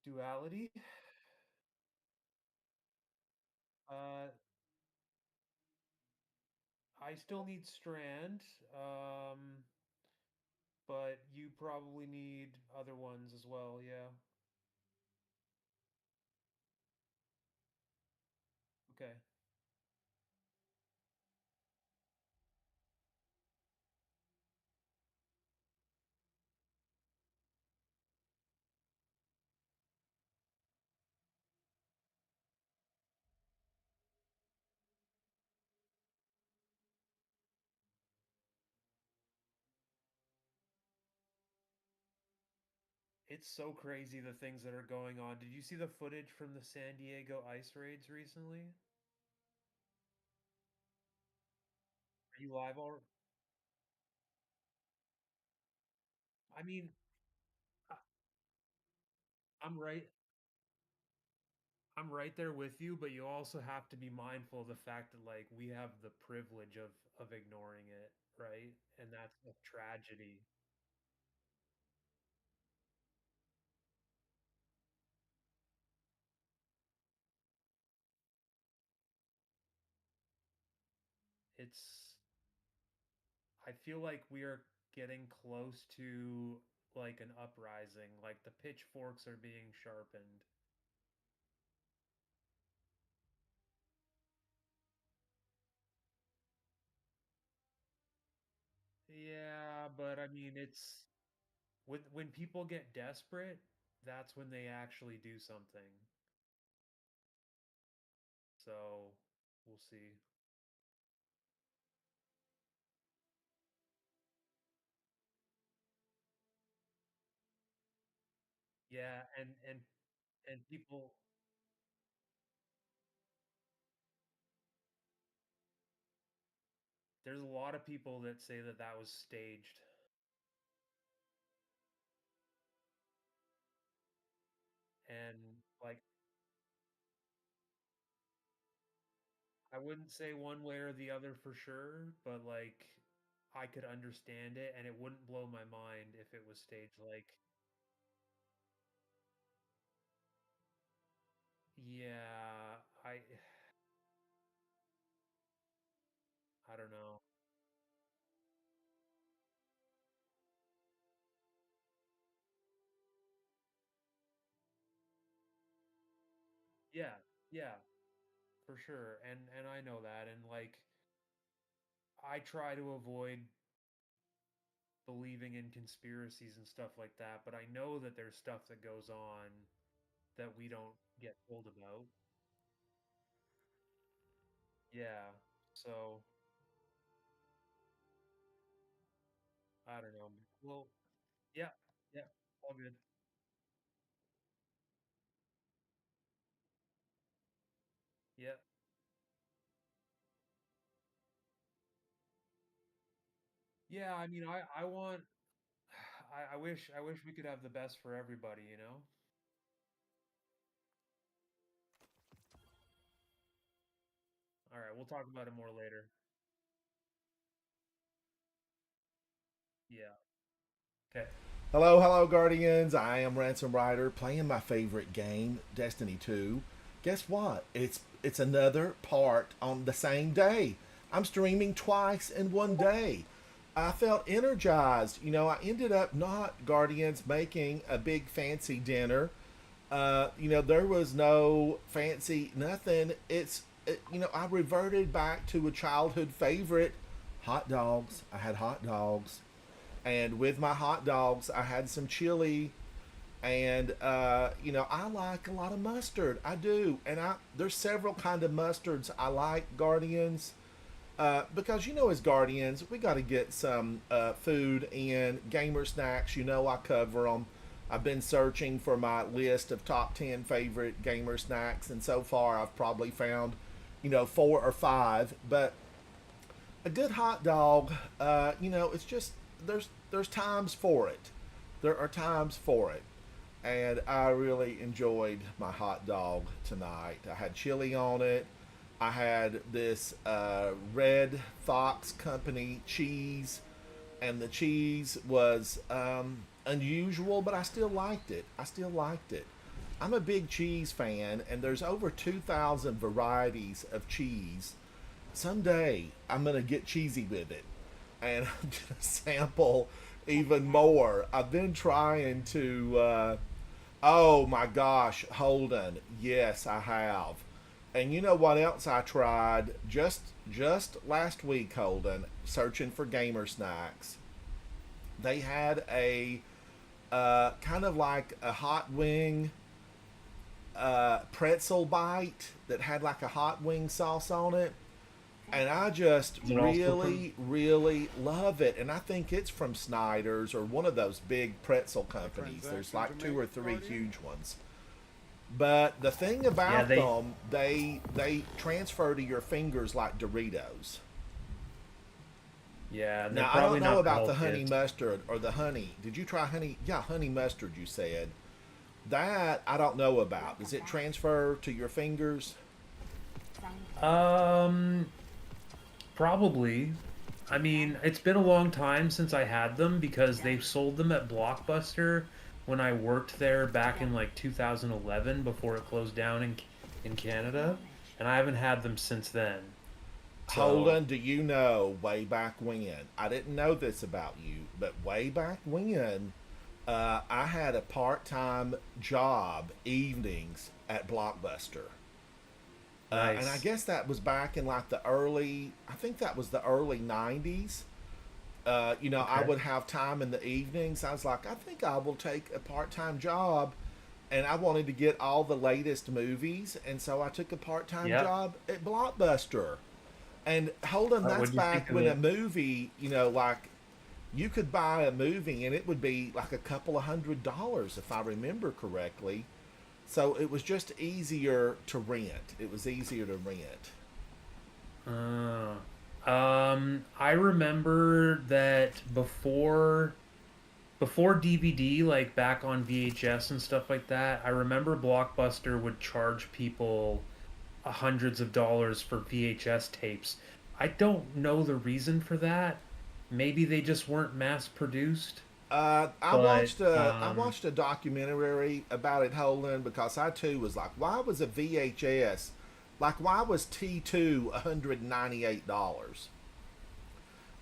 Duality. Uh, I still need Strand, um, but you probably need other ones as well. Yeah. Okay. It's so crazy the things that are going on. Did you see the footage from the San Diego ice raids recently? Are you live all? I mean, I- I'm right. I'm right there with you, but you also have to be mindful of the fact that like we have the privilege of ignoring it, right? And that's a tragedy. It's I feel like we are getting close to like an uprising, like the pitchforks are being sharpened. Yeah, but I mean it's when people get desperate, that's when they actually do something. So, we'll see. Yeah, and people there's a lot of people that say that that was staged. And like I wouldn't say one way or the other for sure, but like I could understand it and it wouldn't blow my mind if it was staged. Like, yeah, I don't know. Yeah, yeah, for sure. And I know that and like I try to avoid believing in conspiracies and stuff like that, but I know that there's stuff that goes on that we don't get told about. Yeah. So, I don't know. Well, yeah, yeah, all good. Yeah. Yeah, I mean, I want I wish we could have the best for everybody, you know? All right, we'll talk about it more later. Yeah. Okay. Hello, hello, Guardians. I am Ransom Rider playing my favorite game, Destiny 2. Guess what? It's another part on the same day. I'm streaming twice in one day. I felt energized. I ended up not Guardians making a big fancy dinner. There was no fancy nothing. I reverted back to a childhood favorite, hot dogs. I had hot dogs, and with my hot dogs I had some chili, and I like a lot of mustard. I do, and I there's several kind of mustards I like, Guardians, because as Guardians we got to get some food and gamer snacks. I cover them. I've been searching for my list of top 10 favorite gamer snacks, and so far I've probably found four or five. But a good hot dog, it's just there's times for it. There are times for it, and I really enjoyed my hot dog tonight. I had chili on it. I had this Red Fox Company cheese, and the cheese was unusual, but I still liked it. I still liked it. I'm a big cheese fan, and there's over 2,000 varieties of cheese. Someday I'm gonna get cheesy with it, and I'm gonna sample even more. I've been trying to. Oh my gosh, Holden! Yes, I have. And you know what else I tried just last week, Holden? Searching for gamer snacks. They had a kind of like a hot wing pretzel bite that had like a hot wing sauce on it. And I just Is it also for? really love it. And I think it's from Snyder's or one of those big pretzel companies. There's like two or three huge ones. But the thing Yeah, about they. them, they transfer to your fingers like Doritos. Yeah, they're Now I don't probably know not the about the honey healthiest. mustard or the honey. Did you try honey? Yeah, honey mustard. You said that I don't know about. Does it transfer to your fingers? Um, Probably. I mean, it's been a long time since I had them because they sold them at Blockbuster when I worked there back in like 2011 before it closed down in Canada, and I haven't had them since then. So, Holden, do you know way back when? I didn't know this about you, but way back when, I had a part time job evenings at Blockbuster. And I nice. guess that was back in like the early, I think that was the early 90s. I Okay. would have time in the evenings. I was like, I think I will take a part time job. And I wanted to get all the latest movies. And so I took a part time Yep. job at Blockbuster. And Holden, that's What do you back think of when a it? movie, like you could buy a movie and it would be like a couple of $100 if I remember correctly. So it was just easier to rent. It was easier to rent. Uh, I remember that before DVD, like back on VHS and stuff like that, I remember Blockbuster would charge people hundreds of dollars for VHS tapes. I don't know the reason for that. Maybe they just weren't mass produced, but I watched a documentary about it, Holden, because I too was like, why was a VHS like why was T2 $198?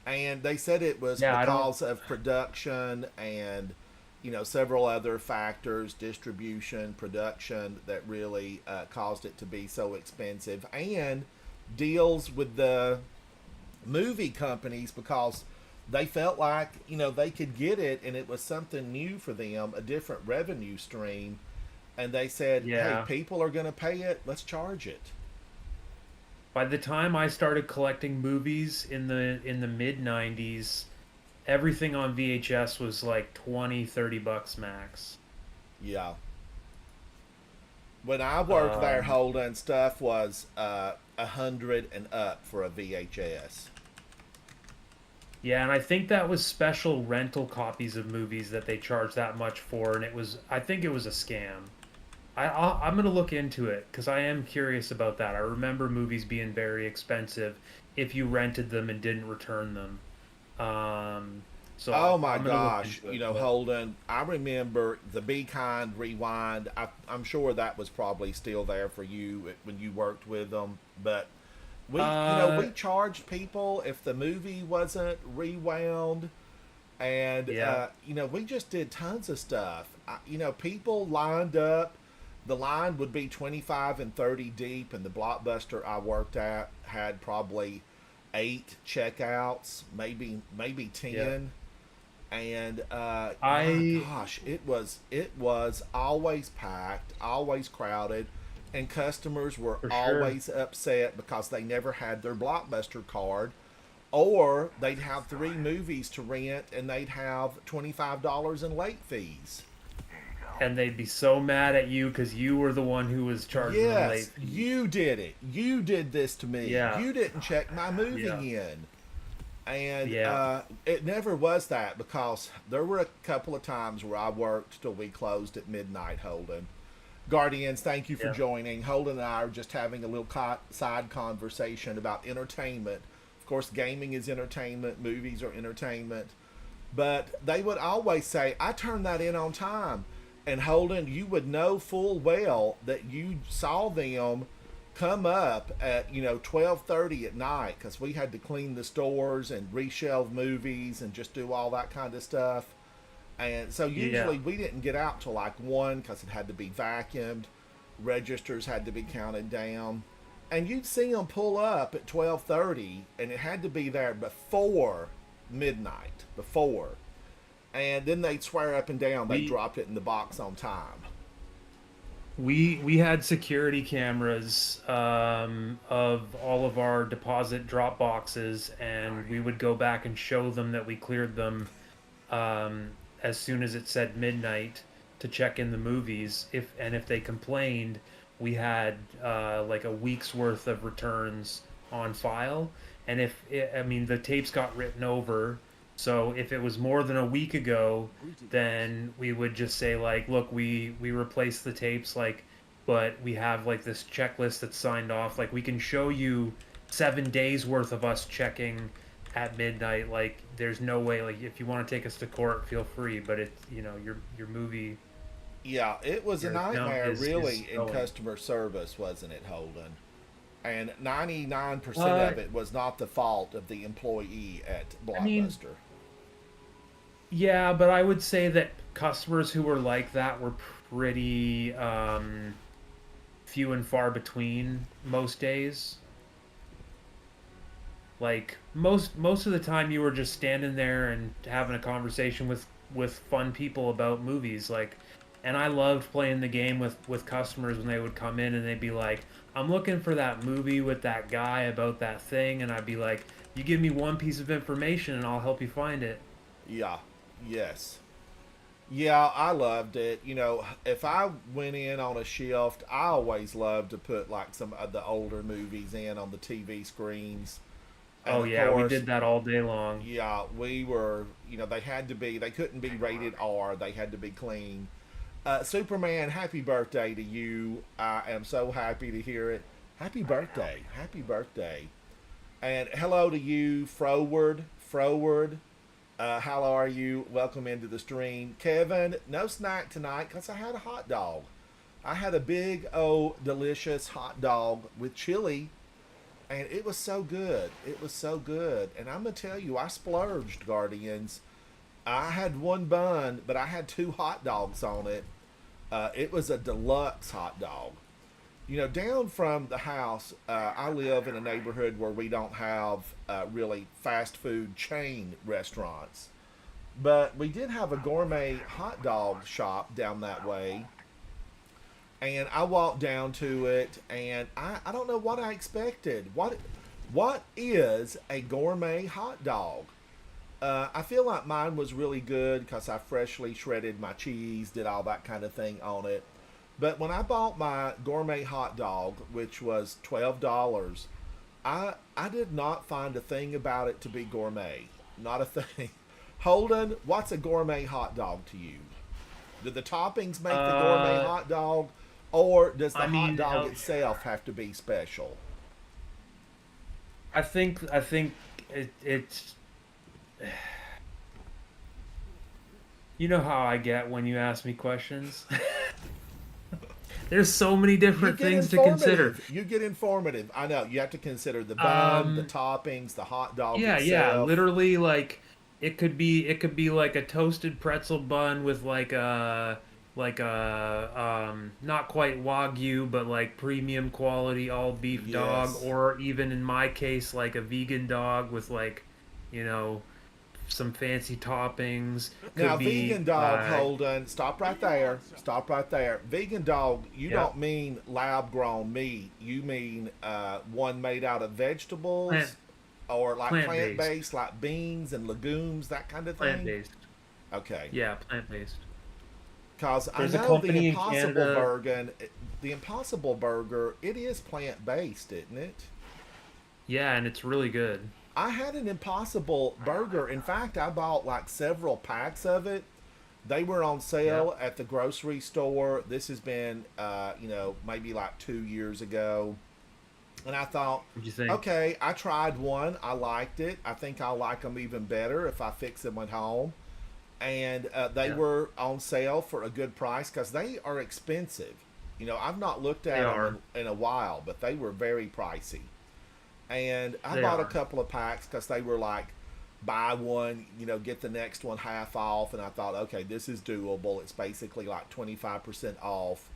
And they said it was yeah, I don't. because of production and several other factors, distribution, production, that really caused it to be so expensive, and deals with the movie companies because they felt like they could get it and it was something new for them, a different revenue stream, and they said, hey, Yeah. people are going to pay it, let's charge it. By the time I started collecting movies in the mid 90s, everything on VHS was like 20, 30 bucks max. Yeah, when I worked there, Um, Holden, stuff was 100 and up for a VHS. Yeah, and I think that was special rental copies of movies that they charged that much for, and I think it was a scam. I'm gonna look into it because I am curious about that. I remember movies being very expensive if you rented them and didn't return them. So Oh my I'm gonna look gosh, into it. But Holden, I remember the Be Kind Rewind. I'm sure that was probably still there for you when you worked with them. But we uh, charged people if the movie wasn't rewound, and yeah, we just did tons of stuff. People lined up. The line would be 25 and 30 deep, and the Blockbuster I worked at had probably 8 checkouts, maybe yeah. 10. And my I gosh, it was always packed, always crowded, and customers were for sure. always upset because they never had their Blockbuster card, or they'd have 3 movies to rent and they'd have $25 in late fees. And they'd be so mad at you because you were the one who was charging them Yes, late fees. you did it. You did this to me. Yeah, You didn't check my yeah, movie in. And yeah, it never was that because there were a couple of times where I worked till we closed at midnight, Holden. Guardians, thank you for yeah, joining. Holden and I are just having a little side conversation about entertainment. Of course, gaming is entertainment, movies are entertainment. But they would always say, I turned that in on time. And Holden, you would know full well that you saw them come up at 12:30 at night because we had to clean the stores and reshelve movies and just do all that kind of stuff. And so Yeah. usually we didn't get out till like 1 because it had to be vacuumed, registers had to be counted down, and you'd see them pull up at 12:30, and it had to be there before midnight, before, and then they'd swear up and down they We dropped it in the box on time. we had security cameras of all of our deposit drop boxes, and we would go back and show them that we cleared them as soon as it said midnight to check in the movies. If they complained, we had like a week's worth of returns on file. And I mean, the tapes got written over, so if it was more than a week ago, then we would just say like, look, we replaced the tapes, like, but we have like this checklist that's signed off. Like, we can show you 7 days worth of us checking at midnight. Like, there's no way. Like, if you want to take us to court, feel free. But it's, your movie, Yeah, it was a your account nightmare is really in going. customer service, wasn't it, Holden? And 99% Uh, of it was not the fault of the employee at I mean, Blockbuster. yeah, but I would say that customers who were like that were pretty few and far between most days. Like, most of the time you were just standing there and having a conversation with fun people about movies, like, and I loved playing the game with customers when they would come in and they'd be like, "I'm looking for that movie with that guy about that thing," and I'd be like, "You give me one piece of information and I'll help you find it." Yeah, yes. Yeah, I loved it. If I went in on a shift, I always loved to put like some of the older movies in on the TV screens. And Oh of yeah, we course, did that all day long. yeah, we were, they couldn't be rated R, they had to be clean. Superman, happy birthday to you. I am so happy to hear it. Happy birthday. Happy birthday. And hello to you, Froward. Froward. How are you? Welcome into the stream. Kevin, no snack tonight because I had a hot dog. I had a big, delicious hot dog with chili, and it was so good. It was so good. And I'm going to tell you, I splurged, Guardians. I had one bun, but I had two hot dogs on it. It was a deluxe hot dog. Down from the house, I live in a neighborhood where we don't have really fast food chain restaurants. But we did have a gourmet hot dog shop down that way. And I walked down to it, and I don't know what I expected. What is a gourmet hot dog? I feel like mine was really good because I freshly shredded my cheese, did all that kind of thing on it. But when I bought my gourmet hot dog, which was $12, I did not find a thing about it to be gourmet. Not a thing. Holden, what's a gourmet hot dog to you? Do the toppings make the gourmet Uh, hot dog, or does the I hot mean, dog itself have to be special? I think it's you know how I get when you ask me questions. There's so many You different get things to consider. informative. You get informative. I know. You have to consider the bun, the Um, toppings, the hot dog yeah, itself. literally, like, it could be like a toasted pretzel bun with like a not quite wagyu, but like premium quality all beef dog, Yes. or even in my case like a vegan dog with, like, you know some fancy toppings. Now, Could vegan be dog, Holden, stop right there. Stop right there. Vegan dog, you yeah, don't mean lab grown meat. You mean one made out of plant vegetables or like plant plant based. based, like beans and legumes, that kind of Plant thing? based. Okay. Yeah, plant based. Because I There's a know the company in Impossible Canada. Burger, it is plant based, isn't it? Yeah, and it's really good. I had an Impossible Burger. In fact, I bought like several packs of it. They were on Yeah. sale at the grocery store. This has been, maybe like 2 years ago. And I thought, What'd you think? okay, I tried one. I liked it. I think I'll like them even better if I fix them at home. and they Yeah, were on sale for a good price because they are expensive. I've not looked they at are. them in a while, but they were very pricey. And I They bought a are. couple of packs because they were like buy one, get the next one half off. And I thought, okay, this is doable. It's basically like 25% off.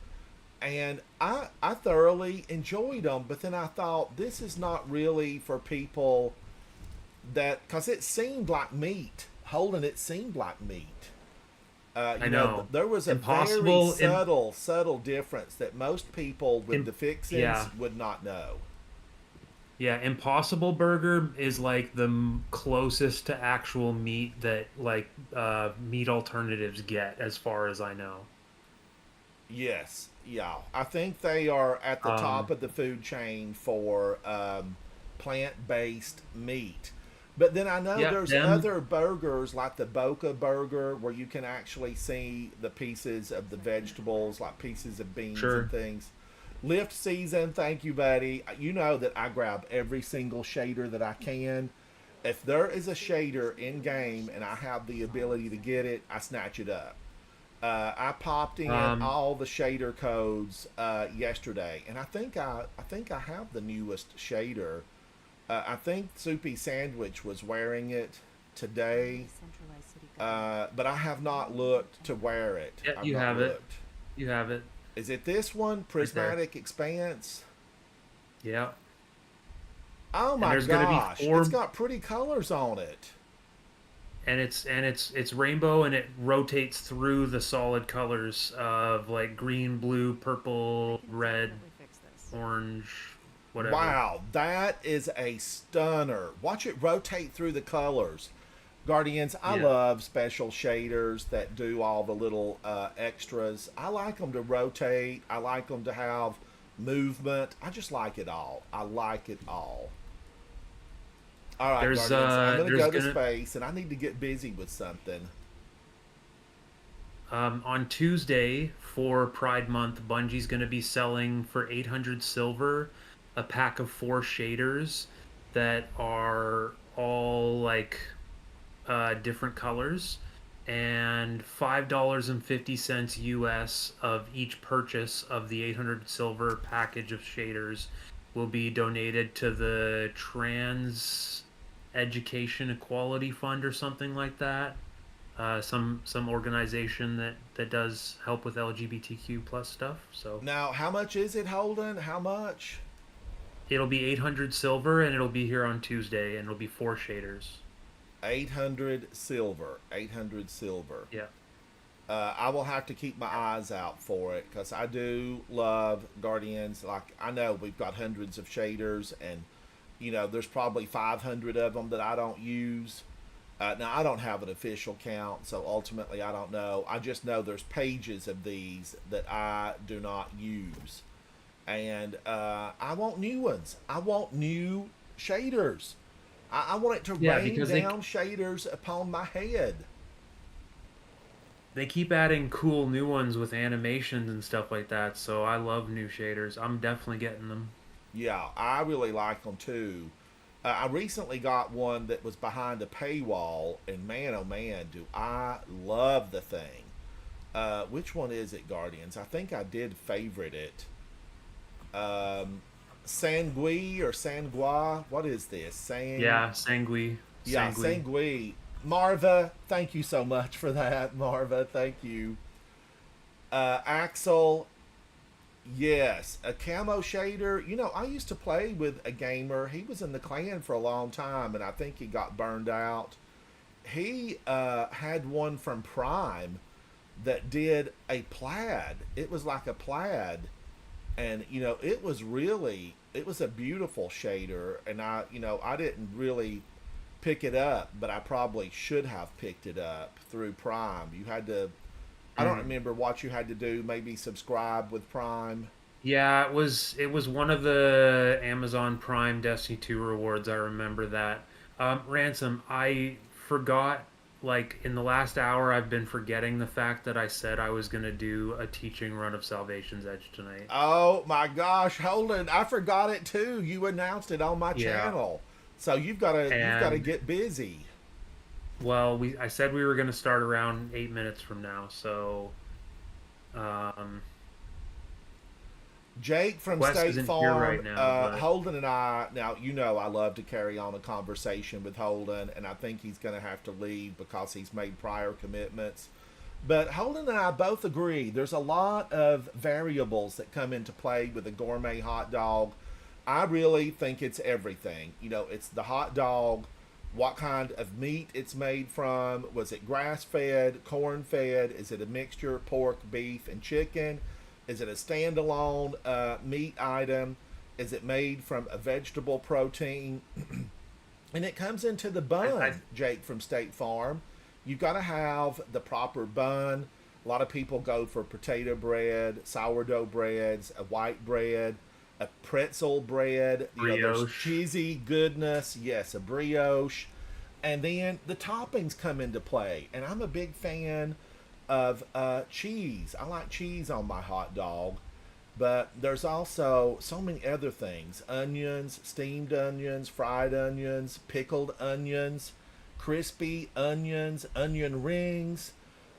And I thoroughly enjoyed them. But then I thought, this is not really for people that, because it seemed like meat. Holding it seemed like meat. I know. There was a very Impossible. subtle difference that most people with Im, the fixins yeah. would not know. Yeah, Impossible Burger is like the closest to actual meat that like meat alternatives get, as far as I know. Yes, yeah. I think they are at the top Um, of the food chain for plant based meat. But then I know yeah, there's them. other burgers like the Boca burger where you can actually see the pieces of the vegetables, like pieces of beans and Sure. things. Lift season, thank you, buddy. You know that I grab every single shader that I can. If there is a shader in game and I have the ability to get it, I snatch it up. I popped in Um, all the shader codes yesterday, and I think I have the newest shader. I think Soupy Sandwich was wearing it today, but I have not looked to wear it. yeah, I've you not have it. looked. You have it Is it this one, right there. Prismatic Expanse? Yeah. Oh And my there's gonna be gosh, it's four, got pretty colors on it. and it's rainbow, and it rotates through the solid colors of like green, blue, purple, red, orange, whatever. Wow, that is a stunner. Watch it rotate through the colors. Guardians, I Yeah. love special shaders that do all the little extras. I like them to rotate. I like them to have movement. I just like it all. I like it all. All right, Guardians, I'm going to There's go to gonna space and I need to get busy with something. on Tuesday for Pride Month, Bungie's gonna be selling for 800 silver a pack of four shaders that are all like different colors, and $5.50 US of each purchase of the 800 silver package of shaders will be donated to the Trans Education Equality Fund or something like that. Some organization that does help with LGBTQ plus stuff. So Now, how much is it, Holden? How much? it'll be 800 silver, and it'll be here on Tuesday, and it'll be four shaders. 800 silver. 800 silver. Yeah. I will have to keep my eyes out for it because I do love Guardians. Like, I know we've got hundreds of shaders, and there's probably 500 of them that I don't use. Now, I don't have an official count, so ultimately I don't know. I just know there's pages of these that I do not use. And I want new ones. I want new shaders. I want it to Yeah, rain because down shaders upon my head. they keep adding cool new ones with animations and stuff like that. So I love new shaders. I'm definitely getting them. Yeah, I really like them too. I recently got one that was behind a paywall, and man, oh man, do I love the thing. Which one is it, Guardians? I think I did favorite it. Um, Sangui or Sangua? What is this? Yeah, Sangui, Yeah, Sangui. Sangui. Marva, thank you so much for that, Marva. Thank you. Axel, yes, a camo shader. I used to play with a gamer. He was in the clan for a long time, and I think he got burned out. He had one from Prime that did a plaid. It was like a plaid, and it was a beautiful shader. And I didn't really pick it up, but I probably should have picked it up through Prime. You had to. I don't Mm. remember what you had to do. Maybe subscribe with Prime. Yeah, it was one of the Amazon Prime Destiny 2 rewards. I remember that. Ransom, I forgot, like in the last hour I've been forgetting the fact that I said I was gonna do a teaching run of Salvation's Edge tonight. Oh my gosh, Holden, I forgot it too. You announced it on my Yeah. channel. So you've got to And get busy. Well, I said we were going to start around 8 minutes from now, so um, Jake from Wes State isn't here Farm, right now, but Holden and I, now you know I love to carry on a conversation with Holden, and I think he's going to have to leave because he's made prior commitments. But Holden and I both agree there's a lot of variables that come into play with a gourmet hot dog. I really think it's everything. You know, it's the hot dog, what kind of meat it's made from. Was it grass fed, corn fed? Is it a mixture, pork, beef, and chicken? Is it a standalone meat item? Is it made from a vegetable protein? And it comes into the I bun, Jake from State Farm. You've got to have the proper bun. A lot of people go for potato bread, sourdough breads, a white bread, a pretzel bread. You know, there's brioche. cheesy goodness. Yes, a brioche. And then the toppings come into play. And I'm a big fan of cheese. I like cheese on my hot dog. But there's also so many other things: onions, steamed onions, fried onions, pickled onions, crispy onions, onion rings,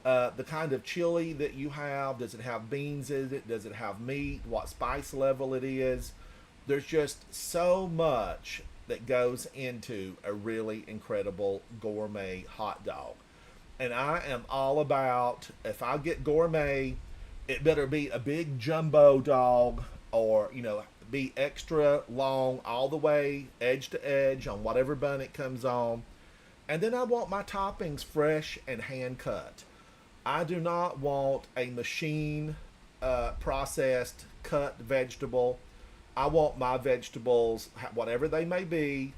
the kind of chili that you have. Does it have beans in it? Does it have meat? What spice level it is? There's just so much that goes into a really incredible gourmet hot dog. And I am all about, if I get gourmet, it better be a big jumbo dog, or, you know, be extra long all the way edge to edge on whatever bun it comes on. And then I want my toppings fresh and hand cut. I do not want a machine processed cut vegetable. I want my vegetables, whatever they may be,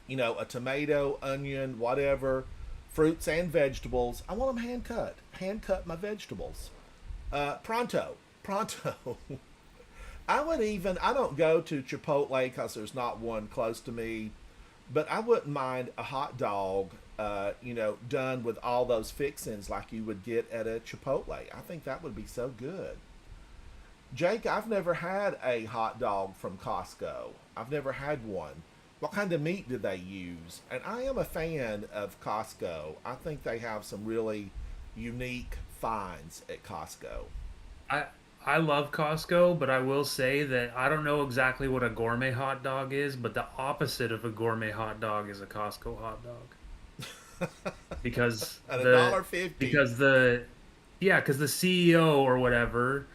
you know, a tomato, onion, whatever, fruits and vegetables. I want them hand cut. Hand cut my vegetables. Pronto. Pronto. I would even, I don't go to Chipotle because there's not one close to me, but I wouldn't mind a hot dog, you know, done with all those fixings like you would get at a Chipotle. I think that would be so good. Jake, I've never had a hot dog from Costco. I've never had one. What kind of meat do they use? And I am a fan of Costco. I think they have some really unique finds at Costco. I I love Costco, but I will say that I don't know exactly what a gourmet hot dog is, but the opposite of a gourmet hot dog is a Costco hot dog. Because At a the dollar fifty. because the yeah, because the CEO or whatever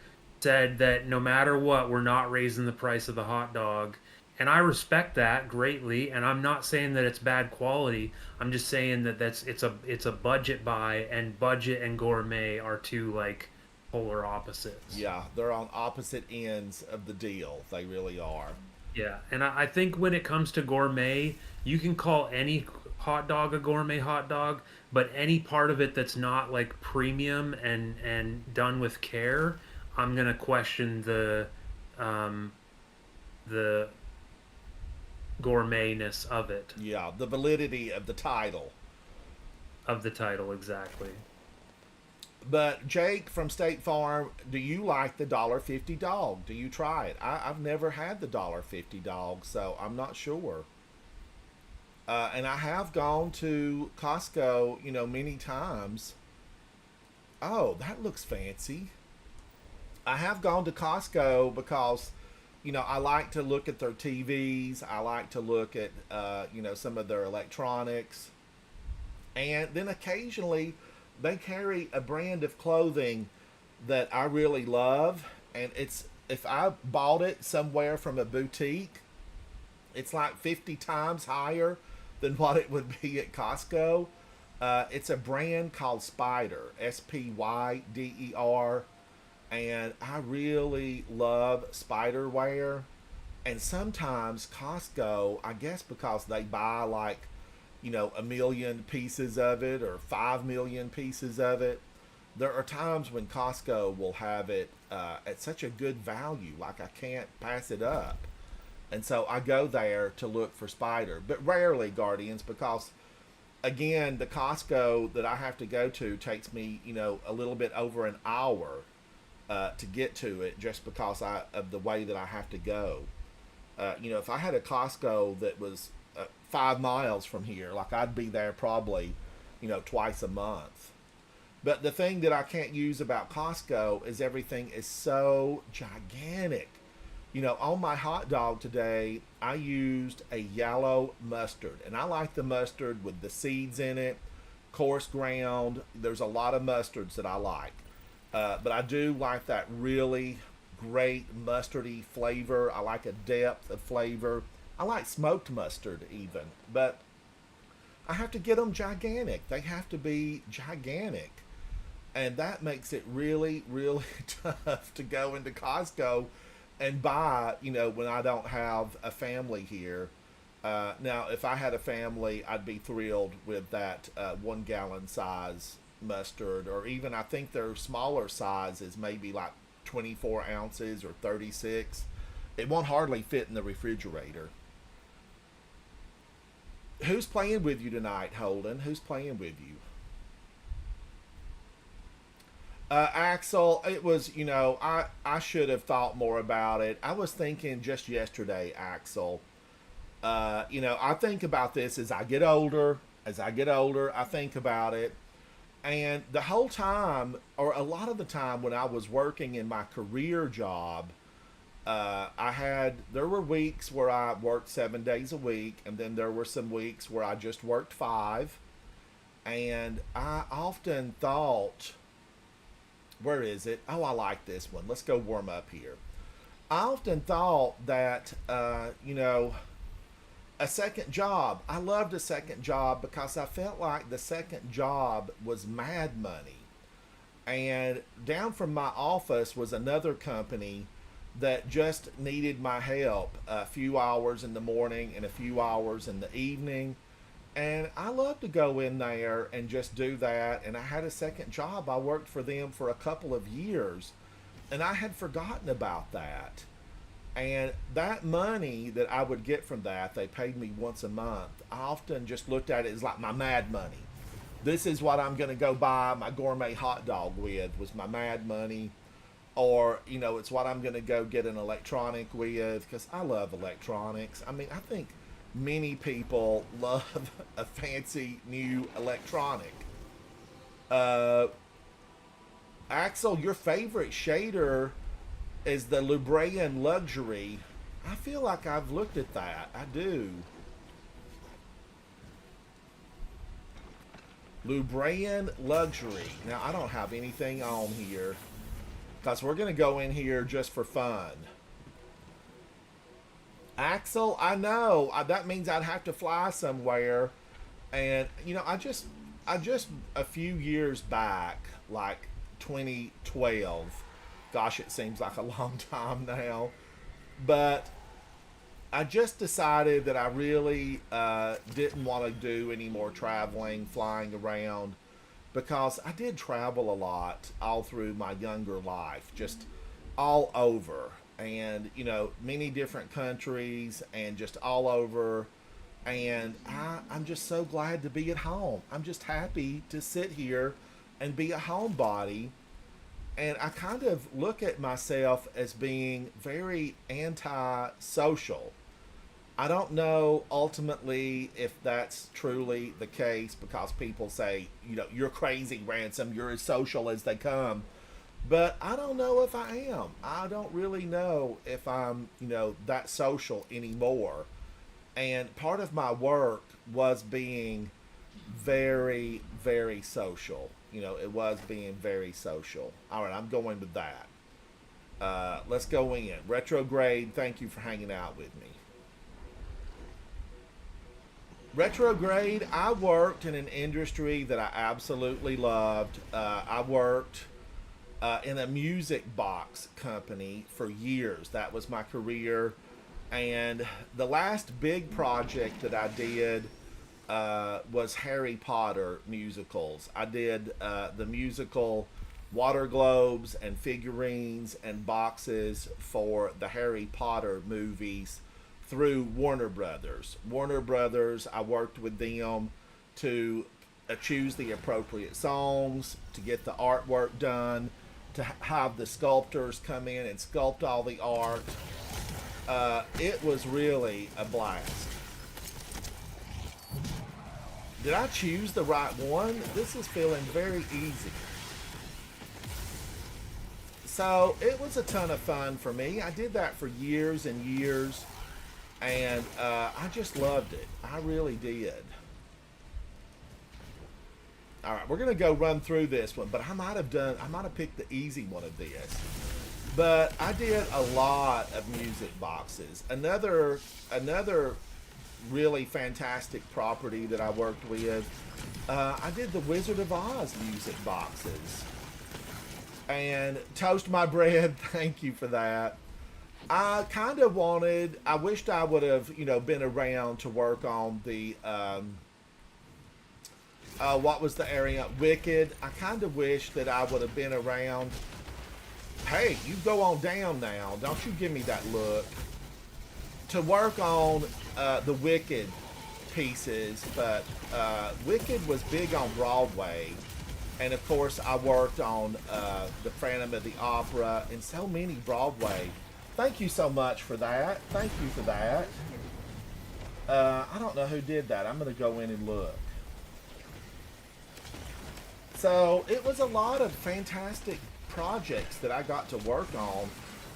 said that no matter what, we're not raising the price of the hot dog. And I respect that greatly, and I'm not saying that it's bad quality. I'm just saying that it's a budget buy, and budget and gourmet are two like polar opposites. Yeah, they're on opposite ends of the deal. They really are. Yeah, and I think when it comes to gourmet, you can call any hot dog a gourmet hot dog, but any part of it that's not like premium and done with care, I'm gonna question um the gourmetness Yeah, the validity of the title. of the title exactly. But Jake from State Farm, do you like the $1.50 dog? Do you try it? I've never had the $1.50 dog, so I'm not sure. And I have gone to Costco, you know, many times. Oh, that looks fancy. I have gone to Costco because, you know, I like to look at their TVs. I like to look at, you know, some of their electronics. And then occasionally they carry a brand of clothing that I really love. And it's, if I bought it somewhere from a boutique, it's like 50 times higher than what it would be at Costco. It's a brand called Spider, Spyder, and I really love spider wear. And sometimes Costco, I guess because they buy like, you know, a million pieces of it or 5 million pieces of it, there are times when Costco will have it at such a good value, like I can't pass it up. And so I go there to look for Spider, but rarely Guardians because, again, the Costco that I have to go to takes me, you know, a little bit over an hour to get to it just because of the way that I have to go. You know, if I had a Costco that was 5 miles from here, like I'd be there probably, twice a month. But the thing that I can't use about Costco is everything is so gigantic. On my hot dog today, I used a yellow mustard, and I like the mustard with the seeds in it, coarse ground. There's a lot of mustards that I like, but I do like that really great mustardy flavor. I like a depth of flavor. I like smoked mustard even, but I have to get them gigantic. They have to be gigantic. And that makes it really, really tough to go into Costco and buy, when I don't have a family here. Now, if I had a family, I'd be thrilled with that 1 gallon size mustard, or even I think their smaller sizes, maybe like 24 ounces or 36. It won't hardly fit in the refrigerator. Who's playing with you tonight, Holden? Who's playing with you? Axel, it was, I should have thought more about it. I was thinking just yesterday, Axel. I think about this as I get older. As I get older, I think about it. And the whole time, or a lot of the time when I was working in my career job, there were weeks where I worked 7 days a week, and then there were some weeks where I just worked five. And I often thought, where is it? Oh, I like this one. Let's go warm up here. I often thought that, a second job. I loved a second job because I felt like the second job was mad money. And down from my office was another company that just needed my help a few hours in the morning and a few hours in the evening. And I love to go in there and just do that. And I had a second job. I worked for them for a couple of years, and I had forgotten about that. And that money that I would get from that, they paid me once a month. I often just looked at it as like my mad money. This is what I'm going to go buy my gourmet hot dog with, was my mad money. Or, it's what I'm going to go get an electronic with, because I love electronics. I mean, I think many people love a fancy new electronic. Uh, Axel, your favorite shader is the Lubraean Luxury. I feel like I've looked at that. I do. Lubraean Luxury. Now, I don't have anything on here because we're going to go in here just for fun. Axel, I know. That means I'd have to fly somewhere. And, I just a few years back, like 2012, gosh, it seems like a long time now, but I just decided that I really didn't want to do any more traveling, flying around, because I did travel a lot all through my younger life, just all over, and many different countries, and just all over. And I'm just so glad to be at home. I'm just happy to sit here and be a homebody. And I kind of look at myself as being very anti-social. I don't know ultimately if that's truly the case, because people say, you're crazy, Ransom, you're as social as they come. But I don't know if I am. I don't really know if I'm, that social anymore. And part of my work was being very, very social. It was being very social. All right, I'm going with that. Let's go in. Retrograde, thank you for hanging out with me. Retrograde, I worked in an industry that I absolutely loved. I worked in a music box company for years. That was my career. And the last big project that I did was Harry Potter musicals. I did the musical water globes and figurines and boxes for the Harry Potter movies through Warner Brothers. Warner Brothers, I worked with them to choose the appropriate songs, to get the artwork done, to have the sculptors come in and sculpt all the art. It was really a blast. Did I choose the right one? This is feeling very easy. So it was a ton of fun for me. I did that for years and years, and I just loved it. I really did. All right, we're gonna go run through this one, but I might have picked the easy one of this. But I did a lot of music boxes. Another really fantastic property that I worked with. I did the Wizard of Oz music boxes. And Toast My Bread, thank you for that. I kind of wanted, I wished I would have, been around to work on the, what was the area? Wicked. I kind of wish that I would have been around. Hey, you go on down now. Don't you give me that look. To work on the Wicked pieces, but Wicked was big on Broadway. And of course, I worked on the Phantom of the Opera and so many Broadway. Thank you so much for that. Thank you for that. I don't know who did that. I'm going to go in and look. So it was a lot of fantastic projects that I got to work on.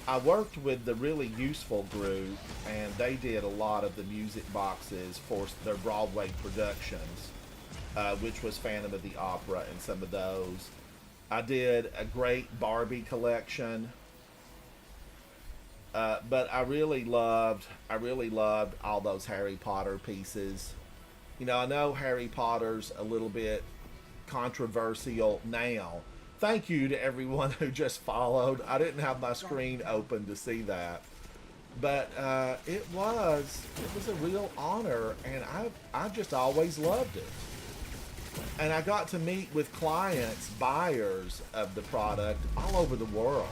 I worked with the Really Useful group, and they did a lot of the music boxes for their Broadway productions, which was Phantom of the Opera and some of those. I did a great Barbie collection, but I really loved all those Harry Potter pieces. I know Harry Potter's a little bit controversial now. Thank you to everyone who just followed. I didn't have my screen open to see that, but it was a real honor, and I just always loved it. And I got to meet with clients, buyers of the product all over the world.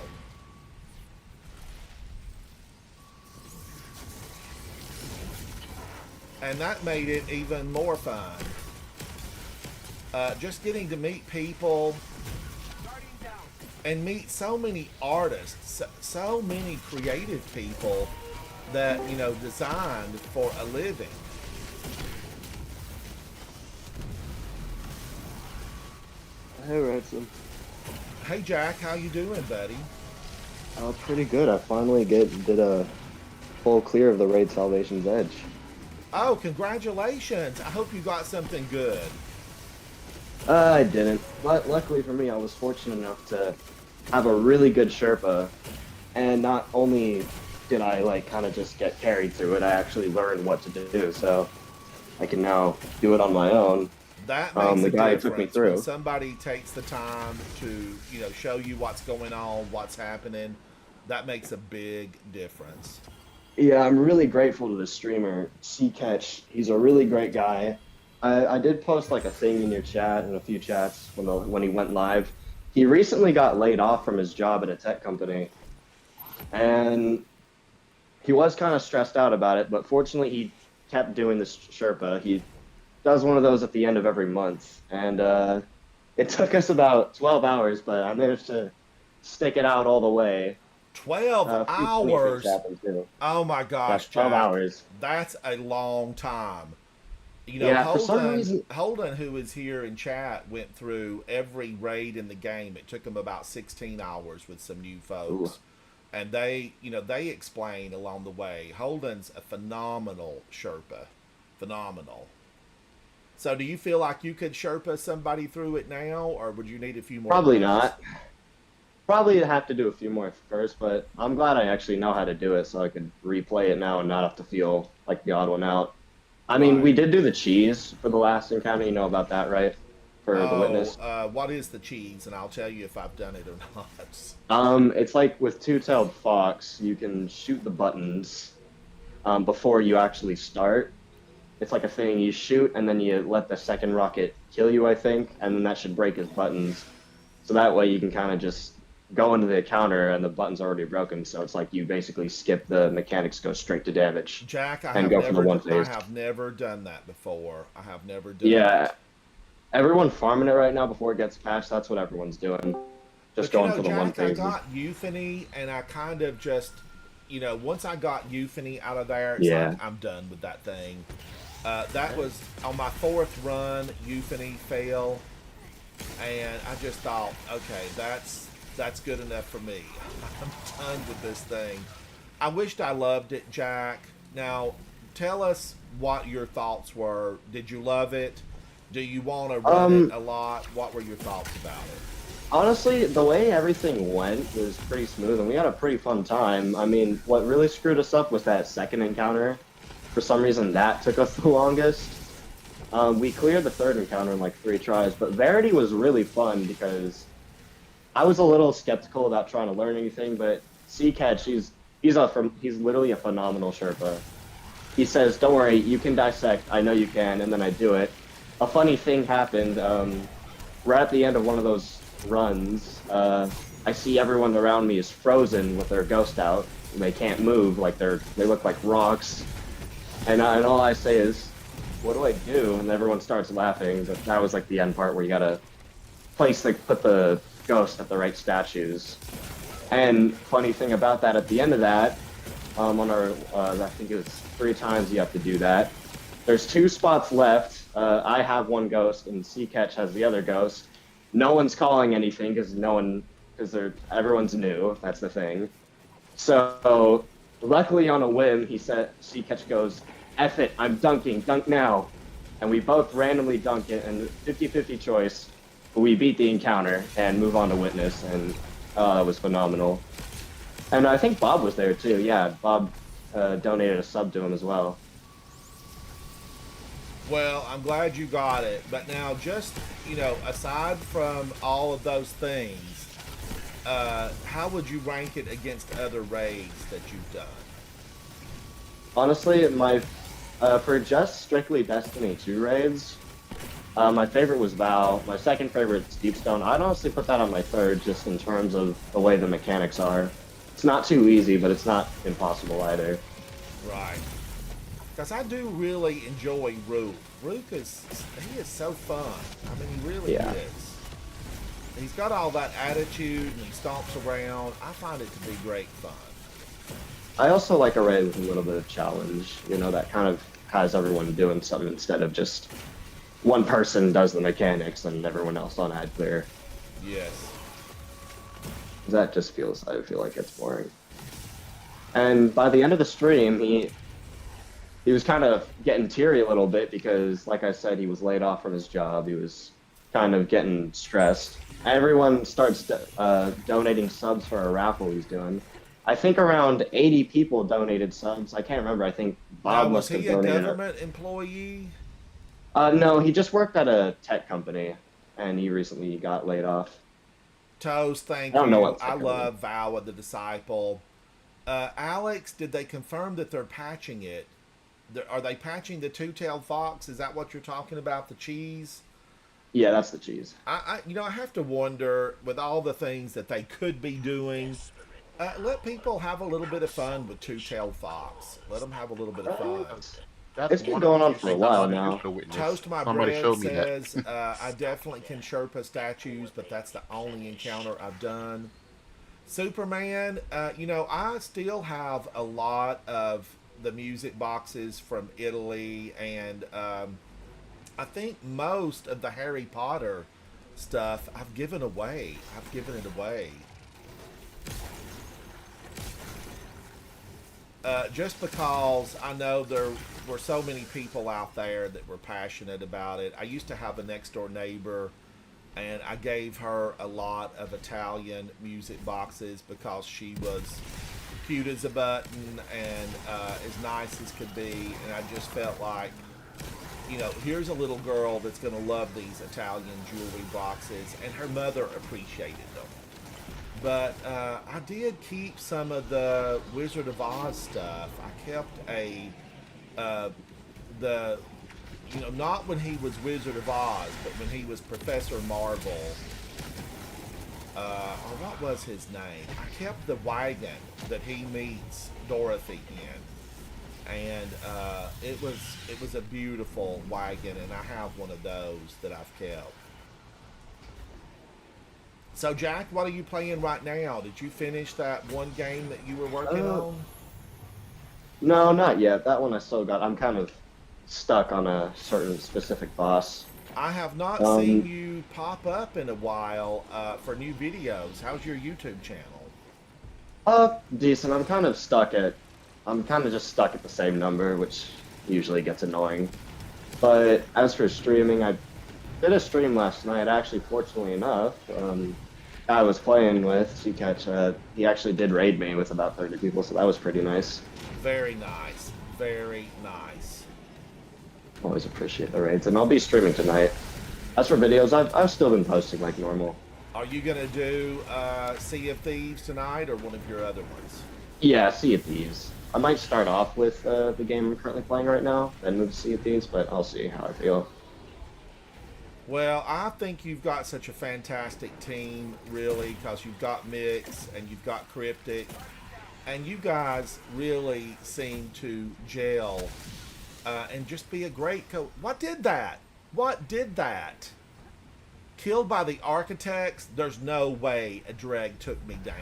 And that made it even more fun. Just getting to meet people and meet so many artists, so many creative people that, designed for a living. Hey, Ransom. Hey Jack, how you doing, buddy? Pretty good. I finally did a full clear of the Raid Salvation's Edge. Oh, congratulations. I hope you got something good. I didn't, but luckily for me, I was fortunate enough to have a really good Sherpa, and not only did I kind of just get carried through it, I actually learned what to do, so I can now do it on my own. That makes The a guy who difference took me when through. somebody takes the time to, show you what's going on, what's happening. That makes a big difference. Yeah, I'm really grateful to the streamer, Catch. He's a really great guy. I did post a thing in your chat and a few chats when he went live. He recently got laid off from his job at a tech company, and he was kind of stressed out about it. But fortunately, he kept doing this Sherpa. He does one of those at the end of every month, and it took us about 12 hours, but I managed to stick it out all the way. 12 A few funny things hours. happened too. Oh my That's gosh, 12 Jack. hours. That's a long time. Yeah, for some reason, Holden, who is here in chat, went through every raid in the game. It took him about 16 hours with some new ooh, folks. And they explain along the way. Holden's a phenomenal Sherpa. Phenomenal. So do you feel like you could Sherpa somebody through it now, or would you need a few more probably months? not. Probably have to do a few more first, but I'm glad I actually know how to do it so I could replay it now and not have to feel like the odd one out. I mean, we Right. did do the cheese for the last encounter. You know about that, right? For the Oh, witness. what is the cheese? And I'll tell you if I've done it or not. It's like with Two-Tailed Fox, you can shoot the buttons before you actually start. It's like a thing you shoot, and then you let the second rocket kill you, I think, and then that should break his buttons. So that way you can kind of just go into the counter, and the button's already broken. So it's like you basically skip the mechanics, go straight to damage, Jack, and go for the one I phase. have never done that before. I have never done Yeah, it. everyone farming it right now before it gets patched. That's what everyone's doing. Just But going for the one Jack, I phases. got euphony, and I kind of just, once I got euphony out of there, it's like Yeah. I'm done with that thing. That was on my fourth run. Euphony fell, and I just thought, okay, that's good enough for me. I'm done with this thing. I wished I loved it, Jack. Now, tell us what your thoughts were. Did you love it? Do you want to run it Um, a lot? What were your thoughts about it? Honestly, the way everything went was pretty smooth, and we had a pretty fun time. I mean, what really screwed us up was that second encounter. For some reason, that took us the longest. We cleared the third encounter in like 3 tries, but Verity was really fun because I was a little skeptical about trying to learn anything, but Catch, he's literally a phenomenal Sherpa. He says, "Don't worry, you can dissect. I know you can," and then I do it. A funny thing happened. Right at the end of one of those runs, I see everyone around me is frozen with their ghost out. They can't move, like they look like rocks. And all I say is, "What do I do?" And everyone starts laughing. But that was like the end part where you gotta put the ghost at the right statues. And funny thing about that, at the end of that, on our, I think it was 3 times you have to do that. There's 2 spots left. I have one ghost, and Catch has the other ghost. No one's calling anything because everyone's new. That's the thing. So luckily, on a whim, Catch goes, "F it, I'm dunking, dunk now," and we both randomly dunk it, and 50-50 choice. We beat the encounter and move on to Witness, and that was phenomenal. And I think Bob was there too. Yeah, Bob donated a sub to him as well. Well, I'm glad you got it. But now, just, aside from all of those things, how would you rank it against other raids that you've done? Honestly, for just strictly Destiny 2 raids, my favorite was Val. My second favorite is Deepstone. I'd honestly put that on my third, just in terms of the way the mechanics are. It's not too easy, but it's not impossible either. Right. Because I do really enjoy Rook. Rook he is so fun. I mean, he really Yeah. is. He's got all that attitude and he stomps around. I find it to be great fun. I also like a raid with a little bit of challenge. That kind of has everyone doing something instead of just one person does the mechanics and everyone else on ad clear. Yes. I feel like it's boring. And by the end of the stream, he was kind of getting teary a little bit because, like I said, he was laid off from his job. He was kind of getting stressed. Everyone starts donating subs for a raffle he's doing. I think around 80 people donated subs. I can't remember. I think Now, Bob was must have he a donated. government employee? No, he just worked at a tech company, and he recently got laid off. Toast, thank I don't know you. what I tech company. love Vow of the Disciple. Alex, did they confirm that they're patching it? Are they patching the two-tailed fox? Is that what you're talking about? The cheese? Yeah, that's the cheese. I have to wonder with all the things that they could be doing. Let people have a little bit of fun with two-tailed fox. Let them have a little bit of fun. That's It's been one of going the on few for a things I while want to do now. for the witness. Toast My Somebody Bread showed me that. says, I definitely can Sherpa statues, but that's the only encounter I've done. Superman, I still have a lot of the music boxes from Italy, and I think most of the Harry Potter stuff I've given away. I've given it away. Just because I know there were so many people out there that were passionate about it. I used to have a next door neighbor, and I gave her a lot of Italian music boxes because she was cute as a button and as nice as could be. And I just felt like, here's a little girl that's going to love these Italian jewelry boxes, and her mother appreciated them. But I did keep some of the Wizard of Oz stuff. I kept not when he was Wizard of Oz, but when he was Professor Marvel. Or what was his name? I kept the wagon that he meets Dorothy in. And it was a beautiful wagon, and I have one of those that I've kept. So, Jack, what are you playing right now? Did you finish that one game that you were working on? No, not yet. That one I still got. I'm kind of stuck on a certain specific boss. I have not seen Um, you pop up in a while for new videos. How's your YouTube channel? Decent. I'm kind of just stuck at the same number, which usually gets annoying. But as for streaming, I did a stream last night. Actually, fortunately enough, I was playing with Catch. He actually did raid me with about 30 people, so that was pretty nice. Very nice. Very nice. Always appreciate the raids, and I'll be streaming tonight. As for videos, I've still been posting like normal. Are you going to do Sea of Thieves tonight or one of your other ones? Yeah, Sea of Thieves. I might start off with the game I'm currently playing right now, then move to Sea of Thieves, but I'll see how I feel. Well, I think you've got such a fantastic team, really, because you've got Mix and you've got Cryptic, and you guys really seem to gel and just be a great coach. What did that? What did that? Killed by the architects? There's no way a dreg took me down.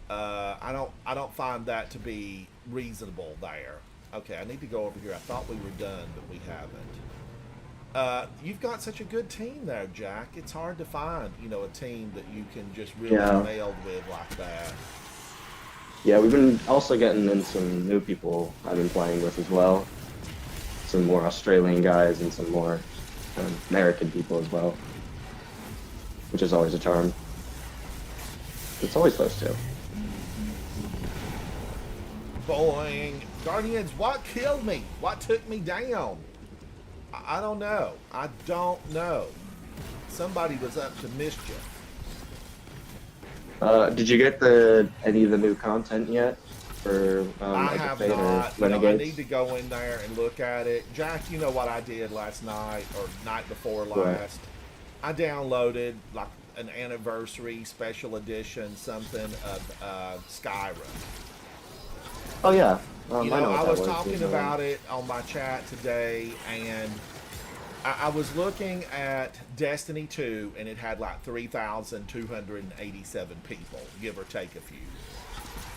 I don't find that to be reasonable there. Okay, I need to go over here. I thought we were done, but we haven't. You've got such a good team there, Jack. It's hard to find, a team that you can just really Yeah. meld with like that. Yeah, we've been also getting in some new people I've been playing with as well. Some more Australian guys and some more American people as well, which is always a charm. It's always those two. Boing. Guardians, what killed me? What took me down? I don't know. I don't know. Somebody was up to mischief. Did you get any of the new content yet for I like the have Fate or not. I Renegades? need to go in there and look at it. Jack, you know what I did last night or night before Right. last? I downloaded like an anniversary special edition something of Skyrim. Oh yeah, I know I what that was was. talking about it on my chat today, and I was looking at Destiny 2, and it had like 3,287 people, give or take a few.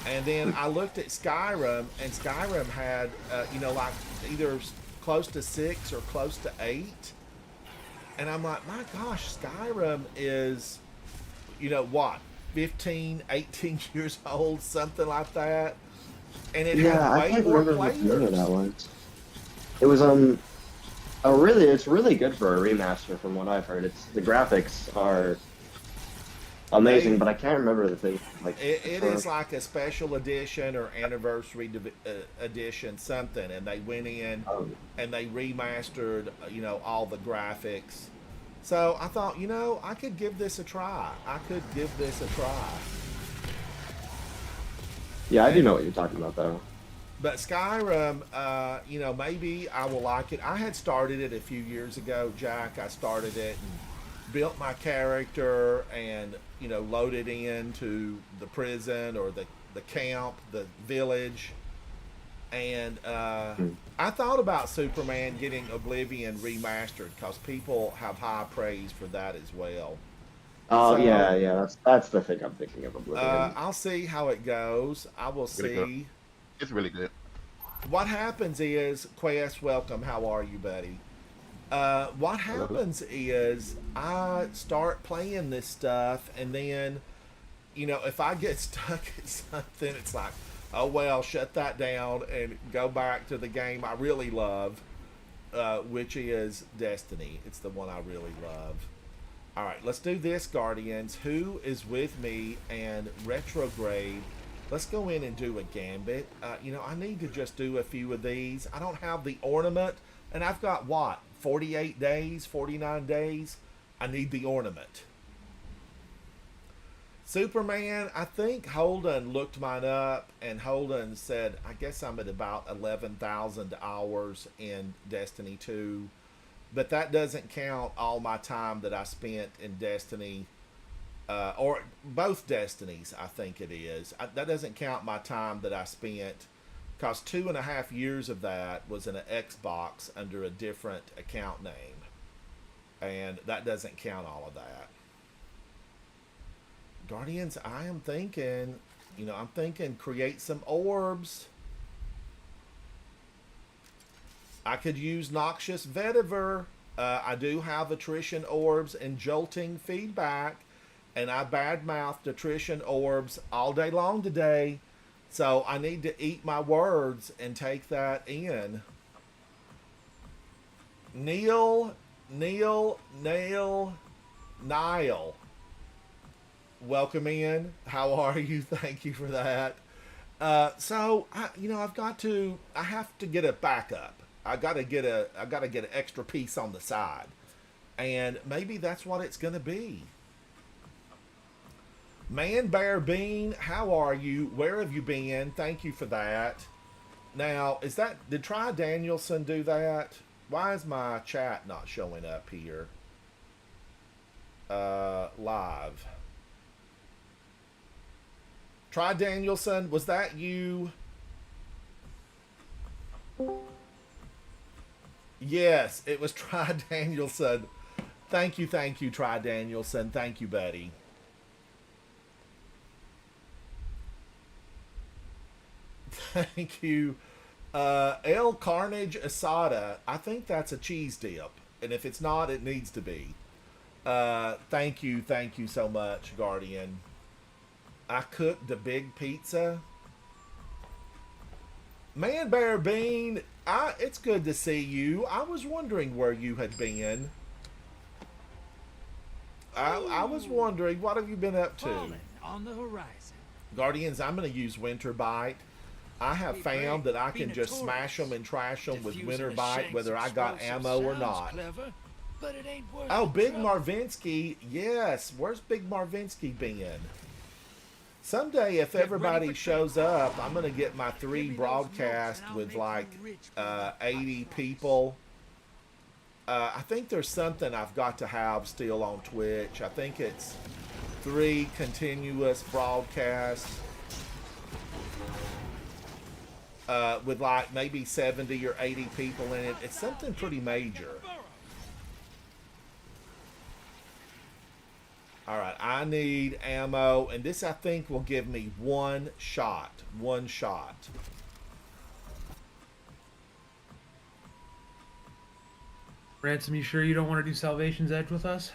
And then I looked at Skyrim, and Skyrim had, like either close to 6 or close to 8. And I'm like, my gosh, Skyrim is, what, 15, 18 years old, something like that. And it had Yeah, I way can't more remember what year that players. was. It was it's really good for a remaster from what I've heard. The graphics are amazing, They but I can't remember the thing like it for. is like a special edition or anniversary edition something, and they went in and they remastered all the graphics. So I thought, I could give this a try. I could give this a try. Yeah, I do And know what you're talking about though. but Skyrim, maybe I will like it. I had started it a few years ago, Jack. I started it and built my character and, loaded into the prison or the camp, the village. And Hmm. I thought about Superman getting Oblivion remastered because people have high praise for that as well. Oh yeah, So yeah, that's the thing I'm thinking of Oblivion. I'll see how it goes. I will Really good. see. It's really good. What happens is, Quest, welcome. How are you, buddy? What Hello. happens is I start playing this stuff, and then, if I get stuck at something, it's like, oh well, shut that down and go back to the game I really love, which is Destiny. It's the one I really love. All right, let's do this, Guardians. Who is with me and Retrograde? Let's go in and do a gambit. I need to just do a few of these. I don't have the ornament, and I've got what, 48 days, 49 days? I need the ornament. Superman, I think Holden looked mine up, and Holden said, I guess I'm at about 11,000 hours in Destiny 2. But that doesn't count all my time that I spent in Destiny, or both Destinies, I think it is. That doesn't count my time that I spent, because 2.5 years of that was in an Xbox under a different account name. And that doesn't count all of that. Guardians, I am thinking, create some orbs. I could use Noxious Vetiver. I do have attrition orbs and jolting feedback, and I badmouthed attrition orbs all day long today. So I need to eat my words and take that in. Neil, Nile. Welcome in. How are you? Thank you for that. I have to get a backup. I gotta get an extra piece on the side, and maybe that's what it's gonna be. Man Bear Bean, how are you? Where have you been? Thank you for that. Now, did Try Danielson do that? Why is my chat not showing up here? Live. Try Danielson, was that you? Yes, it was Try Danielson. Thank you, Try Danielson. Thank you, buddy. Thank you. El Carnage Asada. I think that's a cheese dip. And if it's not, it needs to be. Thank you so much, Guardian. I cooked a big pizza. Man Bear Bean, it's good to see you. I was wondering where you had been. I was wondering, what have you been up to? On the horizon. Guardians, I'm going to use Winter Bite. I have found that I can just smash them and trash them with Winter Bite, whether I got ammo or not. Clever, but it ain't worth Oh, Big Marvinsky. Yes. Where's Big Marvinsky been? Someday, if everybody shows up, I'm going to get my 3 broadcasts with like 80 people. I think there's something I've got to have still on Twitch. I think it's 3 continuous broadcasts with like maybe 70 or 80 people in it. It's something pretty major. All right, I need ammo, and this I think will give me 1 shot. 1 shot. Ransom, you sure you don't want to do Salvation's Edge with us?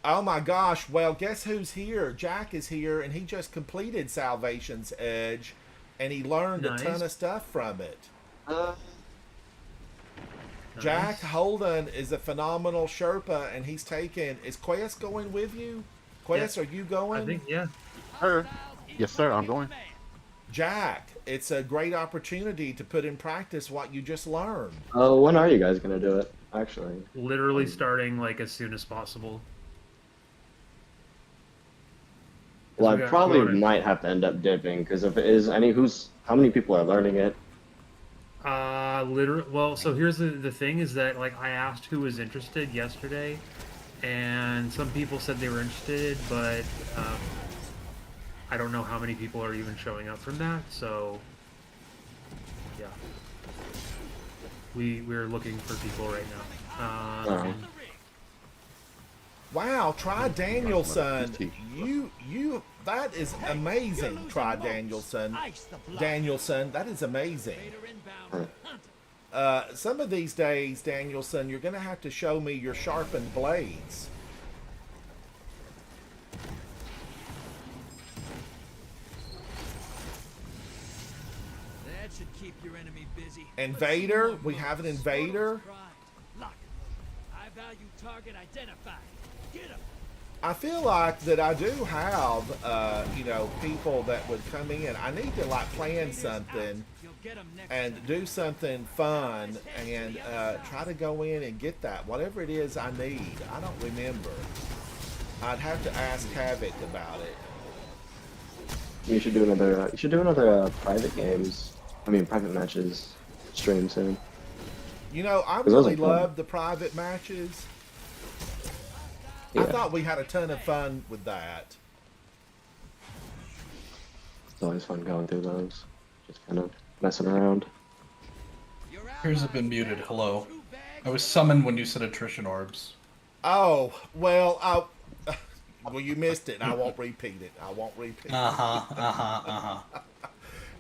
Oh my gosh, well, guess who's here? Jack is here, and he just completed Salvation's Edge, and he learned a ton of stuff from it. Jack Holden is a phenomenal Sherpa, and he's taken... Is Quest going with you? Quest, are you going? I think, yeah. Yes, sir, I'm going. Jack, it's a great opportunity to put in practice what you just learned. Oh, when are you guys going to do it, actually? Literally starting, like, as soon as possible. Well, I probably might have to end up dipping, because if it is how many people are learning it? Well, so here's the thing is that, like, I asked who was interested yesterday, and some people said they were interested, but I don't know how many people are even showing up from that, so yeah. We're looking for people right now. Wow, Try Danielson. That is amazing, Try Danielson. Danielson, that is amazing. Some of these days, Danielson, you're going to have to show me your sharpened blades. That should keep your enemy busy. Invader, we have an invader. High value target identified. Get him. I feel like that I do have, people that would come in. I need to like plan something and do something fun and try to go in and get that, whatever it is I need. I don't remember. I'd have to ask Havoc about it. You should do another. Private matches stream soon. I really love the private matches. Yeah. I thought we had a ton of fun with that. It's always fun going through those. Just kind of messing around. Yours have been muted. Hello. I was summoned when you said attrition orbs. Oh, well, you missed it. I won't repeat it.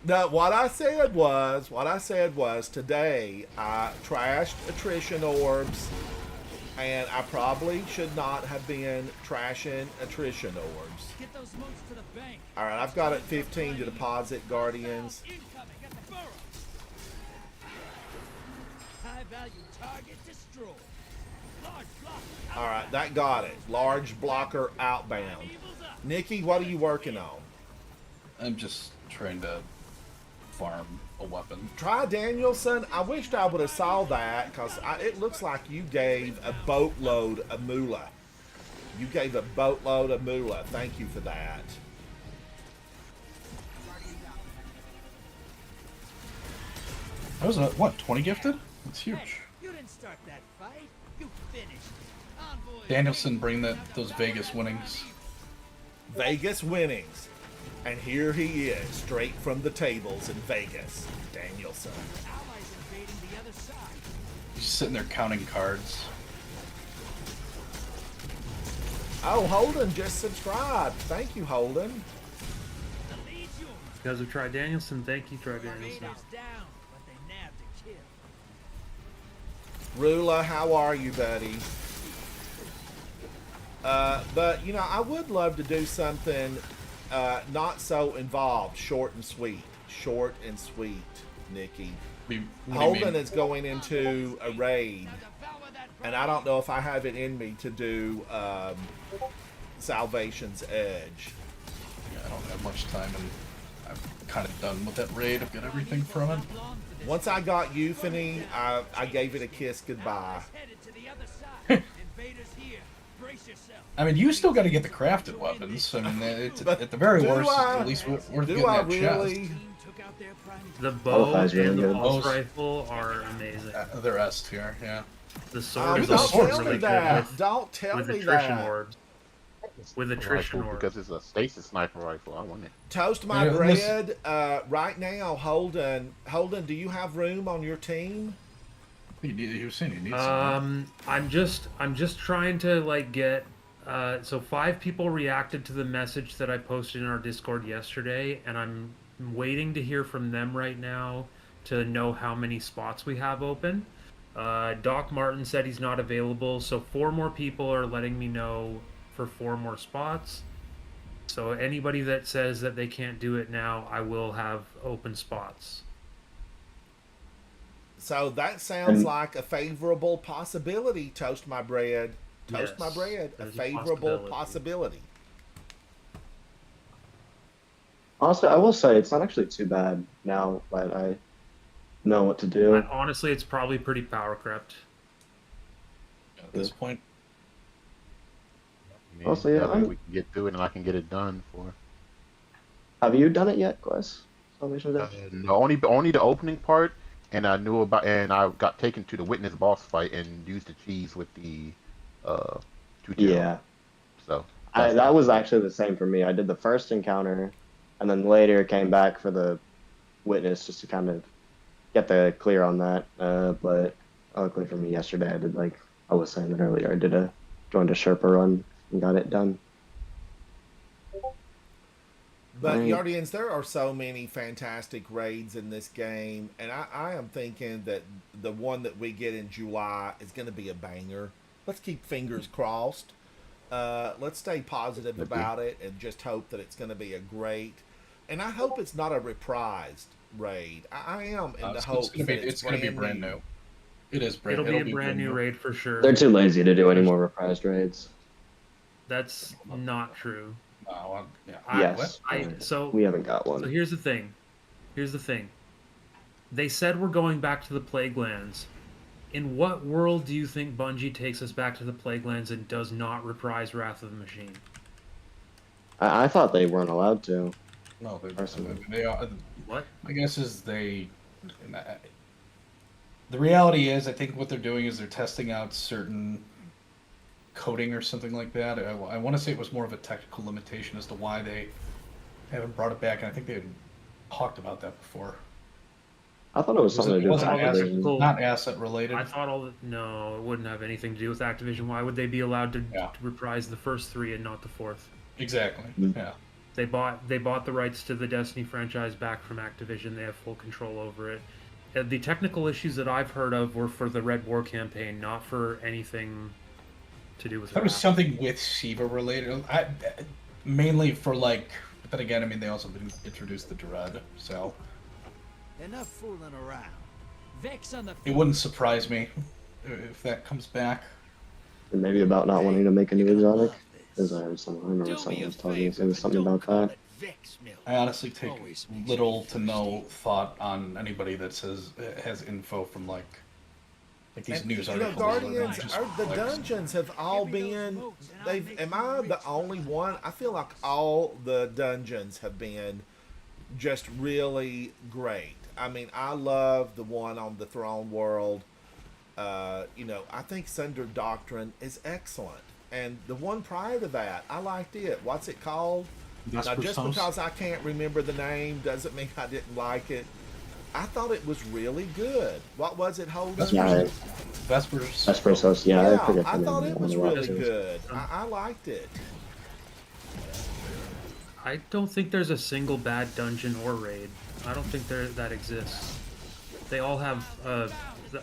No, what I said was today I trashed attrition orbs, and I probably should not have been trashing attrition orbs. Get those moats to the bank. All right, I've got it 15 to deposit Guardians. Incoming at the burrow. High value target destroyed. Large block. All right, that got it. Large blocker outbound. Nikki, what are you working on? I'm just trying to farm a weapon. Try Danielson. I wished I would have saw that because it looks like you gave a boatload of moolah. You gave a boatload of moolah. Thank you for that. That was what, 20 gifted? That's huge. Hey, you didn't start that fight. You finished. Envoy. Danielson, bring those Vegas winnings. Vegas winnings. And here he is, straight from the tables in Vegas. Danielson. Allies invading the other side. He's sitting there counting cards. Oh, Holden just subscribed. Thank you, Holden. The lead's yours. Because of Try Danielson, thank you, Try Danielson. Raiders down, but they nabbed a kill. Rula, how are you, buddy? But, you know, I would love to do something not so involved. Short and sweet. Short and sweet, Nikki. What do you Holden mean? is going into a raid. And I don't know if I have it in me to do Salvation's Edge. Yeah, I don't have much time, and I'm kind of done with that raid. I've got everything from it. Once I got Euphony, I gave it a kiss goodbye. Headed to the other side. Invaders here. Brace yourself. I mean, you still got to get the crafted weapons. I mean, it's, But at the very do worst, I- it's at least worth Do getting I that really? chest. Took out their prime. The bow Both and IGN the good. pulse Both. rifle are amazing. They're S tier, yeah. The Oh, sword is the don't also sword's tell really me good that. with, Don't tell with me attrition that. orbs. With attrition Rifle, orbs. because it's a stasis sniper rifle. I want it. Toast my Yeah, bread. Right now, Holden, do you have room on your team? You were saying you need some. I'm just trying to like get so 5 people reacted to the message that I posted in our Discord yesterday, and I'm waiting to hear from them right now to know how many spots we have open. Doc Martin said he's not available, so 4 more people are letting me know for 4 more spots. So anybody that says that they can't do it now, I will have open spots. So that sounds And- like a favorable possibility. Toast my bread. Toast Yes, my bread. A there's a favorable possibility. possibility. Honestly, I will say it's not actually too bad now that I know what to do. Honestly, it's probably pretty power crept. At this point, I mean, Also, yeah, that way I'm- we can get through it and I can get it done for. Have you done it yet, Quest? Salvation Uh, Day? no, only the opening part, and I knew about, and I got taken to the witness boss fight and used the cheese with the tutorial. Yeah. So That was actually the same for me. I did the first encounter, and then later came back for the witness just to kind of get the clear on that. But luckily for me, yesterday I did, like I was saying that earlier, I joined a Sherpa run and got it done. But Right. Yardians, there are so many fantastic raids in this game, and I am thinking that the one that we get in July is going to be a banger. Let's keep fingers crossed. Let's stay positive Maybe. about it and just hope that it's going to be a great. And I hope it's not a reprised raid. I am in the hopes that it's gonna be brand new. It is brand. It'll be a brand new raid for sure. They're too lazy to do any more reprised raids. That's not true. Yeah. Yes. So We haven't got one. So here's the thing. They said we're going back to the Plaguelands. In what world do you think Bungie takes us back to the Plaguelands and does not reprise Wrath of the Machine? I thought they weren't allowed to. No, Personally. they are. What? My guess is they. The reality is, I think what they're doing is they're testing out certain coding or something like that. I want to say it was more of a technical limitation as to why they haven't brought it back, and I think they had talked about that before. I thought it was something to do with wasn't Activision. Cool. not asset related. I thought no, it wouldn't have anything to do with Activision. Why would they be allowed to Yeah. reprise the first 3 and not the 4th? Exactly. Mm. Yeah. They bought the rights to the Destiny franchise back from Activision. They have full control over it. The technical issues that I've heard of were for the Red War campaign, not for anything to do with That was Wrath. something with Shiva related. Mainly for like, but then again, I mean, they also introduced the Dread, so Enough fooling around. Vex on the it wouldn't surprise me if that comes back. And maybe about not wanting to make a new exotic. Because I remember someone was talking something about that. I honestly take little to no thought on anybody that says has info from like these And, news you know, articles. Guardians, just the like- dungeons have all been. Am I the only one? I feel like all the dungeons have been just really great. I mean, I love the one on the Throne World. You know, I think Sunder Doctrine is excellent. And the one prior to that, I liked it. What's it called? Now, Vesper's just House? because I can't remember the name doesn't mean I didn't like it. I thought it was really good. What was it, Holden? Yeah, Vespers. Espressos, yeah, I forget the I name thought of it the was one. really good. I liked it. I don't think there's a single bad dungeon or raid. I don't think that exists. They all have.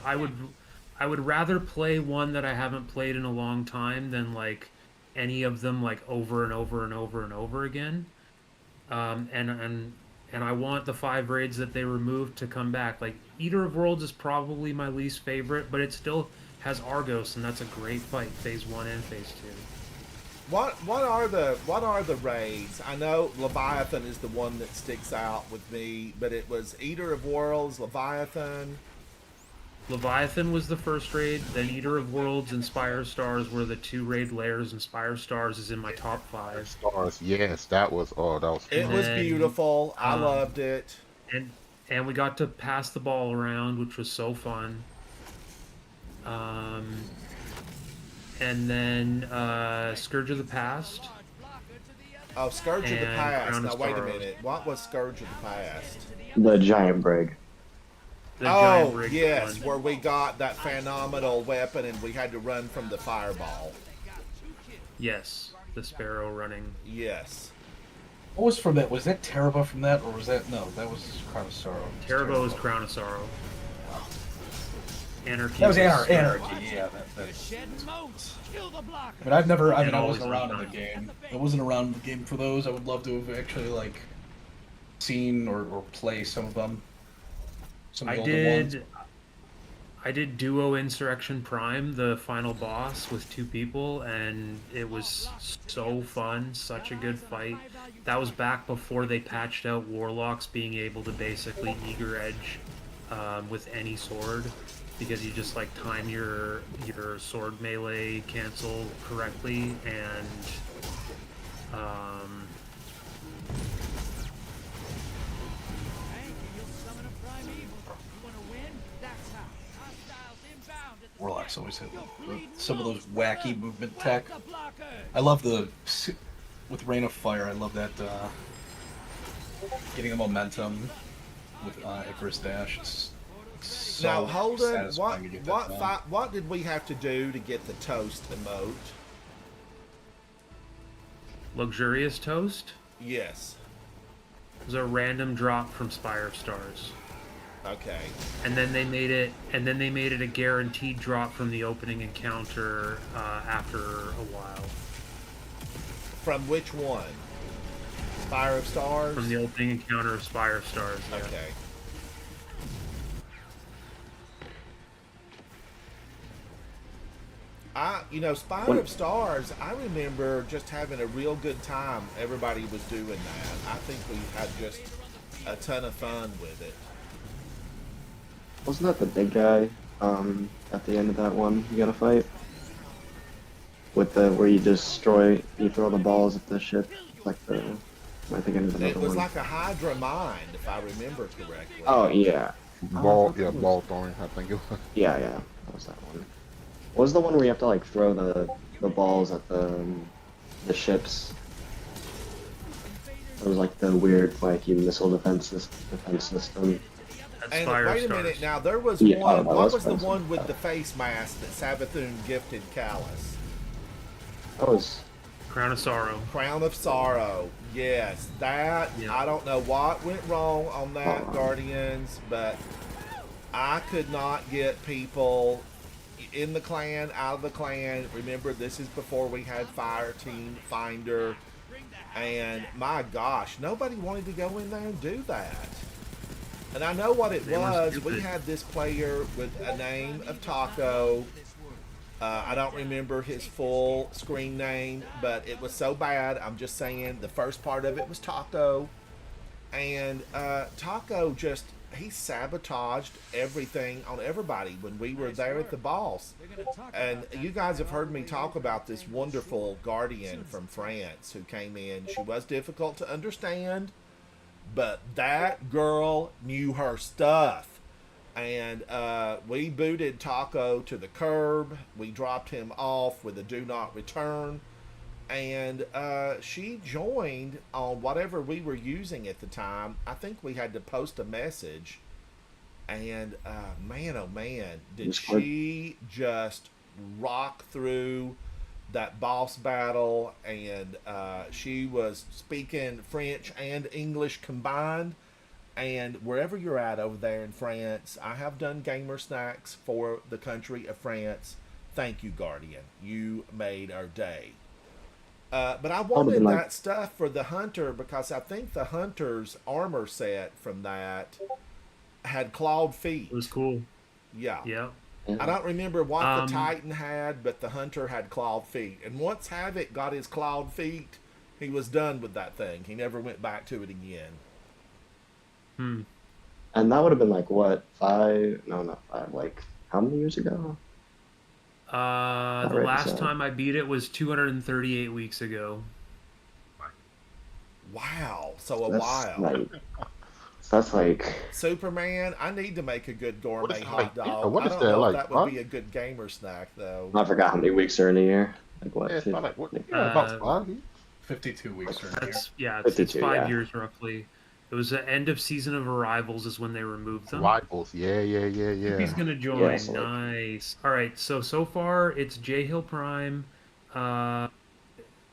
I would rather play one that I haven't played in a long time than like any of them like over and over and over and over again. And I want the 5 raids that they removed to come back. Like Eater of Worlds is probably my least favorite, but it still has Argos, and that's a great fight. Phase 1 and Phase 2. What are the raids? I know Leviathan is the one that sticks out with me, but it was Eater of Worlds, Leviathan. Leviathan was the first raid, then Eater of Worlds and Spire Stars were the 2 raid layers, and Spire Stars is in my top 5. Stars, yes, that was that was It fun. was then, beautiful. I loved it. And we got to pass the ball around, which was so fun. And then Scourge of the Past. Oh, Scourge of the And Past. Crown Now of wait a Sorrows. minute. What was Scourge of the Past? The giant brig. The giant Oh, rig yes, one. where we got that phenomenal weapon and we had to run from the fireball. Yes, the Sparrow running. Yes. What was from that? Was that Teraba from that, or was that no? That was Crown of Sorrow. Terabo is Crown of Sorrow. Anarchy. That was Scourge. Anarchy. Yeah, that. shedding moats. Kill the blocker. I mean, I've never. I And mean, I always wasn't around in on the time. game. I wasn't around in the game for those. I would love to have actually like seen or play some of them. Some of the older ones. I did Duo Insurrection Prime, the final boss, with 2 people, and it was so fun, such a good fight. That was back before they patched out Warlocks being able to basically eager edge with any sword, because you just like time your sword melee cancel correctly, and Warlocks always hit some of those wacky movement tech. I love with Rain of Fire. I love that getting the momentum with Icarus Dash. It's so Now, Holden, satisfying to get that done. what did we have to do to get the toast emote? Luxurious Toast Yes. was a random drop from Spire of Stars. Okay. And then they made it a guaranteed drop from the opening encounter after a while. From which one? Fire of Stars? From the opening encounter of Spire of Stars. Yeah. Okay. Spire of Stars, I remember just having a real good time. Everybody was doing that. I think we had just a ton of fun with it. Wasn't that the big guy at the end of that one you gotta fight? With where you you throw the balls at the ship, like I think of another It was one. like a Hydra Mind, if I remember correctly. Oh yeah, Ball throwing, I think it was. yeah, that was that one. What was the one where you have to like throw the balls at the ships? It was like the weird wacky missile defense system. That's And Spire of wait a Stars. minute, now there was Yeah, one. that What was was the fancy. one with the face mask that Savathun gifted Callus? That was Crown of Sorrow. Crown of Sorrow. Yes, that. Yeah. I don't know what went wrong on that, Guardians, but I could not get people in the clan, out of the clan. Remember, this is before we had Fire Team Finder. And my gosh, nobody wanted to go in there and do that. And I know what it was. We had this player with a name of Taco. I don't remember his full screen name, but it was so bad. I'm just saying the first part of it was Taco. And Taco just, he sabotaged everything on everybody when we were there at the boss. And you guys have heard me talk about this wonderful Guardian from France who came in. She was difficult to understand, but that girl knew her stuff. And we booted Taco to the curb. We dropped him off with a do not return. And she joined on whatever we were using at the time. I think we had to post a message. And man, oh man, did she just rock through that boss battle. And she was speaking French and English combined. And wherever you're at over there in France, I have done gamer snacks for the country of France. Thank you, Guardian. You made our day. But I wanted that stuff for the Hunter because I think the Hunter's armor set from that had clawed feet. It was cool. Yeah. Yeah. I don't remember what the Titan had, but the Hunter had clawed feet. And once Havoc got his clawed feet, he was done with that thing. He never went back to it again. And that would have been like what, 5? No, not 5. Like how many years ago? The last time I beat it was 238 weeks ago. Wow, so That's while. Like, that's like Superman. I need to make a good gourmet hot dog. Yeah, what is I don't that know like? if that would be a good gamer snack though. I forgot how many weeks are in a year. Like what? Yeah, it's about, about 5. 52 weeks or a year. Yeah, it's 52, 5 years roughly. It was the end of Season of Arrivals is when they removed them. Rivals, yeah. He's gonna join. Yeah, so Nice. All right. So far it's J Hill Prime,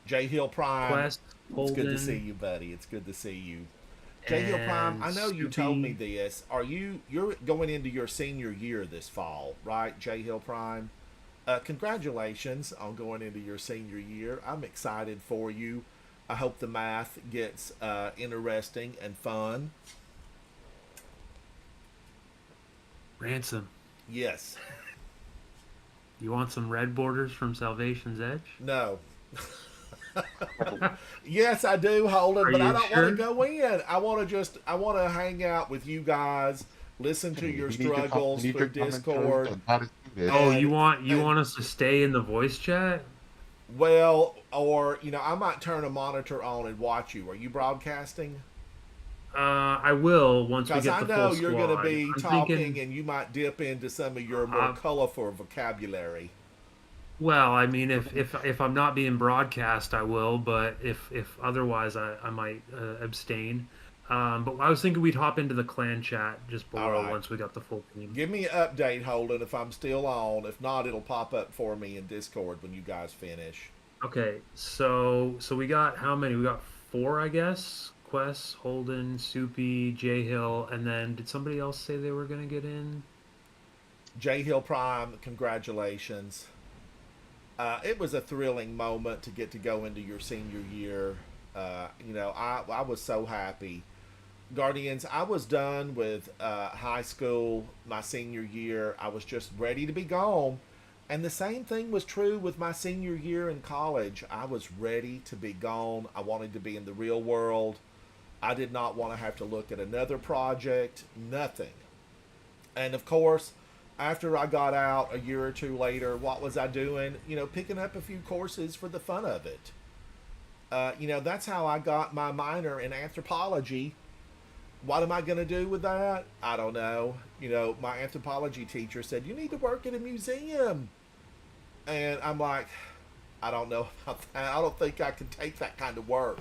J Hill Prime. Quest, It's good to Holden, see you, buddy. It's good to see you. J Hill Prime. I and know you told me Snoopy. this. You're going into your senior year this fall, right? J Hill Prime. Congratulations on going into your senior year. I'm excited for you. I hope the math gets interesting and fun. Ransom. Yes. You want some red borders from Salvation's Edge? No. Yes, I do, Holden, Are but I you don't sure? want to go in. I want to hang out with you guys, listen to your struggles through Discord. Oh, you want and- us to stay in the voice chat? Well, or I might turn a monitor on and watch you. Are you broadcasting? I will once we Because get I the know full you're going to squad. be I'm talking, thinking- and you might dip into some of your more colorful vocabulary. Well, I mean, if I'm not being broadcast, I will. But if otherwise, I might abstain. But I was thinking we'd hop into the clan chat just below All right. once we got the full team. Give me an update, Holden, if I'm still on. If not, it'll pop up for me in Discord when you guys finish. Okay, so we got how many? We got 4, I guess. Quest, Holden, Soupy, J Hill, and then did somebody else say they were gonna get in? J Hill Prime, congratulations. It was a thrilling moment to get to go into your senior year. I was so happy. Guardians, I was done with high school my senior year. I was just ready to be gone. And the same thing was true with my senior year in college. I was ready to be gone. I wanted to be in the real world. I did not want to have to look at another project, nothing. And of course, after I got out a year or two later, what was I doing? Picking up a few courses for the fun of it. That's how I got my minor in anthropology. What am I going to do with that? I don't know. My anthropology teacher said, you need to work at a museum. And I'm like, I don't know about that. I don't think I can take that kind of work.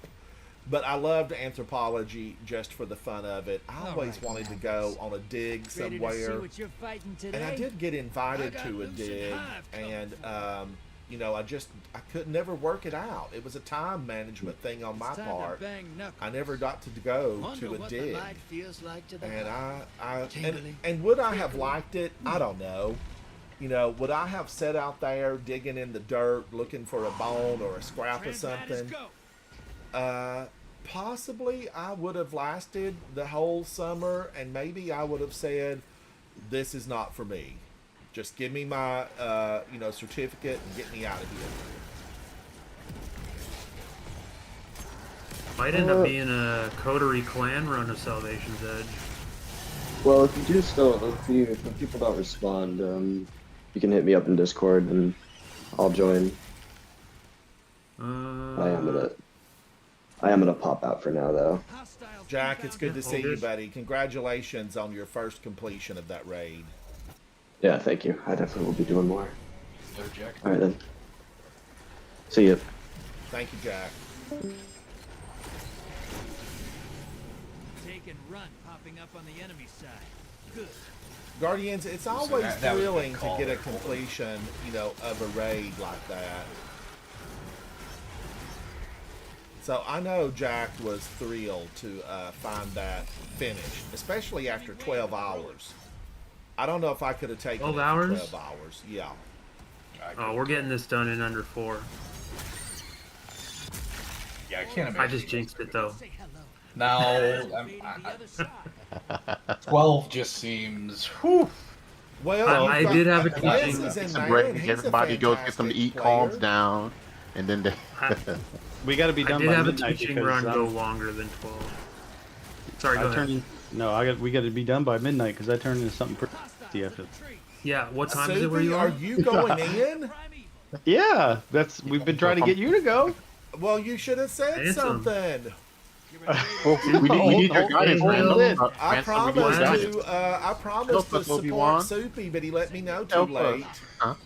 But I loved anthropology just for the fun of it. I always wanted to go on a dig somewhere. And I did get invited to a dig. And I could never work it out. It was a time management thing on my It's time to part. bang knuckles. I never got to go Wonder to a what the dig. light feels like to the And heart. and, Tingly, and would I have tingly. liked it? I don't know. Would I have sat out there digging in the dirt looking for a bone or a scrap of something? Possibly I would have lasted the whole summer, and maybe I would have said, this is not for me. Just give me my certificate and get me out of here. Might end up being a coterie clan run of Salvation's Edge. Well, if if people don't respond, you can hit me up in Discord and I'll join. I am gonna pop out for now though. Jack, it's good to see you, good. buddy. Congratulations on your first completion of that raid. Yeah, thank you. I definitely will be doing more. There, Jack. All right then. See ya. Thank you, Jack. Take and run, popping up on the enemy side. Good. Guardians, it's always that was a good thrilling to call get a there. completion, of a raid like that. So I know Jack was thrilled to find that finished, especially after 12 hours. I don't know if I could have taken 12 it for hours? 12 hours. Yeah. Oh, we're getting this done in under 4. Yeah, I can't imagine. I just jinxed it though. Say hello. Now, Invading the other side. 12 just seems. Whew. Well, I you've got- did have a Wes teaching. is in Some there, break, and he's a everybody goes get something to eat, fantastic calms player. down, and then they. We got to be I done did by have a midnight teaching because run go longer than 12. Sorry, go ahead. we got to be done by midnight because I turned into something pretty after. Yeah, what time is it where Suvi, you are are? you going in? Yeah, we've been trying to get you to go. Well, you should have said Handsome. something. we need your Hold- guidance, hold Randall. it. I Ransom, we need your promised guidance. I promised to Help us, support Obi-Wan. Soupy, but he let me know too Help late. us.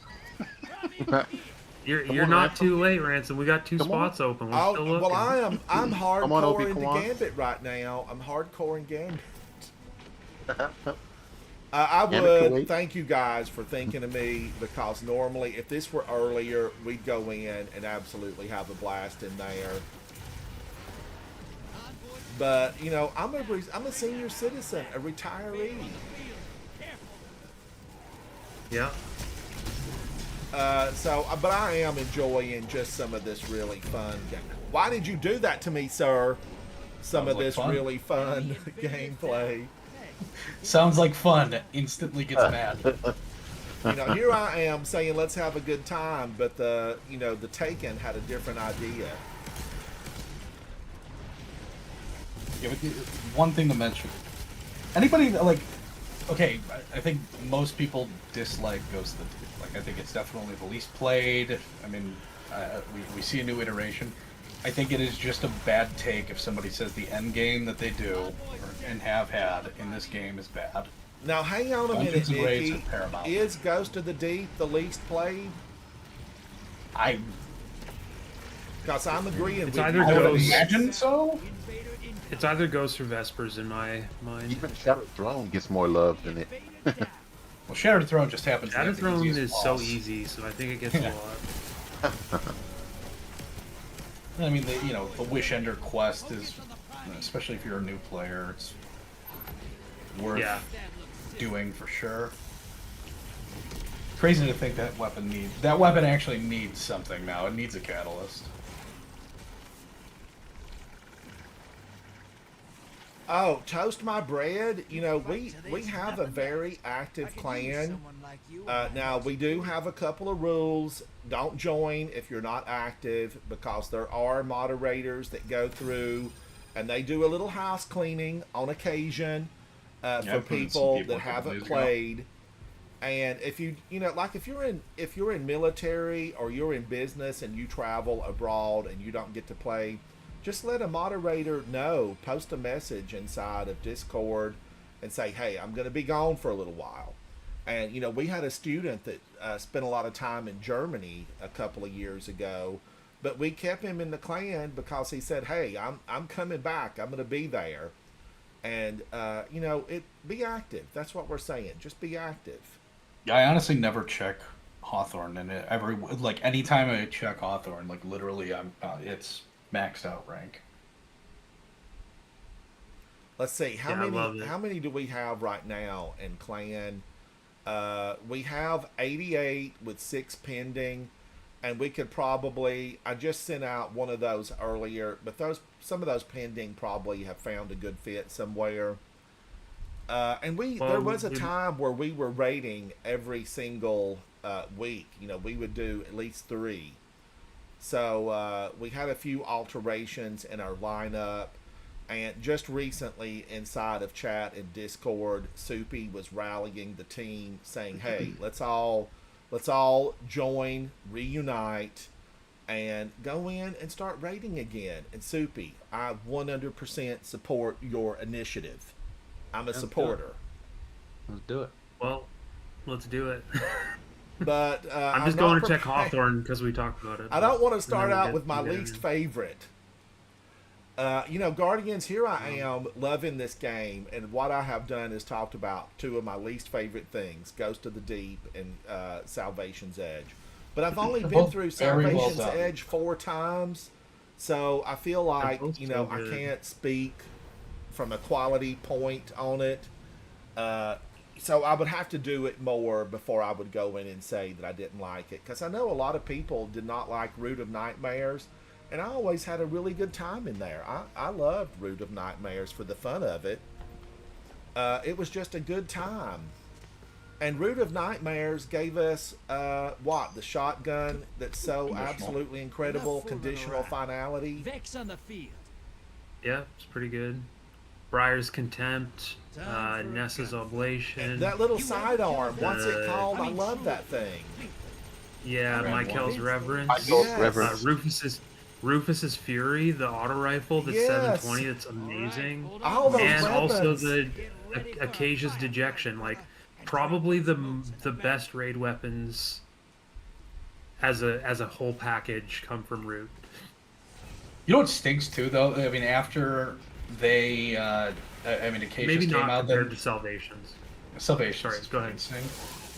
Huh? You're on, not Ransom. too late, Ransom. We got 2 Come on. spots open. We're still looking. Well, I'm on, hardcore into Obi-Wan. Gambit right now. I'm hardcore in Gambit. I Gambit would Kuwait. thank you guys for thinking of me, because normally if this were earlier, we'd go in and absolutely have a blast in there. But I'm a senior citizen, a retiree. Yeah. But I am enjoying just some of this really fun game. Why did you do that to me, sir? Some Sounds of like this fun. really fun gameplay. Sounds like fun. Instantly gets mad. Here I am saying let's have a good time, but the Taken had a different idea. Yeah, but one thing to mention. Anybody okay, I think most people dislike Ghost of the Tooth. I think it's definitely the least played. I mean, we see a new iteration. I think it is just a bad take if somebody says the end game that they do and have had in this game is bad. Now hang on a minute, Dungeons and Raids Nicky. are paramount. Is Ghost of the Deep the least played? I Because I'm agreeing with either you. would Ghost- imagine so. It's either Ghost or Vespers in my mind. Even Shattered Throne gets more love than it. Well, Shattered Throne just happens to Shattered have the Throne easiest is so boss. easy, so I think it gets a Yeah. lot. I mean, the Wish Ender quest is, especially if you're a new player, it's worth Yeah. doing for sure. Crazy to think that weapon actually needs something now. It needs a catalyst. Oh, Toast My Bread. We have a very active clan. Now, we do have a couple of rules. Don't join if you're not active, because there are moderators that go through and they do a little house cleaning on occasion for I put in some people people that a couple haven't days ago. played. And if if you're in military or you're in business and you travel abroad and you don't get to play, just let a moderator know. Post a message inside of Discord and say, hey, I'm going to be gone for a little while. And, we had a student that spent a lot of time in Germany a couple of years ago, but we kept him in the clan because he said, hey, I'm coming back. I'm going to be there. And, be active. That's what we're saying. Just be active. Yeah, I honestly never check Hawthorne, and anytime I check Hawthorne, like literally, it's maxed out rank. Let's see Yeah, I love it. how many do we have right now in clan? We have 88 with 6 pending, and we could probably. I just sent out one of those earlier, but some of those pending probably have found a good fit somewhere. And there was a time where we were rating every single week. You know, we would do at least 3. So we had a few alterations in our lineup. And just recently, inside of chat and Discord, Soupy was rallying the team, saying, "Hey, let's all join, reunite, and go in and start raiding again." And Soupy, I 100% support your initiative. I'm a supporter. Let's do it. Well, let's do it. But I'm just going to check Hawthorne because we talked about it. I don't want to start out with my least favorite. Guardians, here I am loving this game, and what I have done is talked about 2 of my least favorite things, Ghost of the Deep and Salvation's Edge. But I've only been through Salvation's Edge 4 times, so I feel like, I can't speak from a quality point on it. So I would have to do it more before I would go in and say that I didn't like it, because I know a lot of people did not like Root of Nightmares. And I always had a really good time in there. I loved Root of Nightmares for the fun of it. It was just a good time. And Root of Nightmares gave us, the shotgun that's so absolutely incredible. Conditional finality. Vex on the field. Yeah, it's pretty good. Briar's Contempt, Nessa's Oblation. That little sidearm, what's it called? I love that thing. Yeah, Michael's Reverence. Yes. Rufus's Fury, the auto rifle that's Yes. 720, that's amazing. All those And also weapons. the Acacia's Dejection, probably the best raid weapons as a whole package come from Root. You know what stinks too, though? I mean, after they, Acacia's Maybe came not out, compared then to Salvations. Salvation. Sorry, go ahead.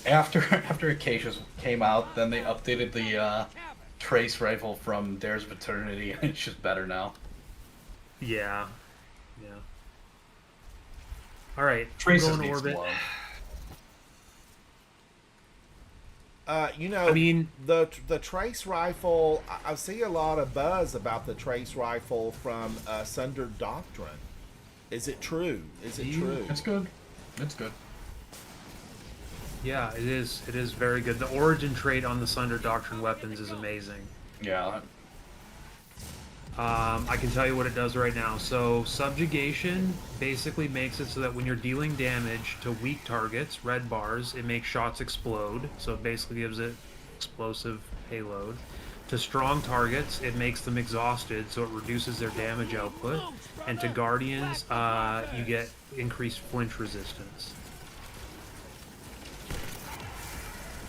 After Acacia's came out, then they updated the trace rifle from Dares of Eternity, and it's just better now. Yeah. All right, Traces going to needs orbit. love. The trace rifle. I see a lot of buzz about the trace rifle from Sundered Doctrine. Is it true? Is it true? It's good. It's good. Yeah, it is. It is very good. The origin trait on the Sunder Doctrine weapons is amazing. Yeah. I can tell you what it does right now. So Subjugation basically makes it so that when you're dealing damage to weak targets, red bars, it makes shots explode. So it basically gives it explosive payload. To strong targets, it makes them exhausted, so it reduces their damage output. And to Guardians, you get increased flinch resistance.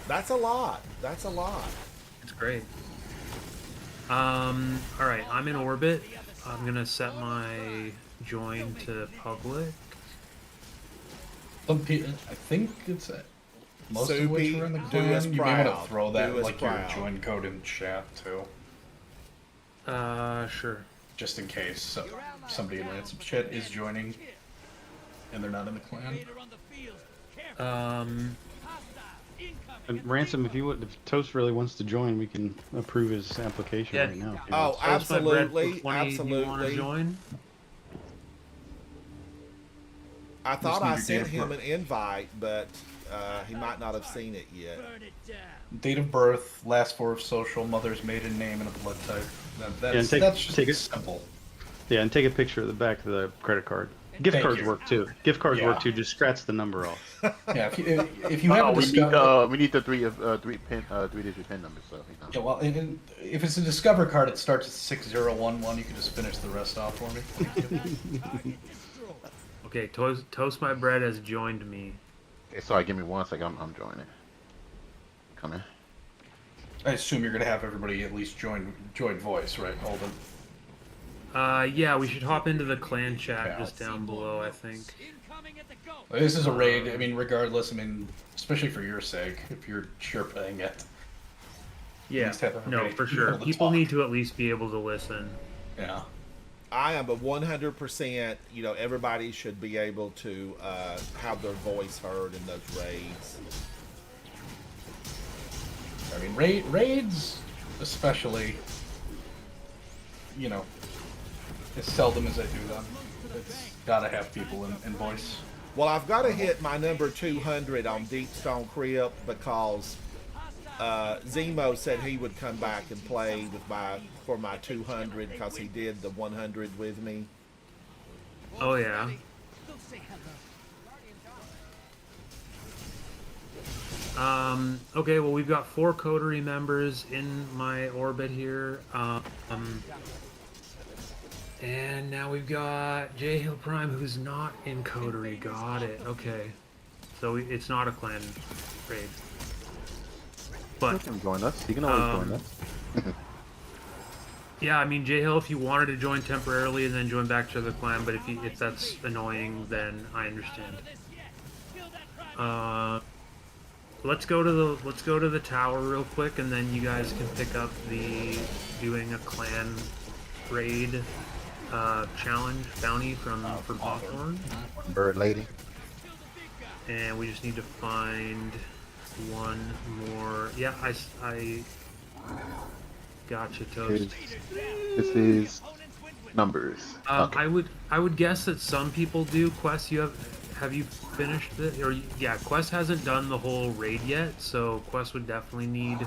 That's a lot. That's a lot. It's great. Alright, I'm in orbit. I'm gonna set my join to public. Some people, I think it's most of which Soupy, are in the do clan. us You may proud. want to throw that Do us like proud. your join code in chat too, Sure. just in case somebody in Ransom chat is joining and they're not in the clan. And Ransom, if Toast really wants to join, we can approve his application Yeah. right now. if he Oh, wants. Toast my bread for absolutely, 20. You want to absolutely. join? I thought need I your sent date of him birth. an invite, but he might not have seen it yet. Date of birth, last 4 of social, mother's maiden name, and a blood type. That's take just it. simple. Yeah, and take a picture of the back of the credit card. Gift Thank cards you. work too. Gift cards Yeah. work too. Just scratch the number off. Yeah, if you haven't discovered, we need the three-digit pin number. So yeah, well, and if it's a Discover card, it starts at 6011. You can just finish the rest off for me. Okay, Toast My Bread has joined me. Okay, sorry, give me 1 second. I'm joining. Coming. I assume you're gonna have everybody at least join voice, right, Holden? Yeah, we should hop into the clan chat Yeah. just down below, I think. This is a raid. I mean, regardless. I mean, especially for your sake, if you're Sherpaing it. Yeah, least have no, everybody for be sure. able to People talk. need to at least be able to listen. Yeah. I am a 100%. Everybody should be able to have their voice heard in those raids. I mean, raids, especially, as seldom as I do them, it's gotta have people in voice. Well, I've got to hit my number 200 on Deep Stone Crypt because Zemo said he would come back and play for my 200 because he did the 100 with me. Oh yeah. Okay, well we've got 4 coterie members in my orbit here. And now we've got J Hill Prime, who's not in coterie. Got it. Okay. So it's not a clan raid. You But can join us. You can always join us. yeah, I mean J Hill, if you wanted to join temporarily and then join back to the clan, but if that's annoying, then I understand. Let's go to the tower real quick, and then you guys can pick up the doing a clan raid challenge bounty from Hawthorne. Bird Lady. And we just need to find one more. Yeah, I gotcha, Toast. This is numbers. Okay. I would guess that some people do. Quest, have you finished it? Or yeah, Quest hasn't done the whole raid yet, so Quest would definitely need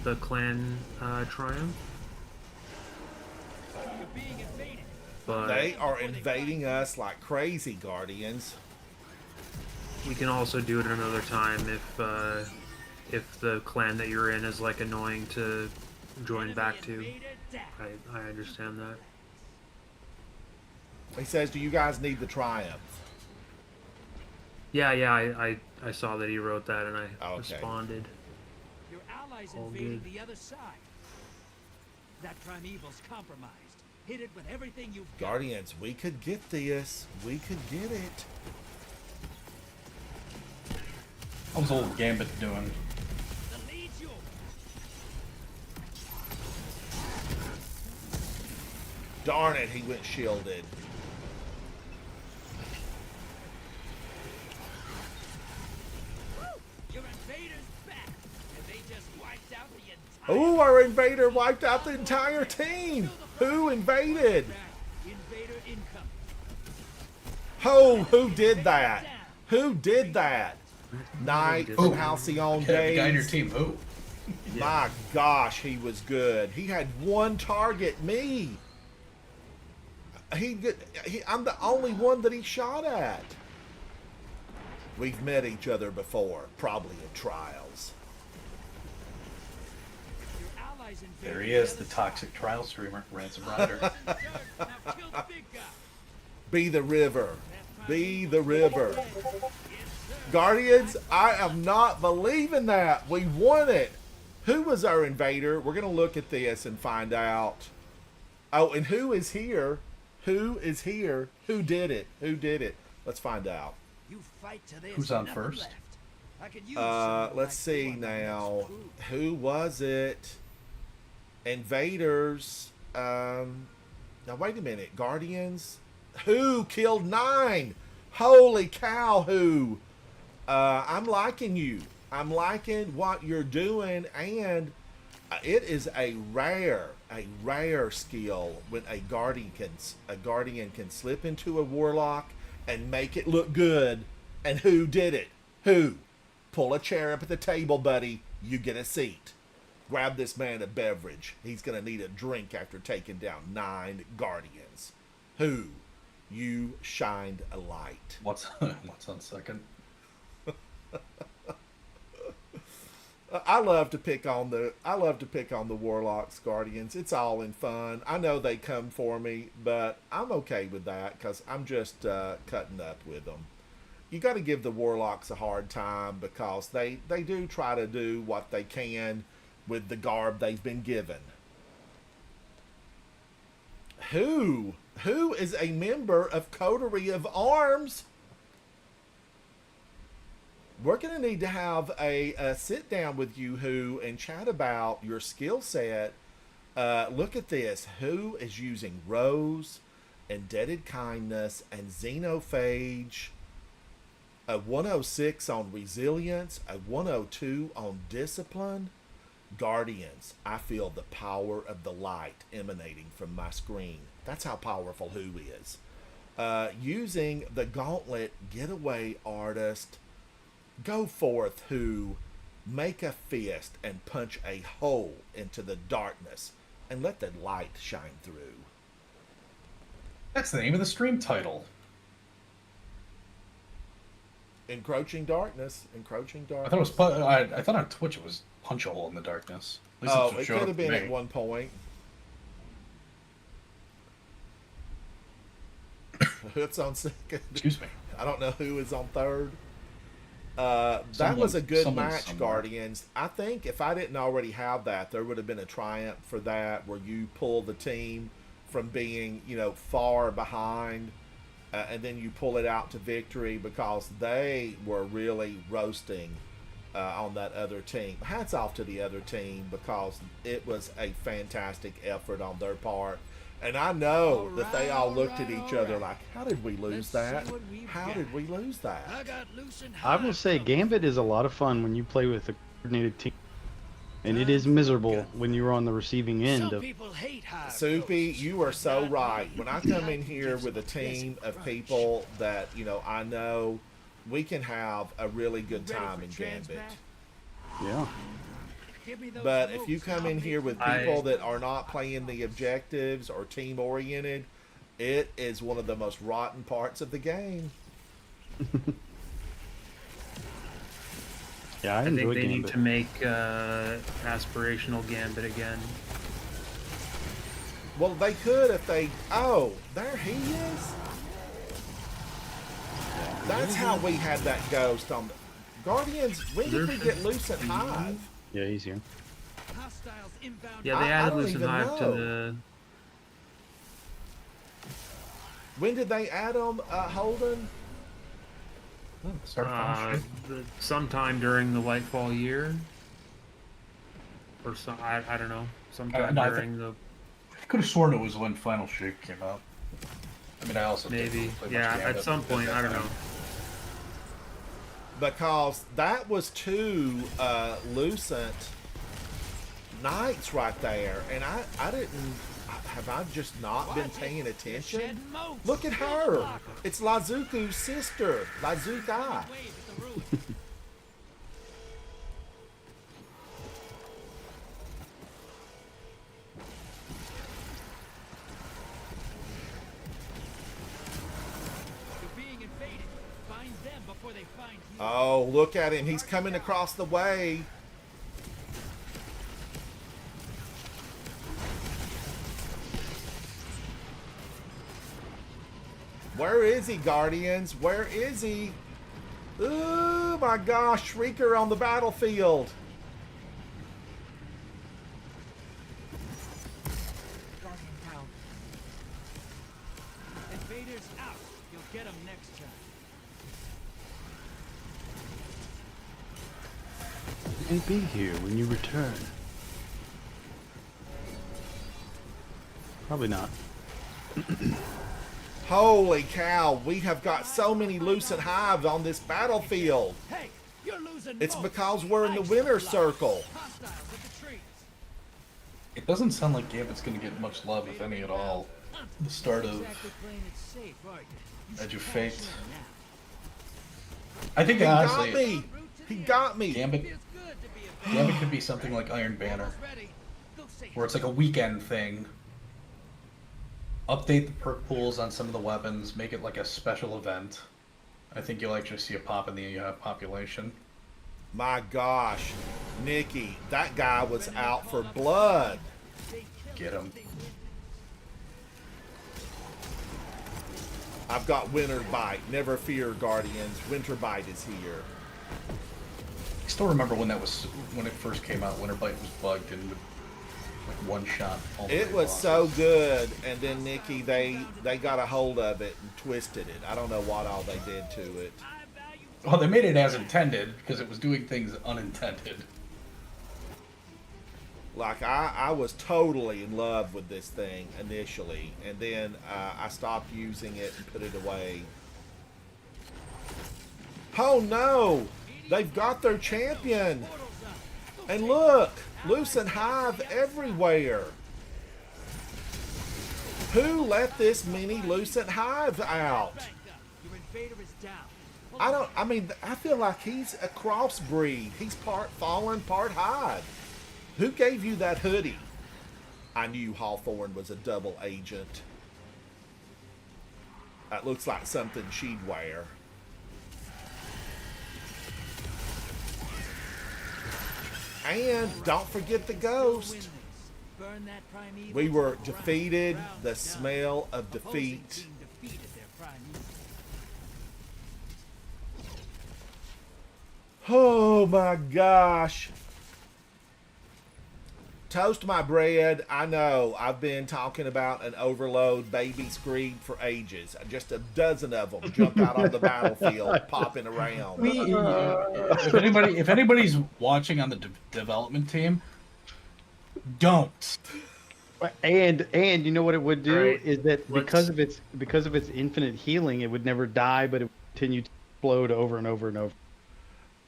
the clan triumph. But They are invading us like crazy, Guardians. we can also do it another time if the clan that you're in is like annoying to join back to. I understand that. He says, do you guys need the triumph? Yeah, I saw that he wrote that and I Okay. responded. Your allies All invaded good. the other side. That primeval's compromised. Hit it with everything you've got. Guardians, we could get this. We could get it. What was old Gambit doing? The Legion. Darn it, he went shielded. Your invader's back, and they just wiped out the entire Ooh, our invader wiped out the entire team. Who invaded? invader income. Oh, who did that? Who did that? Knight from Halcyon The guy on your Days. team, who? My gosh, he was good. He had one target, me. I'm the only one that he shot at. We've met each other before, probably in trials. Your allies invaded There he is, other the side. toxic trial streamer, Ransom Rider. Now kill the big guy. Be the river. Be the river. Guardians, I am not believing that. We won it. Who was our invader? We're going to look at this and find out. Oh, and who is here? Who is here? Who did it? Who did it? Let's find out. You fight to this, Who's on nothing first? left. I could use someone Let's like see you on my now. next move. Who was it? Invaders. Now wait a minute. Guardians. Who killed 9? Holy cow! Who? I'm liking you. I'm liking what you're doing, and it is a rare skill when a guardian can slip into a warlock and make it look good. And who did it? Who? Pull a chair up at the table, buddy. You get a seat. Grab this man a beverage. He's gonna need a drink after taking down 9 guardians. Who? You shined a light. What's on second? I love to pick on the warlocks, guardians. It's all in fun. I know they come for me, but I'm okay with that because I'm just cutting up with them. You got to give the warlocks a hard time because they do try to do what they can with the garb they've been given. Who is a member of Coterie of Arms? we're going to need to have a sit down with you, Who, and chat about your skill set. Look at this. Who is using Rose, Indebted Kindness, and Xenophage, a 106 on Resilience, a 102 on Discipline. Guardians, I feel the power of the light emanating from my screen. That's how powerful Who is. Using the Gauntlet, Getaway Artist, go forth, Who, make a fist and punch a hole into the darkness and let the light shine through. That's the name of the stream title. Encroaching Darkness. Encroaching Darkness. I thought it was. I thought on Twitch it was punch a hole in the darkness. At least Oh, that's what it showed could up have to been me. at one point. Hood's on second. Excuse me. I don't know who is on third. That was a good someone match, somewhere. Guardians. I think if I didn't already have that, there would have been a triumph for that, where you pull the team from being, far behind, and then you pull it out to victory, because they were really roasting on that other team. Hats off to the other team, because it was a fantastic effort on their part. And I know that they all looked at each other like, how did we lose that? How did we lose that? I will say Gambit is a lot of fun when you play with a coordinated team. And it is miserable when you're on the receiving end of. Soupy, you are so right. When I come in here with a team of people that, I know, we can have a really good time in Gambit. Yeah. But if you come in here with people that are not playing the objectives or team oriented, it is one of the most rotten parts of the game. Yeah, I I think enjoy they Gambit. need to make aspirational Gambit again. Well, they could if they... Oh, there he is. That's how we had that ghost on the... Guardians, when did we get Lucent Hive? Yeah, he's here. Yeah, they I added don't Lucent even Hive to know. the... When did they add them, Holden? Start finish. sometime during the Lightfall year. Or some, I don't know. Sometime no, I during the... I could have sworn it was when Final Shape came out. I mean, I also didn't Maybe. play much Yeah, Gambit at some at point, that I don't time. know. Because that was two Lucent Knights right there. And I didn't... Have I just not been paying attention? Look at her! It's Lazuku's sister, Lazuka. Oh, look at him. He's coming across the way. Where is he, Guardians? Where is he? Oh my gosh, Shrieker on the battlefield. Guardian down. Invaders out. You'll get them next time. And be here when you return. Probably not. Holy cow, we have got so many Lucent Hives on this battlefield. Hey, you're losing. It's most. because we're in the Ice winner block. circle. Hostiles at the trees. It doesn't sound like Gambit's going to get much love, if any at all. The start of Exactly playing it safe, are you? Edge of Fate. I think He honestly, got me. He got me. Gambit could be something like Iron Banner, where it's like a weekend thing. Update the perk pools on some of the weapons, make it like a special event. I think you'll actually see a pop in the population. My gosh, Nikki, that guy was out for blood. Get him. I've got Winter Bite. Never fear, Guardians. Winter Bite is here. I still remember when it first came out. Winter Bite was bugged and would like one shot. All the It way was across. so good, and then Nikki, they got a hold of it and twisted it. I don't know what all they did to it. Well, they made it as intended because it was doing things unintended. Like I was totally in love with this thing initially, and then I stopped using it and put it away. Oh no! They've got their champion! And look! Lucent Hive everywhere! Who let this mini Lucent Hive out? Your invader is down. I feel like he's a crossbreed. He's part fallen, part hive. Who gave you that hoodie? I knew Hawthorne was a double agent. That looks like something she'd wear. And don't forget the ghost. Burn that primeval We to were the ground. defeated. Ground The down. smell of Opposing defeat. team defeated their primeval. Oh my gosh. Toast my bread. I know I've been talking about an overload baby screed for ages. Just a dozen of them jump out on the battlefield, popping around. If anybody's watching on the development team, don't. And you know what it would do Right. is that Let's- because of its infinite healing, it would never die, but it would continue to explode over and over and over.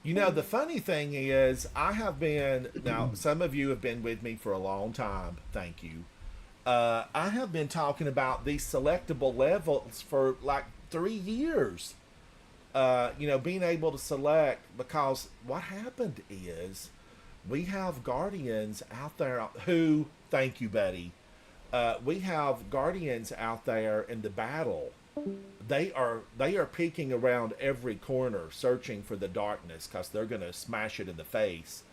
You know, the funny thing is, I have been, now, some of you have been with me for a long time. Thank you. I have been talking about these selectable levels for like 3 years. Being able to select, because what happened is we have guardians out there who, thank you, Betty. We have guardians out there in the battle. They are peeking around every corner, searching for the darkness, because they're going to smash it in the face.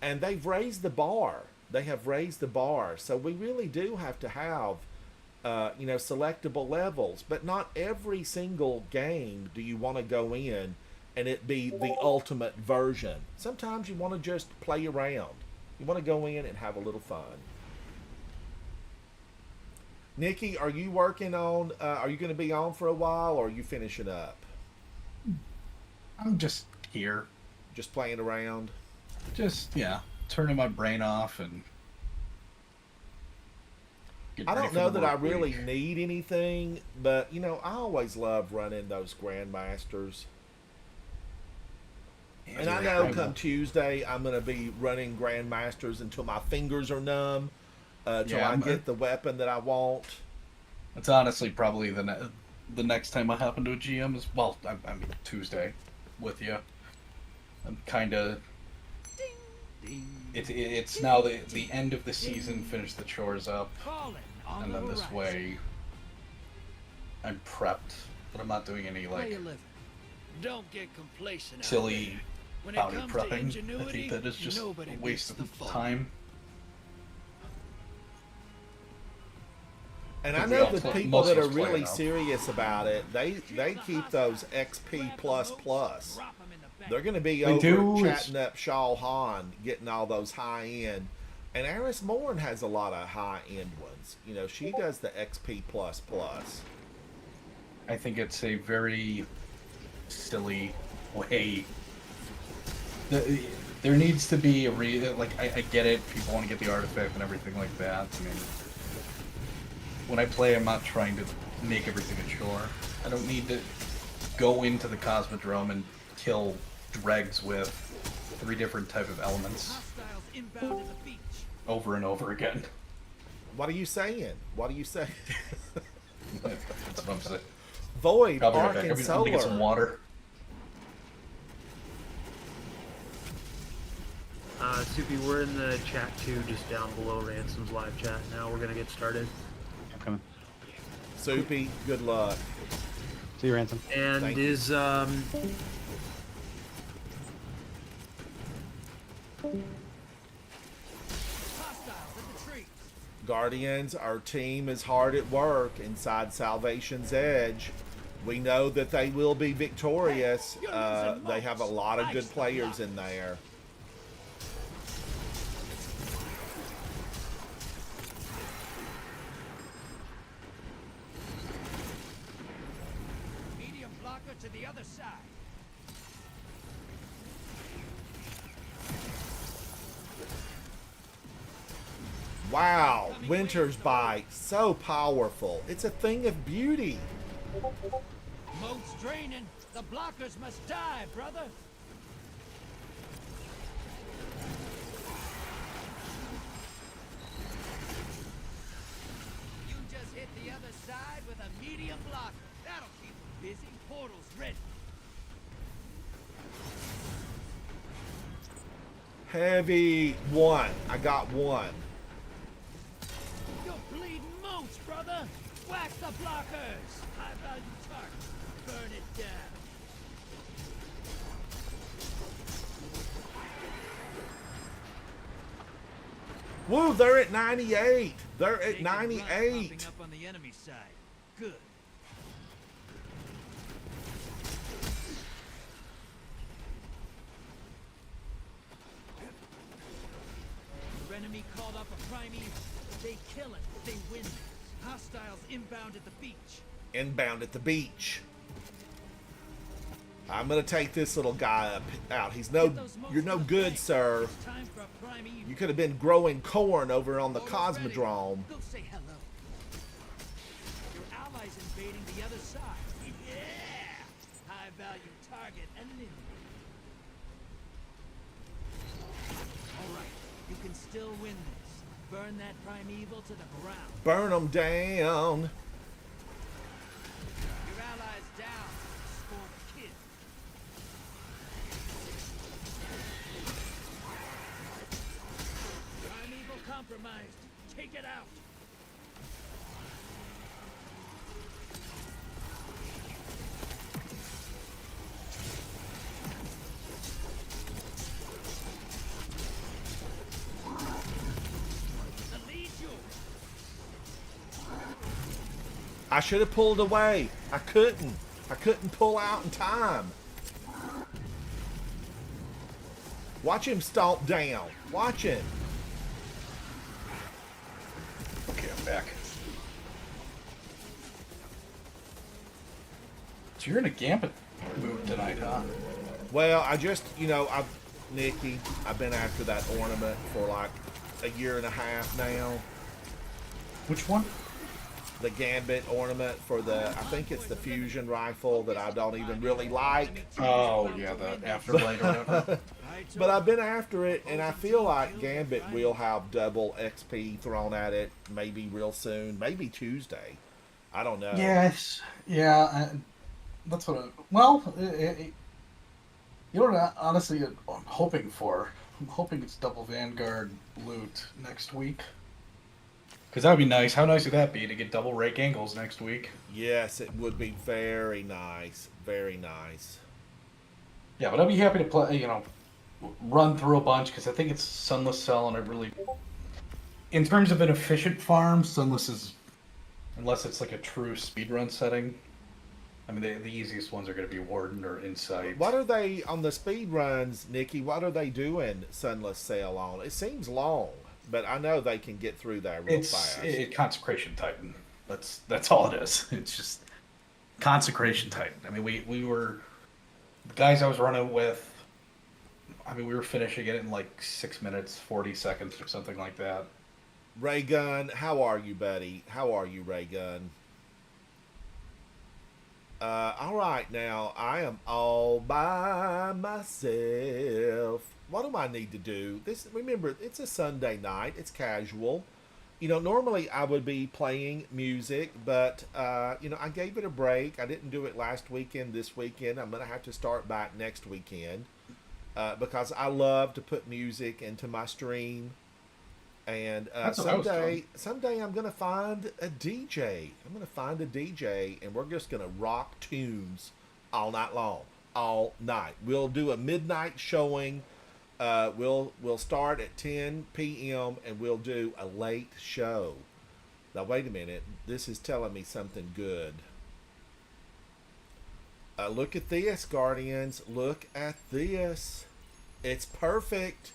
And they've raised the bar. They have raised the bar. So we really do have to have, selectable levels. But not every single game do you want to go in and it be the ultimate version. Sometimes you want to just play around. You want to go in and have a little fun. Nikki, are you working on, are you going to be on for a while, or are you finishing up? I'm just here. Just playing around? Just, yeah, turning my brain off and getting I ready don't for know the that I work really week. need anything, but, I always love running those Grandmasters. And I know come Tuesday, I'm going to be running Grandmasters until my fingers are numb, till Yeah, I get the weapon that I want. It's honestly probably the next time I happen to a GM is, well, I mean, Tuesday with you. I'm kind of... It's now the end of the season, finish the chores up, Fallen on and the then this horizon. way I'm prepped, but I'm not doing any, How you like, living? Don't get complacent. out silly there. When it bounty comes to prepping. I ingenuity, think that is just nobody a waste beats of the fallen. time. And I Because we know all the play- people most that of are us play really now. serious about it, they keep those XP++. Drop 'em in the back. They're going to be They over do. chatting up Shaw Han, getting all those high end. And Eris Morn has a lot of high end ones. She does the XP++. I think it's a very silly way. There needs to be a I get it. People want to get the artifact and everything like that. I mean, when I play, I'm not trying to make everything a chore. I don't need to go into the Cosmodrome and kill dregs with 3 different type of elements Hostiles inbound to the beach. over and over again. What are you saying? What are you saying? That's what I'm saying. Void, I'll be right Arc, back. and I'm gonna get some Solar. water. Soupy, we're in the chat too, just down below Ransom's live chat now. We're gonna get started. I'm coming. Soupy, good luck. See you, Ransom. And Thank you. is Hostiles at the trees. Guardians, our team is hard at work inside Salvation's Edge. We know that they will be victorious. They have a lot of good players in there. Medium blocker to the other side. Wow, Winter's Bite, so powerful. It's a thing of beauty. Moat's draining. The blockers must die, brother. You just hit the other side with a medium blocker. That'll keep them busy. Portal's ready. Heavy one. I got one. You're bleeding moats, brother. Whack the blockers. High value target. Burn it down. Woo, they're at 98. They're at Take and run, 98. popping up on the enemy side. Good. Your enemy called up a prime evil. They kill it. They win. Hostiles inbound at the beach. Inbound at the beach. I'm gonna take this little guy out. You're no good, sir. It's time for a prime evil. You could have been growing corn over on the Cosmodrome. Go say hello. Your allies invading the other side. Yeah! High value target eliminated. Alright, you can still win this. Burn that primeval to the ground. Burn them down. Your allies down. Score the kill. Primeval compromised. Take it out. The lead's yours. I should have pulled away. I couldn't. I couldn't pull out in time. Watch him stomp down. Watch him. Okay, I'm back. So you're in a Gambit mood tonight, huh? Well, Nikki, I've been after that ornament for like a year and a half now. Which one? The Gambit ornament for I think it's the fusion rifle that I don't even really like. Oh, yeah, the Afterlight or whatever. But I've been after it, and I feel like Gambit will have double XP thrown at it maybe real soon, maybe Tuesday. I don't know. Yes, yeah, that's what. You know what? Honestly, I'm hoping for. I'm hoping it's double Vanguard loot next week. Because that would be nice. How nice would that be to get double rake angles next week? Yes, it would be very nice. Very nice. Yeah, but I'd be happy to play. Run through a bunch because I think it's Sunless Cell, and I really, in terms of an efficient farm, Sunless is, unless it's like a true speedrun setting. I mean, the easiest ones are going to be Warden or Insight. What are they on the speed runs, Nikki? What are they doing Sunless Sail on? It seems long, but I know they can get through that real fast. It's Consecration Titan. That's all it is. It's just Consecration Titan. I mean, we were the guys I was running with. I mean, we were finishing it in like 6 minutes, 40 seconds, or something like that. Ray Gun, how are you, buddy? How are you, Ray Gun? All right, now I am all by myself. What do I need to do? Remember, it's a Sunday night. It's casual. Normally I would be playing music, but I gave it a break. I didn't do it last weekend. This weekend, I'm gonna have to start back next weekend because I love to put music into my stream. And someday I'm gonna find a DJ. I'm gonna find a DJ, and we're just gonna rock tunes all night long, all night. We'll do a midnight showing. We'll start at 10 p.m. and we'll do a late show. Now wait a minute. This is telling me something good. Look at this, Guardians. Look at this. It's perfect.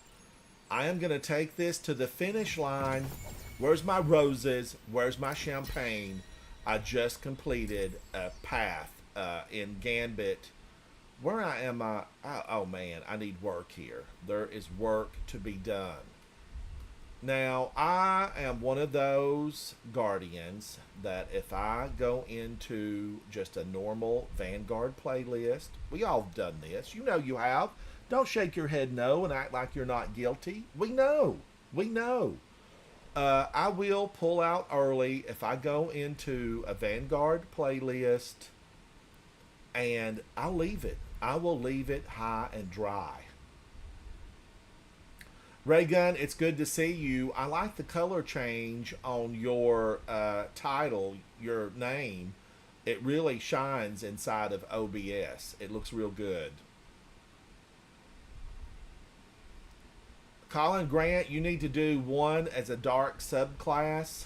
I am going to take this to the finish line. Where's my roses? Where's my champagne? I just completed a path in Gambit. Where am I? Oh man, I need work here. There is work to be done. Now, I am one of those guardians that if I go into just a normal Vanguard playlist, we all have done this. You know you have. Don't shake your head no and act like you're not guilty. We know. We know. I will pull out early if I go into a Vanguard playlist and I'll leave it. I will leave it high and dry. Raygun, it's good to see you. I like the color change on your title, your name. It really shines inside of OBS. It looks real good. Colin Grant, you need to do one as a dark subclass.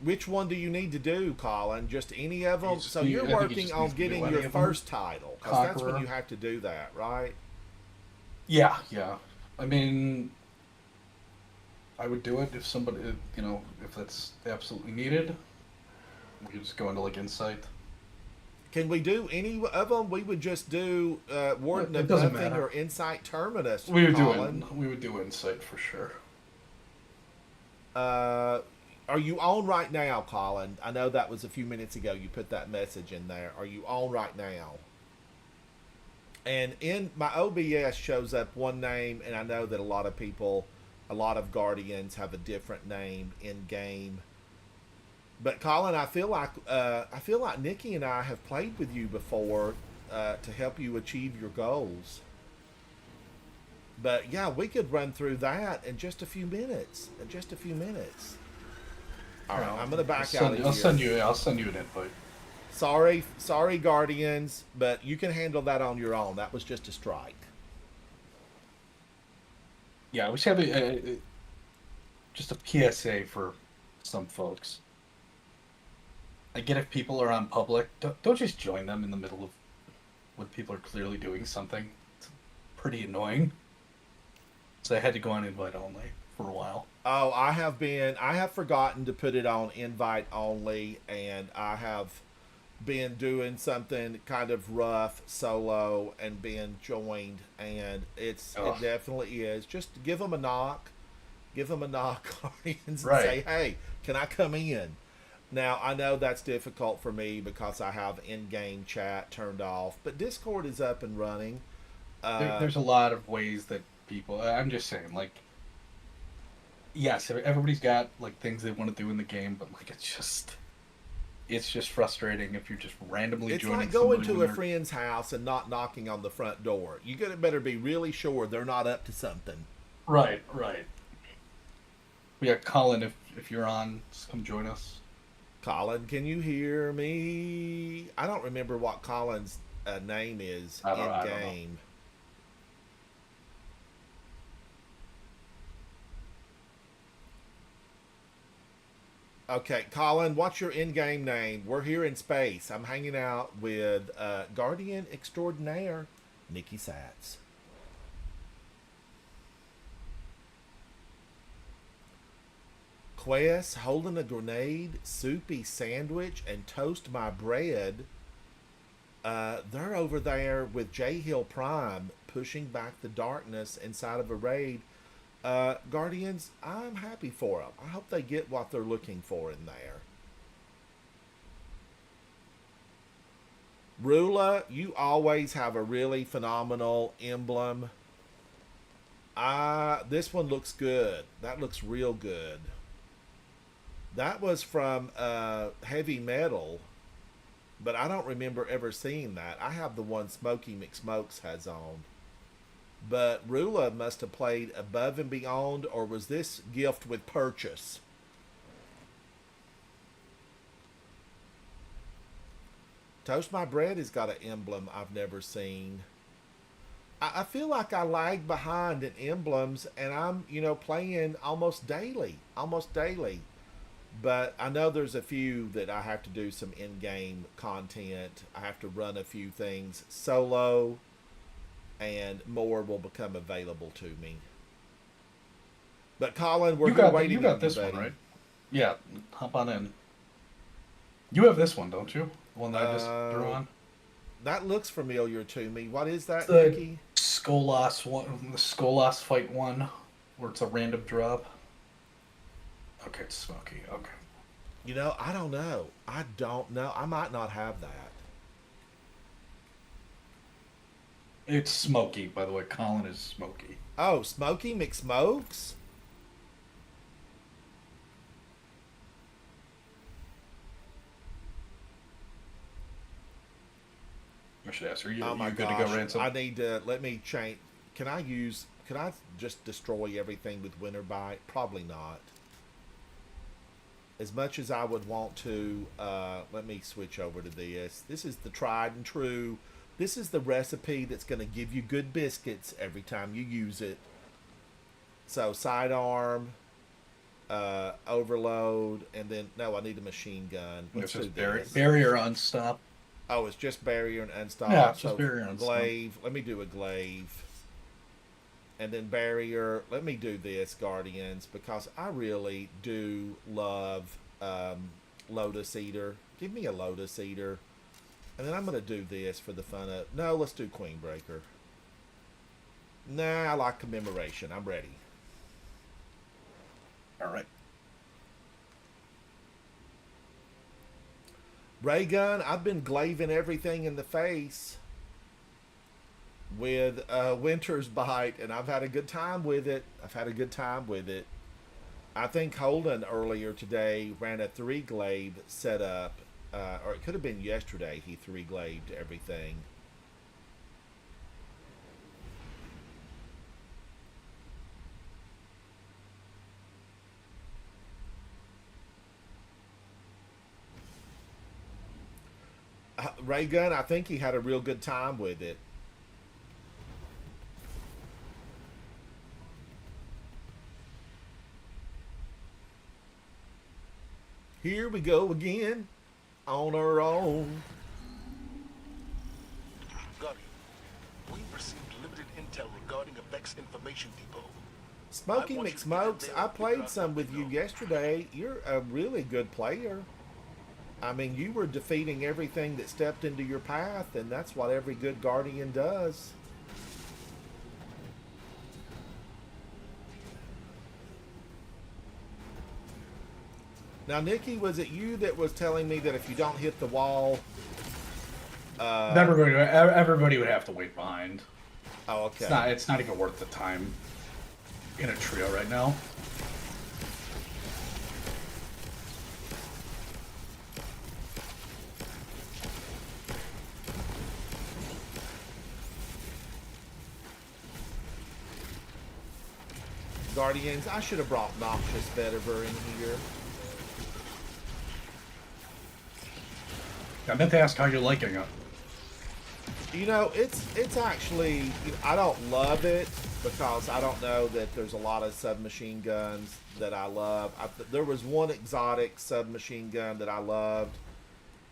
Which one do you need to do, Colin? Just any of them? So you're working on getting your first title. Because that's when you have to do that, right? Yeah, yeah. I mean, I would do it if somebody, if that's absolutely needed. We could just go into, like, Insight. Can we do any of them? We would just do Warden of Nothing or Insight Terminus. We would do Insight for sure. Are you on right now, Colin? I know that was a few minutes ago. You put that message in there. Are you on right now? And in my OBS shows up one name, and I know that a lot of Guardians have a different name in game. But Colin, I feel like Nikki and I have played with you before to help you achieve your goals. But yeah, we could run through that in just a few minutes. All right, I'm gonna back out of here. I'll send you an invite. Sorry, Guardians, but you can handle that on your own. That was just a strike. Yeah, we should have just a PSA for some folks. I get if people are on public, don't just join them in the middle of when people are clearly doing something. It's pretty annoying. So I had to go on invite only for a while. Oh, I have forgotten to put it on invite only, and I have been doing something kind of rough solo and being joined, and it definitely is. Just give them a knock, Guardians, and say, hey, can I come in? Now, I know that's difficult for me because I have in-game chat turned off, but Discord is up and running. There's a lot of ways that people, I'm just saying, like, yes, everybody's got, like, things they want to do in the game, but, like, it's just frustrating if you're just randomly joining. It's like going to a friend's house and not knocking on the front door. You better be really sure they're not up to something. Right. Yeah, Colin, if you're on, just come join us. Colin, can you hear me? I don't remember what Colin's name is in game. Okay, Colin, what's your in-game name? We're here in space. I'm hanging out with Guardian Extraordinaire, Nikki Satz. Quest, holding a grenade, soupy sandwich, and toast my bread. They're over there with J Hill Prime, pushing back the darkness inside of a raid. Guardians, I'm happy for them. I hope they get what they're looking for in there. Rula, you always have a really phenomenal emblem. This one looks good. That looks real good. That was from Heavy Metal, but I don't remember ever seeing that. I have the one Smokey McSmokes has on. But Rula must have played Above and Beyond, or was this gift with purchase? Toast My Bread has got an emblem I've never seen. I feel like I lag behind in emblems, and I'm, playing almost daily. But I know there's a few that I have to do some in-game content. I have to run a few things solo, and more will become available to me. But Colin, we're waiting. You got this one, right? Yeah, hop on in. You have this one, don't you? The one that I just threw on? That looks familiar to me. What is that, The Nikki? Skolas one, the Skolas fight one, where it's a random drop. Okay, it's smoky. Okay. You know, I don't know. I don't know. I might not have that. It's smoky, by the way. Colin is smoky. Oh, Smokey McSmokes? I should ask her. Oh my You good to gosh. go, Ransom? I need to, let me change. Can I just destroy everything with Winter Bite? Probably not. As much as I would want to, let me switch over to this. This is the tried and true. This is the recipe that's going to give you good biscuits every time you use it. So sidearm, overload, and then, no, I need a machine gun. Let's do this. Barrier unstop. Oh, it's just barrier and unstop. Yeah, it's so just barrier and unstop. glaive. Let me do a glaive. And then barrier. Let me do this, Guardians, because I really do love Lotus Eater. Give me a Lotus Eater. And then I'm going to do this for the fun of... No, let's do Queen Breaker. Nah, I like Commemoration. I'm ready. All right. Ray gun, I've been glaving everything in the face with Winter's Bite, and I've had a good time with it. I think Holden earlier today ran a 3-glaive setup, or it could have been yesterday he 3-glaved everything. Ray gun, I think he had a real good time with it. Here we go again, on our own. Guardian, we've received limited intel regarding a Vex information depot. Smokey McSmokes, I played some with you yesterday. You're a really good player. I mean, you were defeating everything that stepped into your path, and that's what every good Guardian does. Now, Nikki, was it you that was telling me that if you don't hit the wall... everybody would have to wait behind. Oh, okay. It's not even worth the time in a trio right now. Guardians, I should have brought Noxious Vetiver in here. I meant to ask how you're liking it. You know, it's actually, I don't love it because I don't know that there's a lot of submachine guns that I love. There was one exotic submachine gun that I loved,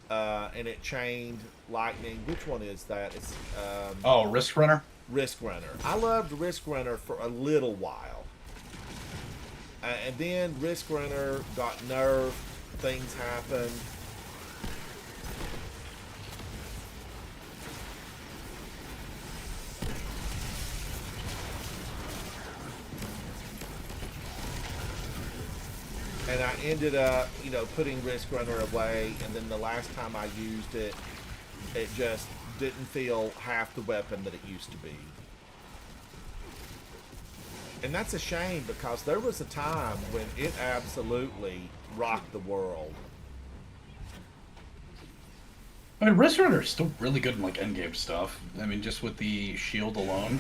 and it chained lightning. Which one is that? It's Risk Runner? Risk Runner. I loved Risk Runner for a little while. And then Risk Runner got nerfed, things happened. And I ended up, putting Risk Runner away, and then the last time I used it, it just didn't feel half the weapon that it used to be. And that's a shame because there was a time when it absolutely rocked the world. I mean, Risk Runner is still really good in like endgame stuff. I mean, just with the shield alone.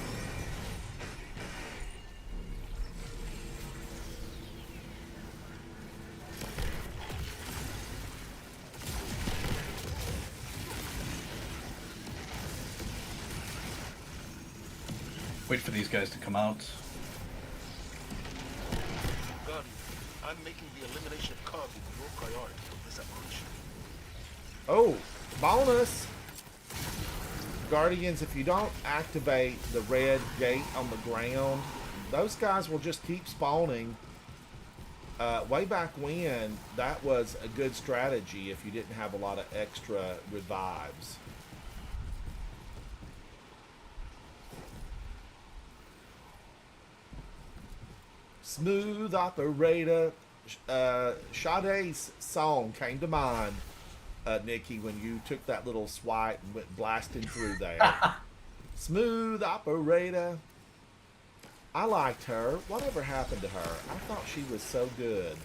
Wait for these guys to come out. Guardian, I'm making the elimination of cargo your priority for this operation. Oh, bonus! Guardians, if you don't activate the red gate on the ground, those guys will just keep spawning. Way back when, that was a good strategy if you didn't have a lot of extra revives. Smooth operator. Sade's song came to mind, Nikki, when you took that little swipe and went blasting through there. Smooth operator. I liked her. Whatever happened to her? I thought she was so good.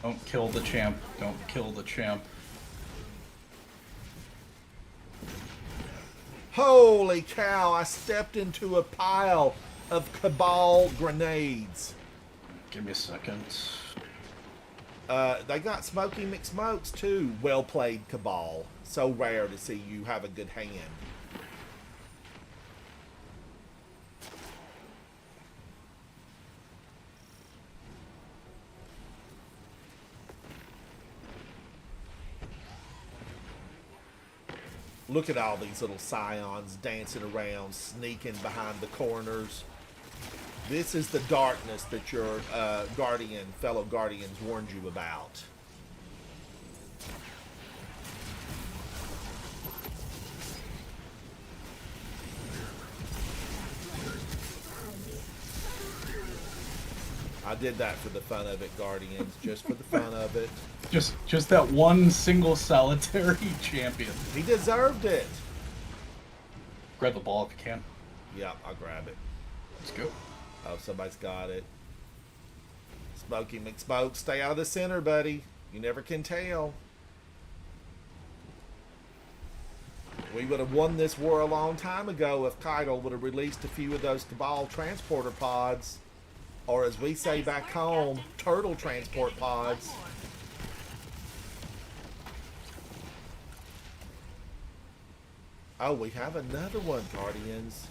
Don't kill the champ. Don't kill the champ. Holy cow, I stepped into a pile of Cabal grenades. Give me a second. They got Smoky McSmokes too. Well played, Cabal. So rare to see you have a good hand. Look at all these little scions dancing around, sneaking behind the corners. This is the darkness that your fellow guardians warned you about. I did that for the fun of it, Guardians, just for the fun of it. Just that one single solitary champion. He deserved it. Grab the ball if you can. Yeah, I'll grab it. Let's go. Oh, somebody's got it. Smoky McSmoke, stay out of the center, buddy. You never can tell. We would have won this war a long time ago if Keitel would have released a few of those Cabal transporter pods. Or as we say back home, turtle transport pods. Oh, we have another one, Guardians.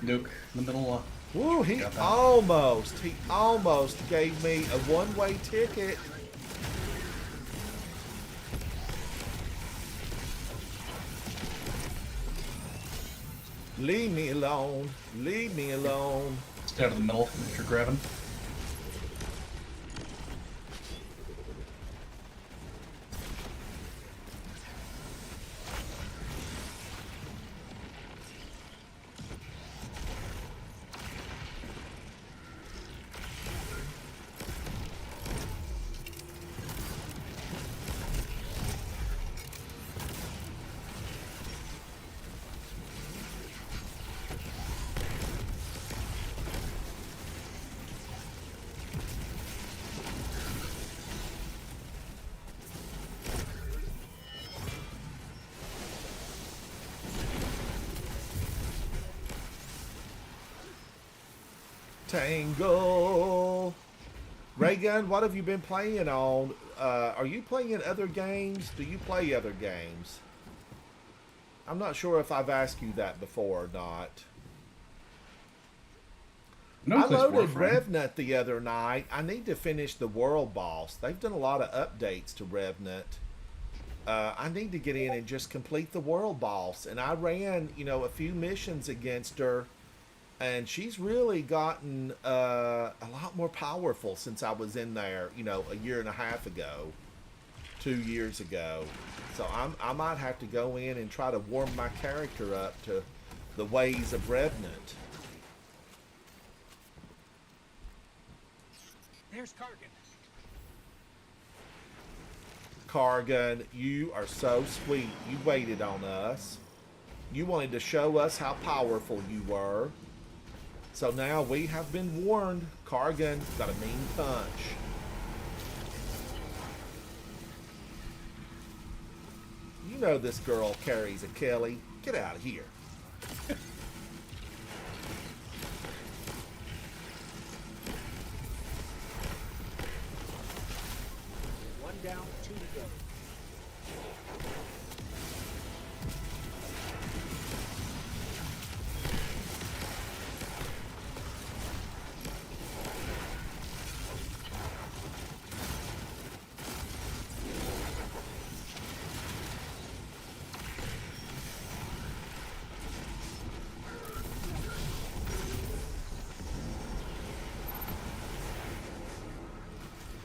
Nuke in the middle. Woo, he almost gave me a one-way ticket. Leave me alone. Leave me alone. Stay out of the middle if you're grabbing. Tangle. Raygun, what have you been playing on? Are you playing other games? Do you play other games? I'm not sure if I've asked you that before or not. No, I loaded Revenant the other night. I need to finish the world boss. They've done a lot of updates to Revenant. I need to get in and just complete the world boss. And I ran, a few missions against her. And she's really gotten a lot more powerful since I was in there, a year and a half ago, 2 years ago. So I might have to go in and try to warm my character up to the ways of Revenant. There's Kargan. Kargan, you are so sweet. You waited on us. You wanted to show us how powerful you were. So now we have been warned. Kargan got a mean punch. You know this girl carries a Kelly. Get out of here. One down, two to go.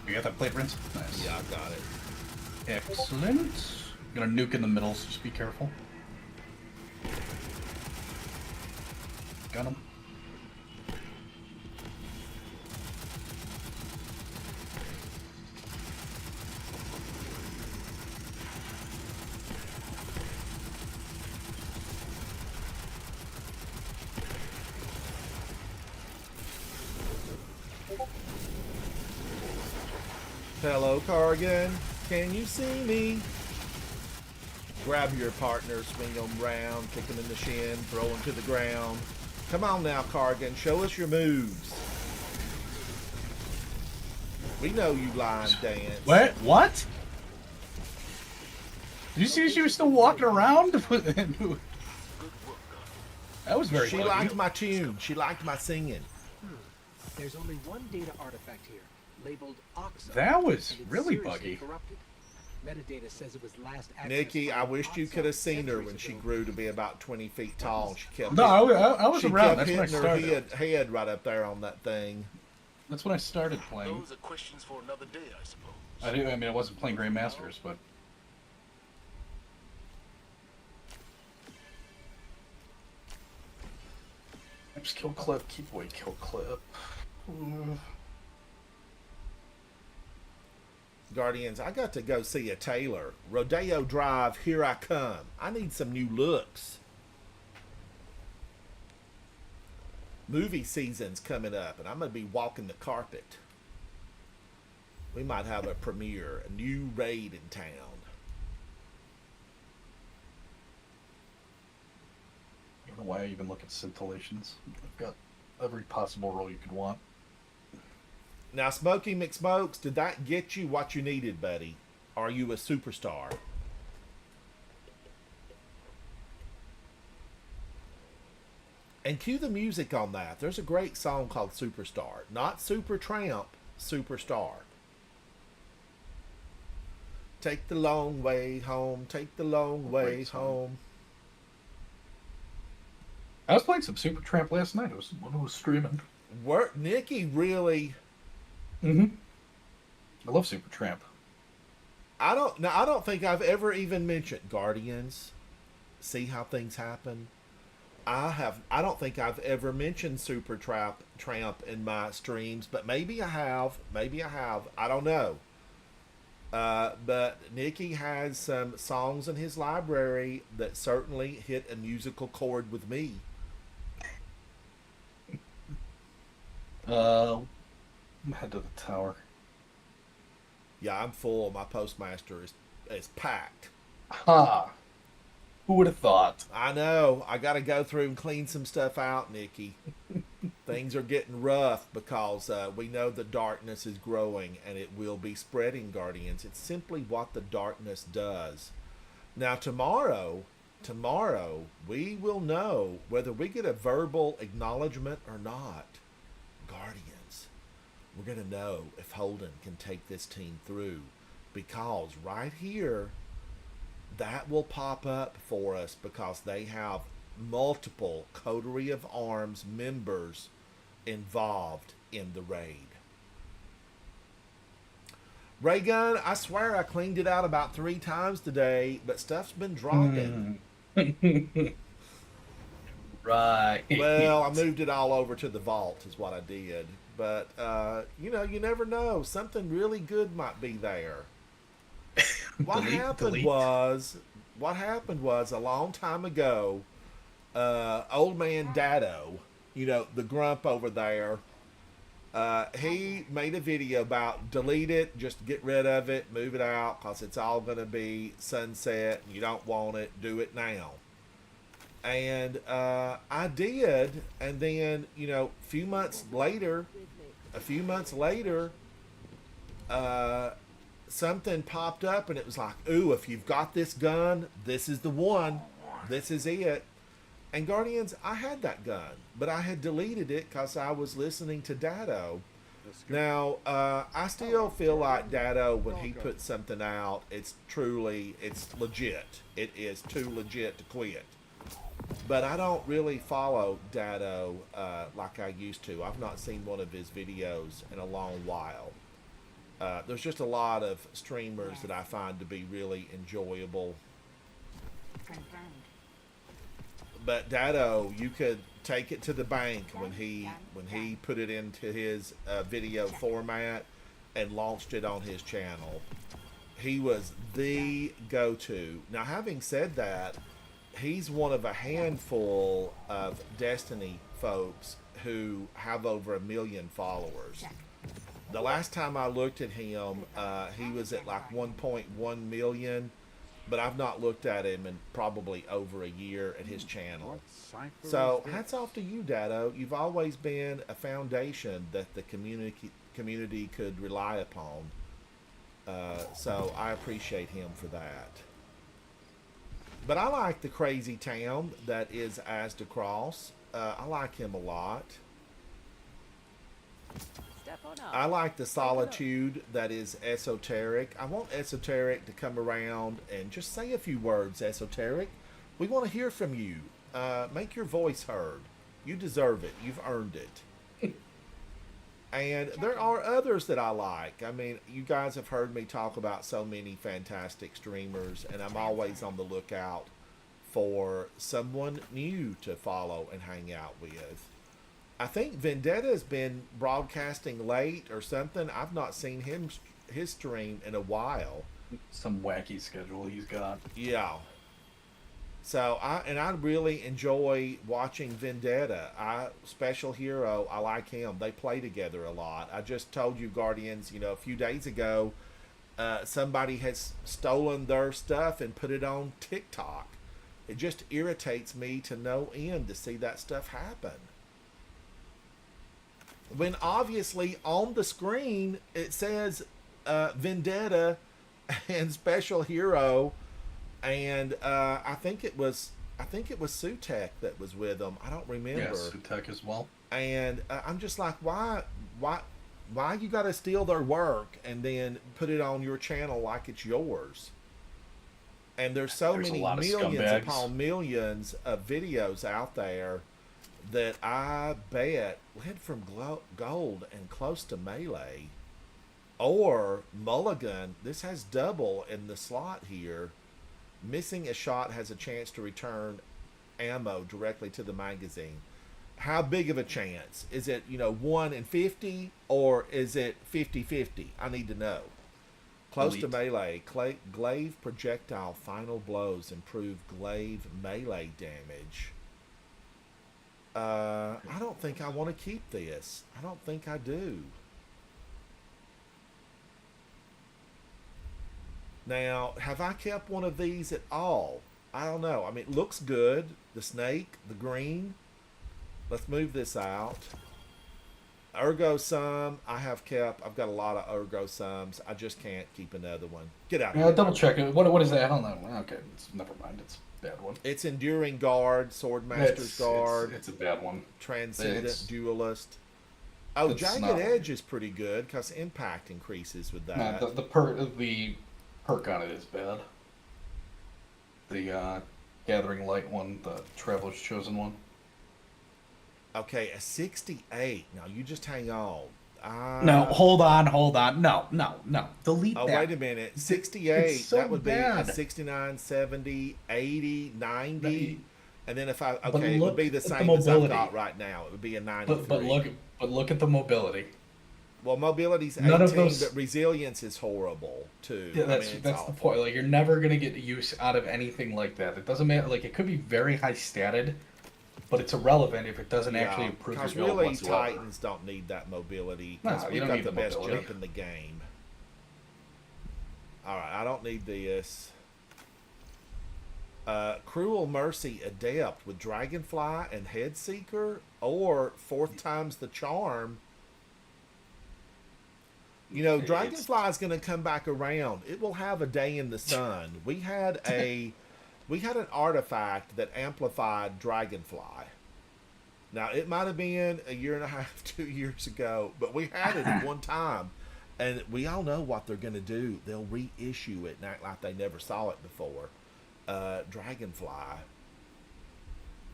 You got that plate, Rinse? Nice. Yeah, I got it. Excellent. Gonna nuke in the middle, so just be careful. Got him. Hello, Cargan. Can you see me? Grab your partner, swing them round, kick them in the shin, throw them to the ground. Come on now, Cargan. Show us your moves. We know you line dance. What? Did you see she was still walking around? That was very She lucky. liked my tune. She liked my singing. There's only one data artifact here, labeled Oxo. That was and it's really seriously buggy. corrupted. Metadata says it was last accessed Nikki, I by wished you Oxo could have seen her centuries when she ago. grew to be about 20 feet tall. She kept No, I was she around. kept That's when I hitting her started. head right up there on that thing. That's when I started playing. Those are questions for another day, I suppose. I mean, I wasn't playing Grandmasters, but just kill clip, keep away, kill clip. Guardians, I got to go see a tailor. Rodeo Drive, here I come. I need some new looks. Movie season's coming up, and I'm going to be walking the carpet. We might have a premiere, a new raid in town. I don't know why I even look at scintillations. I've got every possible role you could want. Now, Smokey McSmokes, did that get you what you needed, buddy? Are you a superstar? And cue the music on that. There's a great song called Superstar. Not Super Tramp, Superstar. Take the long way home, take the long way Great song. home. I was playing some Super Tramp last night. It was when I was streaming. Nikki really... Mm-hmm. I love Super Tramp. I don't think I've ever even mentioned Guardians. See how things happen. I don't think I've ever mentioned Super Tramp in my streams, but maybe I have. I don't know. But Nikki has some songs in his library that certainly hit a musical chord with me. I'm head to the tower. Yeah, I'm full. My postmaster is packed. Ha! Who would have thought? I know. I got to go through and clean some stuff out, Nikki. Things are getting rough because we know the darkness is growing and it will be spreading, Guardians. It's simply what the darkness does. Now, tomorrow, we will know whether we get a verbal acknowledgement or not. Guardians, we're going to know if Holden can take this team through, because right here, that will pop up for us because they have multiple Coterie of Arms members involved in the raid. Ray Gun, I swear I cleaned it out about 3 times today, but stuff's been dropping. Right. Well, I moved it all over to the vault is what I did. But, you never know. Something really good might be there. What happened was a long time ago, old man Dado, the grump over there, he made a video about delete it, just get rid of it, move it out, because it's all going to be sunset, and you don't want it, do it now. And I did, and then, a few months later, something popped up, and it was like, ooh, if you've got this gun, this is the one. This is it. And Guardians, I had that gun, but I had deleted it because I was listening to Dado. Now, I still feel like Dado, when he puts something out, it's legit. It is too legit to quit. But I don't really follow Dado like I used to. I've not seen one of his videos in a long while. There's just a lot of streamers that I find to be really enjoyable. Confirmed. But Dado, you could take it to the bank when he put it into his video format and launched it on his channel. He was the go-to. Now, having said that, he's one of a handful of Destiny folks who have over 1 million followers. The last time I looked at him, he was at like 1.1 million, but I've not looked at him in probably over a year at his channel. So hats off to you, Dado. You've always been a foundation that the community could rely upon. So I appreciate him for that. But I like the crazy town that is Asda Cross. I like him a lot. Step on up. I like the solitude that is Esoteric. I want Esoteric to come around and just say a few words, Esoteric. We want to hear from you. Make your voice heard. You deserve it. You've earned it. And there are others that I like. I mean, you guys have heard me talk about so many fantastic streamers, and I'm always on the lookout for someone new to follow and hang out with. I think Vendetta has been broadcasting late or something. I've not seen his stream in a while. Some wacky schedule he's got. Yeah. So I really enjoy watching Vendetta. Special Hero, I like him. They play together a lot. I just told you, Guardians, a few days ago, somebody has stolen their stuff and put it on TikTok. It just irritates me to no end to see that stuff happen. When obviously on the screen it says Vendetta and Special Hero. And I think it was Sutek that was with them. I don't remember. Yeah, Sutek as well. And I'm just like, why you got to steal their work and then put it on your channel like it's yours? And there's many millions upon millions of videos out there that I bet went from gold and close to melee or mulligan. This has double in the slot here. Missing a shot has a chance to return ammo directly to the magazine. How big of a chance? Is it, 1 in 50 or is it 50-50? I need to know. Close to melee. Glaive projectile final blows improve glaive melee damage. I don't think I want to keep this. I don't think I do. Now, have I kept one of these at all? I don't know. I mean, it looks good. The snake, the green. Let's move this out. Ergo Sum, I have kept. I've got a lot of Ergo Sums. I just can't keep another one. Get out of here. Double check it. What is that? I don't know. Okay, never mind. It's a bad one. It's Enduring Guard, Swordmaster's Guard. It's a bad one. Transcendent Duelist. Oh, Jagged Edge is pretty good because impact increases with that. No, the perk on it is bad. The Gathering Light one, the Traveler's Chosen one. Okay, a 68. Now, you just hang on. No, hold on. No. Delete that. Oh, wait a minute. 68. It's so that would bad. be a 69, 70, 80, 90. And then if it look would be the at same the as I've mobility. got right now. It would be a 93. But look at the mobility. Well, mobility's 18, None of those... but resilience is horrible, too. Yeah, that's the point. Like, you're never going to get use out of anything like that. It doesn't matter. Like, it could be very high statted, but it's irrelevant if it doesn't actually improve your build really, whatsoever. Titans don't need that mobility. No, Because you we've don't got need the the best mobility. jump in the game. Alright, I don't need this. Cruel Mercy Adept with Dragonfly and Headseeker, or 4th time's the charm. Dragonfly is going to come back around. It will have a day in the sun. We had an artifact that amplified Dragonfly. Now, it might have been a year and a half, 2 years ago, but we had it at one time. And we all know what they're going to do. They'll reissue it and act like they never saw it before. Dragonfly.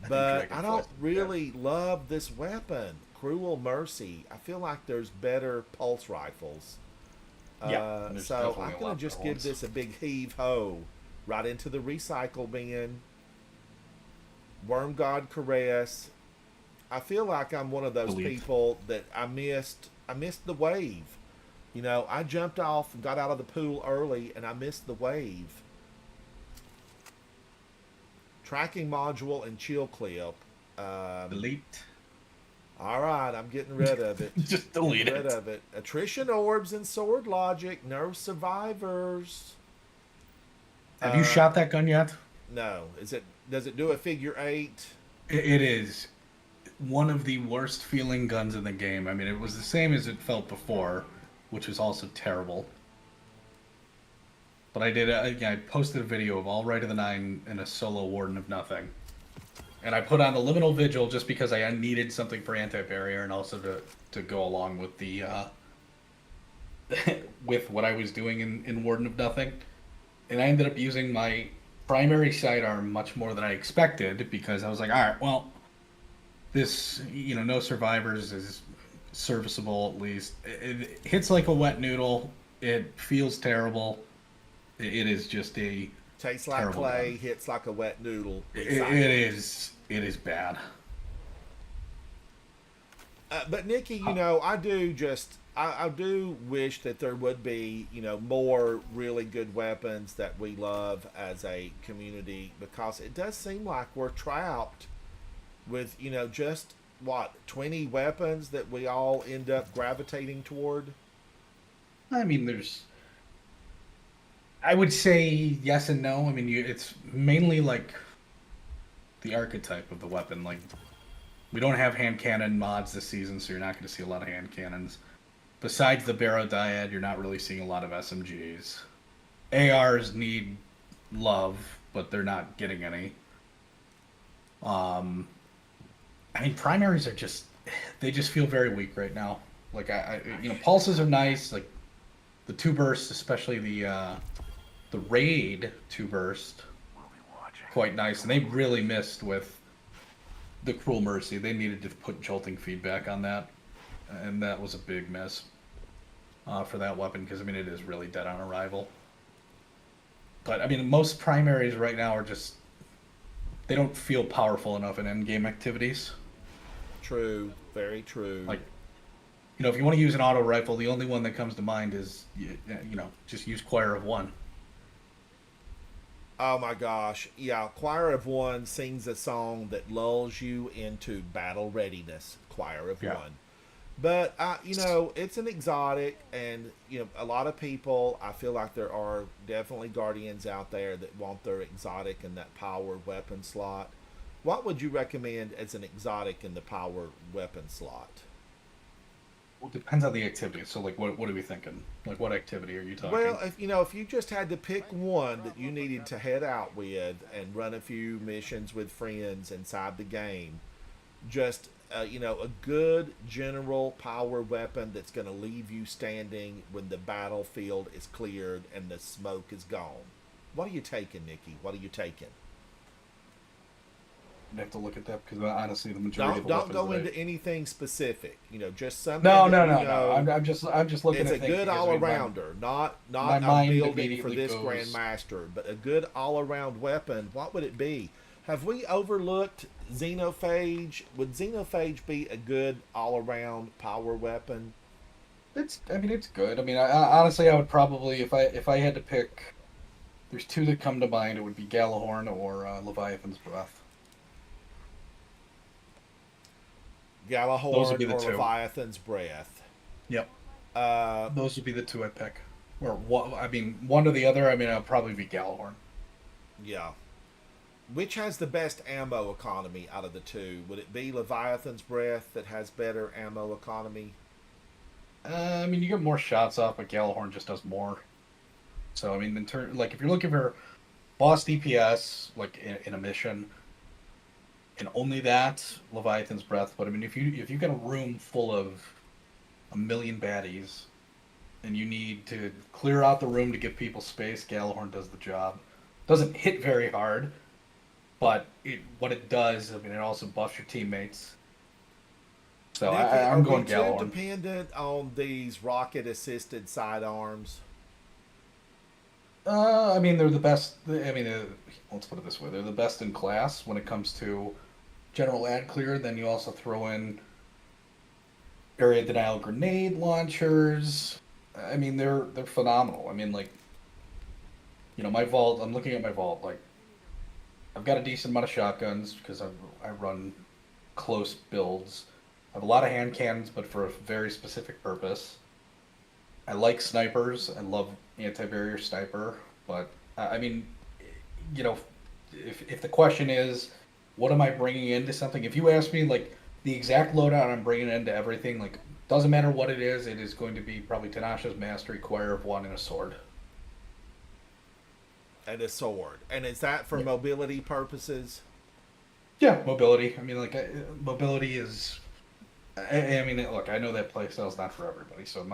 But I don't really love this weapon. Cruel Mercy. I feel like there's better pulse rifles. Yeah, there's So definitely I'm a gonna lot just better give ones. this a big heave ho, right into the recycle bin. Worm God Caress. I feel like I'm one of those Delete. people that I missed the wave. You know, I jumped off and got out of the pool early and I missed the wave. Tracking module and chill clip. Delete. All right, I'm getting rid of it. Just Getting delete rid it. of it. Attrition orbs and sword logic. No survivors. Have you shot that gun yet? No. Is it? Does it do a figure eight? It is one of the worst feeling guns in the game. I mean, it was the same as it felt before, which was also terrible. But I posted a video of all right of the nine and a solo Warden of Nothing. And I put on the Liminal Vigil just because I needed something for anti-barrier and also to go along with the with what I was doing in Warden of Nothing. And I ended up using my primary sidearm much more than I expected because I was like, all right, well, this, no survivors is serviceable at least. It hits like a wet noodle. It feels terrible. It is just a Tastes like terrible clay, gun. hits like a wet noodle. It is bad. But Nikki, I do wish that there would be, more really good weapons that we love as a community because it does seem like we're trapped with, just what 20 weapons that we all end up gravitating toward. I mean, I would say yes and no. I mean, it's mainly like the archetype of the weapon. Like, we don't have hand cannon mods this season, so you're not going to see a lot of hand cannons. Besides the Barrow Dyad, you're not really seeing a lot of SMGs. ARs need love, but they're not getting any. I mean, primaries they just feel very weak right now. Like, pulses are nice. Like, the two bursts, especially the raid two burst, quite nice. And they really missed with the Cruel Mercy. They needed to put jolting feedback on that, and that was a big miss for that weapon because, I mean, it is really dead on arrival. But, I mean, most primaries right now are just, they don't feel powerful enough in endgame activities. True, very true. Like, if you want to use an auto rifle, the only one that comes to mind is, just use Choir of One. Oh my gosh. Yeah, Choir of One sings a song that lulls you into battle readiness. Choir of One. But, it's an exotic, and, a lot of people, I feel like there are definitely Guardians out there that want their exotic in that power weapon slot. What would you recommend as an exotic in the power weapon slot? Well, it depends on the activity. So, like, what are we thinking? Like, what activity are you talking? Well, if you just had to pick one that you needed to head out with and run a few missions with friends inside the game, just a good general power weapon that's going to leave you standing when the battlefield is cleared and the smoke is gone. What are you taking, Nikki? What are you taking? I'd have to look at that because honestly, the majority of the Don't weapons go that into anything specific. Just something. No. I'm just looking It's at a things good because, all I mean, arounder, not my I'm mind building for immediately this goes- grandmaster, but a good all around weapon. What would it be? Have we overlooked Xenophage? Would Xenophage be a good all around power weapon? it's good. I mean, honestly, I would probably if I had to pick, there's two that come to mind. It would be Galahorn or Leviathan's Breath. Those would be Galahorn the or two. Leviathan's Breath? Yep. Uh, Those would be the two I'd pick. Or what? I mean, one or the other. I mean, I'll probably be Galahorn. yeah. Which has the best ammo economy out of the two? Would it be Leviathan's Breath that has better ammo economy? I mean, you get more shots off, but Galahorn just does more. So I mean, like if you're looking for boss DPS, like in a mission, and only that, Leviathan's Breath. But I mean, if you've got a room full of a million baddies, and you need to clear out the room to give people space, Galahorn does the job. Doesn't hit very hard, but what it does, I mean, it also buffs your teammates. So Nikki, are I'm we going too Gallon. dependent on these rocket-assisted sidearms? I mean, they're the best. I mean, let's put it this way: they're the best in class when it comes to general ad clear. Then you also throw in area denial grenade launchers. I mean, they're phenomenal. I mean, like, my vault. I'm looking at my vault. Like, I've got a decent amount of shotguns because I run close builds. I have a lot of hand cannons, but for a very specific purpose. I like snipers. I love anti-barrier sniper, but I mean, you know, if the question is, what am I bringing into something? If you ask me like the exact loadout I'm bringing into everything, like doesn't matter what it is going to be probably Tanasha's Mastery, Choir of One, and a sword. And a sword. And is that for mobility purposes? Yeah, mobility. I mean, like mobility is. I mean, look, I know that playstyle's not for everybody, so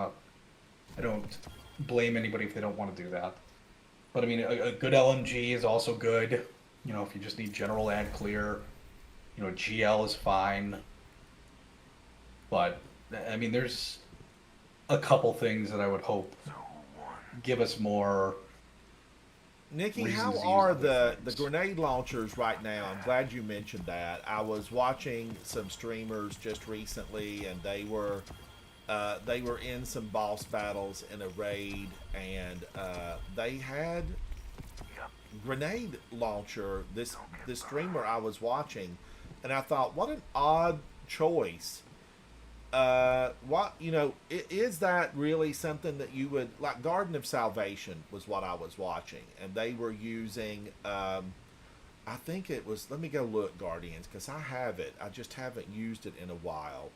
I don't blame anybody if they don't want to do that. But I mean, a good LMG is also good. If you just need general ad clear, GL is fine. But I mean, there's a couple things that I would hope give us more. Nikki, Reasons how to use are other the things. grenade launchers right now? I'm glad you mentioned that. I was watching some streamers just recently, and they were in some boss battles in a raid, and they had grenade launcher. This streamer I was watching, and I thought, what an odd choice. Is that really something that you would like? Garden of Salvation was what I was watching, and they were using. I think it was. Let me go look, Guardians, because I have it. I just haven't used it in a while,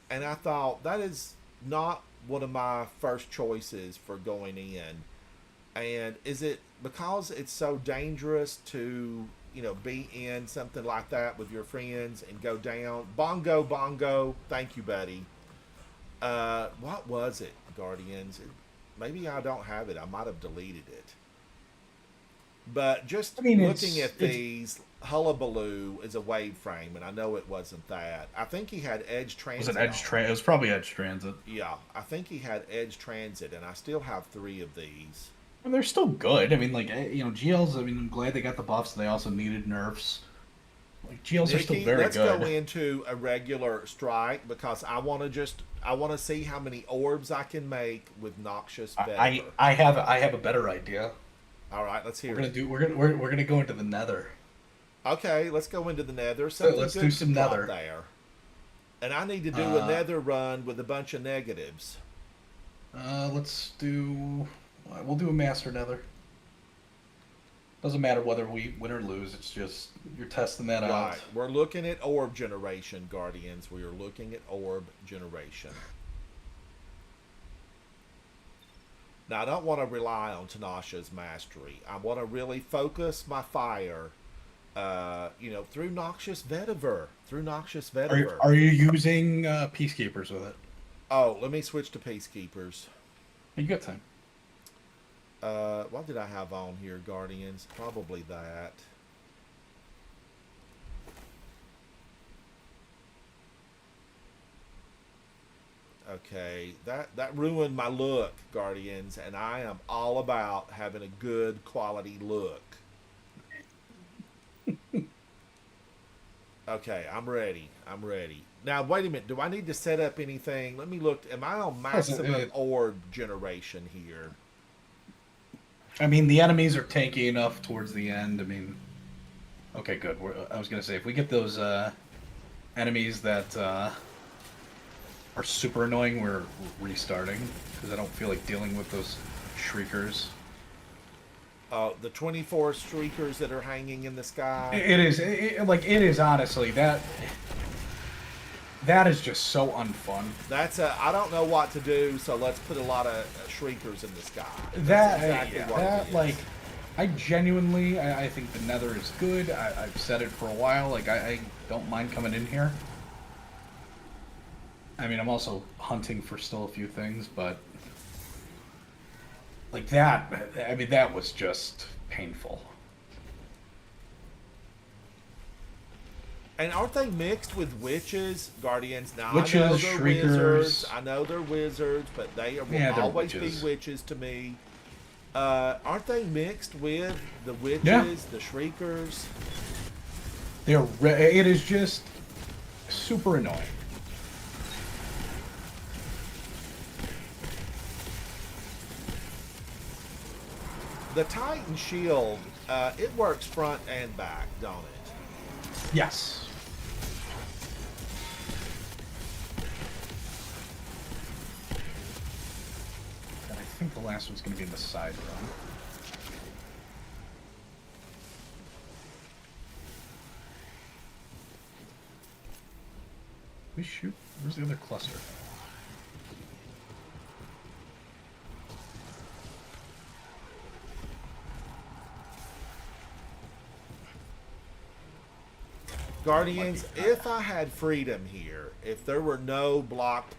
and I thought that is not one of my first choices for going in. And is it because it's so dangerous to be in something like that with your friends and go down? Bongo, thank you, buddy. What was it, Guardians? Maybe I don't have it. I might have deleted it. But just I mean, looking at it's these, Hullabaloo is a wave frame, and I know it wasn't that. I think he had Edge Transit. It was probably Edge Transit. Yeah, I think he had Edge Transit, and I still have 3 of these. And they're still good. I mean, like GLs. I mean, I'm glad they got the buffs. They also needed nerfs. Like GLs are still Nikki, very let's good. go into a regular strike because I want to see how many orbs I can make with Noxious Vetiver. I have a better idea. All right, let's hear it. We're gonna go into the Nether. Okay, let's go into the Nether. So Something let's good do to some drop Nether. there. And I need to do a Nether run with a bunch of negatives. Let's do. We'll do a Master Nether. Doesn't matter whether we win or lose. It's just you're testing that out. Right. We're looking at orb generation, Guardians. We are looking at orb generation. Now, I don't want to rely on Tanasha's mastery. I want to really focus my fire, through Noxious Vetiver. Are you using Peacekeepers with it? Oh, let me switch to Peacekeepers. You got time. What did I have on here, Guardians? Probably that. Okay, that ruined my look, Guardians, and I am all about having a good quality look. Okay, I'm ready. Now, wait a minute. Do I need to set up anything? Let me look. Am I on maximum orb generation here? I mean, the enemies are tanky enough towards the end. I mean, okay, good. I was gonna say if we get those enemies that are super annoying, we're restarting because I don't feel like dealing with those shriekers. The 24 streakers that are hanging in the sky. It is honestly that is just so unfun. I don't know what to do, so let's put a lot of shriekers in the sky. I genuinely, I think the Nether is good. I've said it for a while. Like I don't mind coming in here. I mean, I'm also hunting for still a few things, but like that, I mean, that was just painful. And aren't they mixed with witches, guardians? Now I Witches, know they're shriekers. wizards. I know they're wizards, but they will Yeah, they're always witches. be witches to me. Aren't they mixed with the witches, Yeah. the shriekers? It is just super annoying. The Titan shield, it works front and back, don't it? Yes. And I think the last one's going to be in the side run. We shoot. Where's the other cluster? Guardians, if I had freedom here, if there were no blocked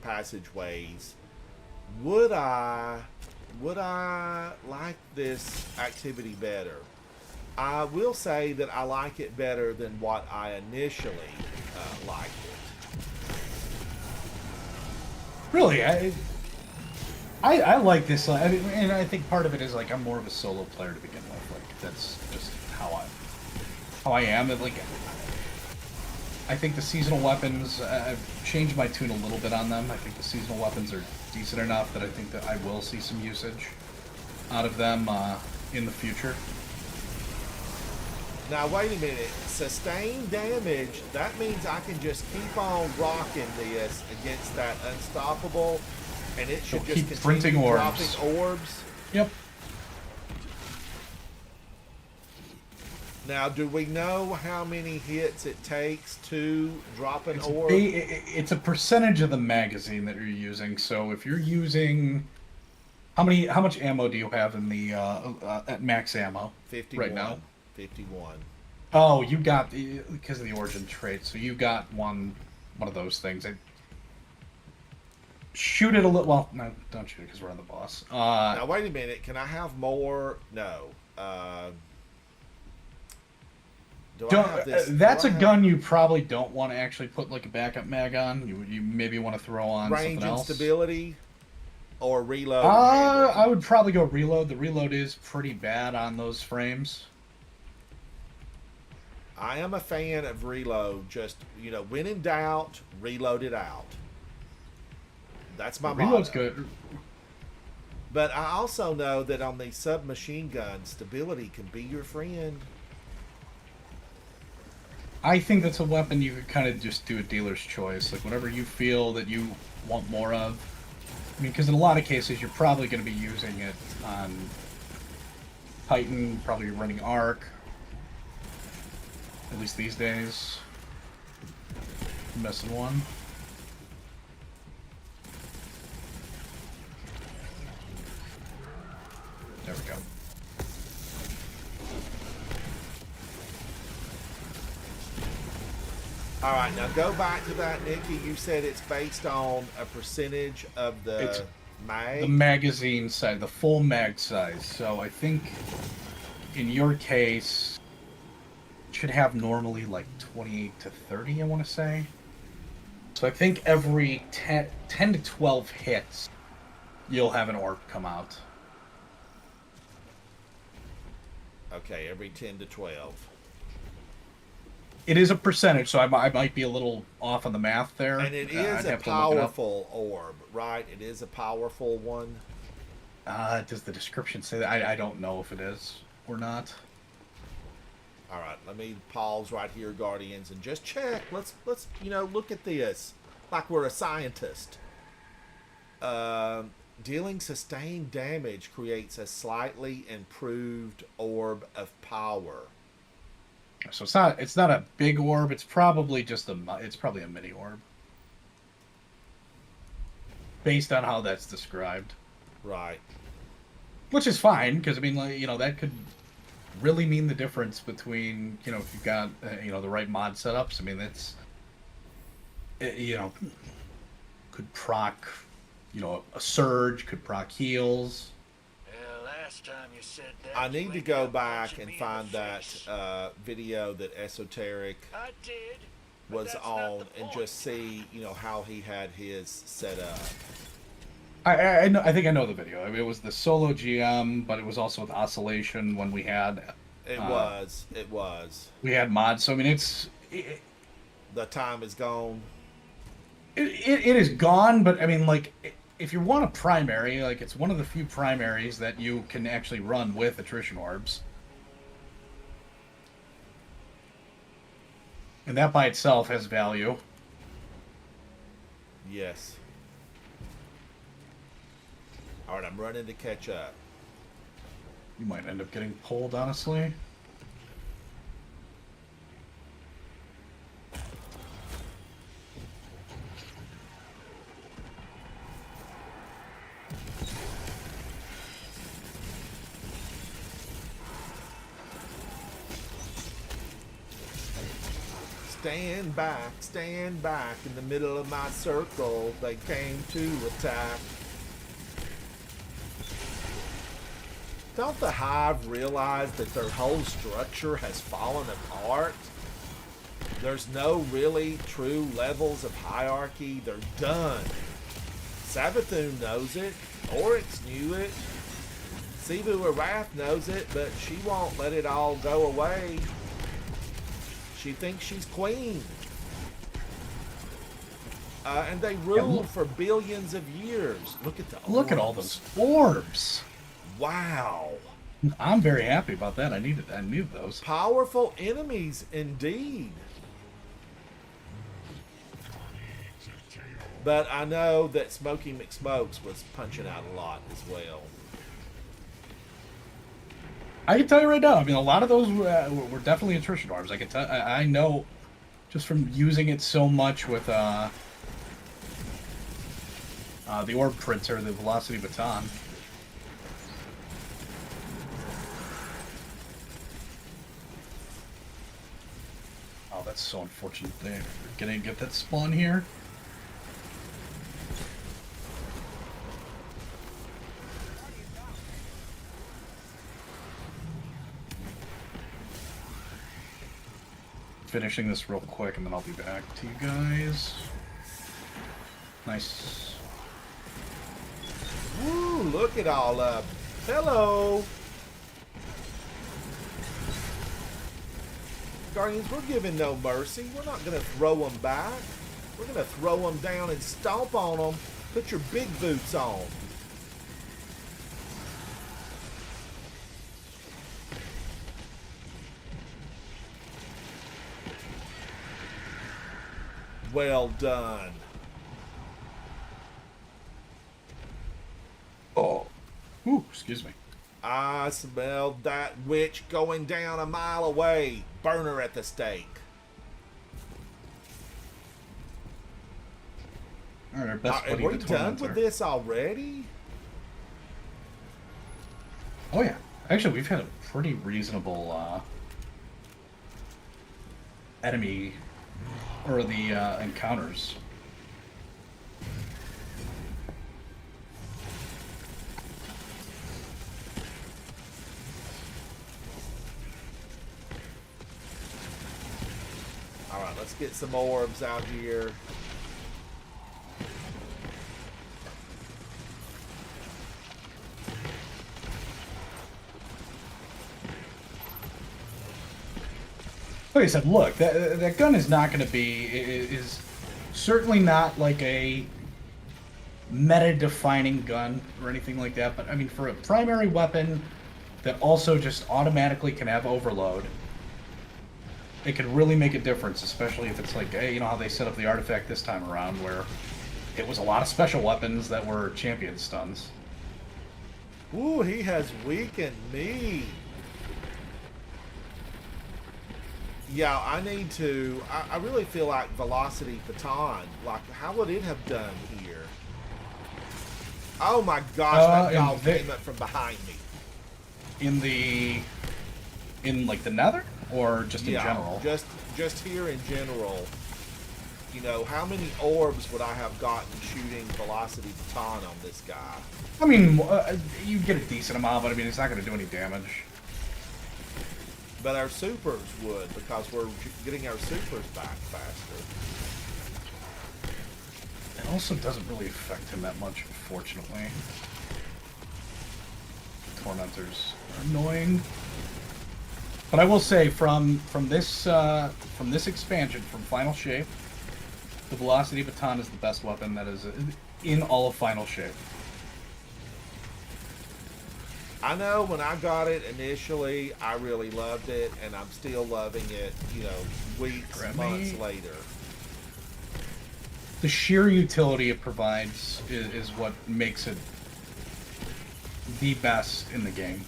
passageways, would I like this activity better? I will say that I like it better than what I initially liked it. Really, I like this, and I think part of it is like I'm more of a solo player to begin with. Like that's just how I am. And like I think the seasonal weapons, I've changed my tune a little bit on them. I think the seasonal weapons are decent enough that I think that I will see some usage out of them in the future. Now wait a minute. Sustained damage, that means I can just keep on rocking this against that unstoppable, and it should It'll just keep continue printing orbs. dropping orbs. Yep. Now, do we know how many hits it takes to drop an It's orb? it's a percentage of the magazine that you're using. So if you're using, how much ammo do you have in the at max ammo 51. right now? 51. Oh, you got because of the origin trait. So you got one of those things. Shoot it a little. Well, no, don't shoot it because we're on the boss. Now, wait a minute. Can I have more? No. Do I have this? That's do I a have gun you probably don't want to actually put like a backup mag on. You maybe want to throw on range something and else. stability or reload? and handling? I would probably go reload. The reload is pretty bad on those frames. I am a fan of reload. Just, when in doubt, reload it out. That's my Reload's motto. good. But I also know that on the submachine gun, stability can be your friend. I think that's a weapon you could kind of just do a dealer's choice, like whatever you feel that you want more of. I mean, because in a lot of cases, you're probably going to be using it on Titan, probably running Arc. At least these days. Missing one. There we go. All right, now go back to that, Nikki. You said it's based on a percentage of It's the mag. The magazine size, the full mag size. So I think in your case, it should have normally like 28 to 30, I want to say. So I think every 10 to 12 hits, you'll have an orb come out. Okay, every 10 to 12. It is a percentage, so I might be a little off on the math there. And it I'd is a have to look it up. powerful orb, right? It is a powerful one. Does the description say that? I don't know if it is or not. All right, let me pause right here, Guardians, and just check. Let's look at this like we're a scientist. Dealing sustained damage creates a slightly improved orb of power. So it's not a big orb. It's probably just it's probably a mini orb, based on how that's described. Right. Which is fine because I mean, like, that could really mean the difference between if you've got the right mod setups. I mean, that's could proc a surge, could proc heals. Well, last time you said that. I you need to ended go up back punching and me in find the that face. video that Esoteric I did. But was that's not on the and point. just see, how he had his set up. I know. I think I know the video. I mean, it was the solo GM, but it was also with Oscillation when we had It uh, was. we had mods. So I mean, The time is gone. it is gone. But I mean, like, if you want a primary, like, it's one of the few primaries that you can actually run with attrition orbs, and that by itself has value. Yes. All right, I'm running to catch up. You might end up getting pulled, honestly. Stand back in the middle of my circle. They came to attack. Don't the Hive realize that their whole structure has fallen apart? There's no really true levels of hierarchy. They're done. Savathun knows it. Oryx knew it. Sivu Arath knows it, but she won't let it all go away. She thinks she's queen. And they ruled for billions of years. Look at the orbs. Look at all those orbs. Wow. I'm very happy about that. I needed those. Powerful enemies indeed. But I know that Smokey McSmokes was punching out a lot as well. I can tell you right now. I mean, a lot of those were definitely attrition orbs. I can tell. I know, just from using it so much with the orb printer, the velocity baton. Oh, that's so unfortunate. They're gonna get that spawn here. Finishing this real quick, and then I'll be back to you guys. Nice. Woo, look at all of them. Hello. Guardians, we're giving no mercy. We're not going to throw them back. We're going to throw them down and stomp on them. Put your big boots on. Well done. Oh. Ooh, excuse me. I smelled that witch going down a mile away. Burn her at the stake. All right, best Are buddy, we the done Tormentor. with this already? Oh yeah, actually, we've had a pretty reasonable enemy or the encounters. All right, let's get some orbs out here. Like I said, look, that gun is not going to be is certainly not like a meta-defining gun or anything like that. But I mean, for a primary weapon that also just automatically can have overload, it could really make a difference, especially if it's like, hey, you know how they set up the artifact this time around, where it was a lot of special weapons that were champion stuns. Ooh, he has weakened me. Yeah, I need to. I really feel like Velocity Baton. Like, how would it have done here? Oh my gosh, that dog came up from behind me. In like the Nether, or just in Yeah, general? just here in general. You know, how many orbs would I have gotten shooting velocity baton on this guy? I mean, you get a decent amount, but I mean, it's not going to do any damage. But our supers would, because we're getting our supers back faster. It also doesn't really affect him that much, unfortunately. Tormentors are annoying. But I will say, from this expansion, from Final Shape, the Velocity Baton is the best weapon that is in all of Final Shape. I know when I got it initially, I really loved it, and I'm still loving it, you know, weeks, months later. The sheer utility it provides is what makes it the best in the game,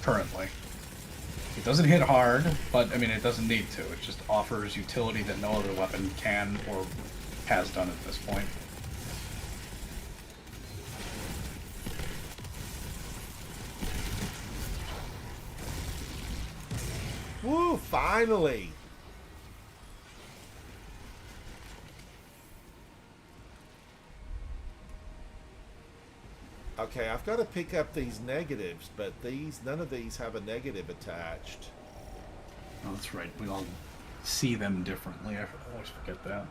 currently. It doesn't hit hard, but, I mean, it doesn't need to. It just offers utility that no other weapon can or has done at this point. Woo, finally! Okay, I've got to pick up these negatives, but none of these have a negative attached. Oh, that's right. We all see them differently. I always forget that.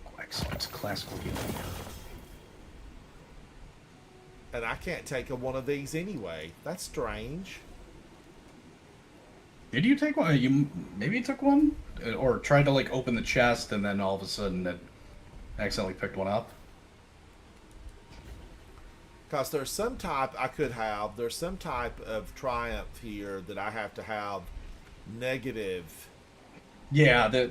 Oh, excellent. Classical healing. And I can't take one of these anyway. That's strange. Did you take one? Maybe you took one? Or tried to, like, open the chest and then all of a sudden it accidentally picked one up? Because there's some type there's some type of triumph here that I have to have negative. Yeah,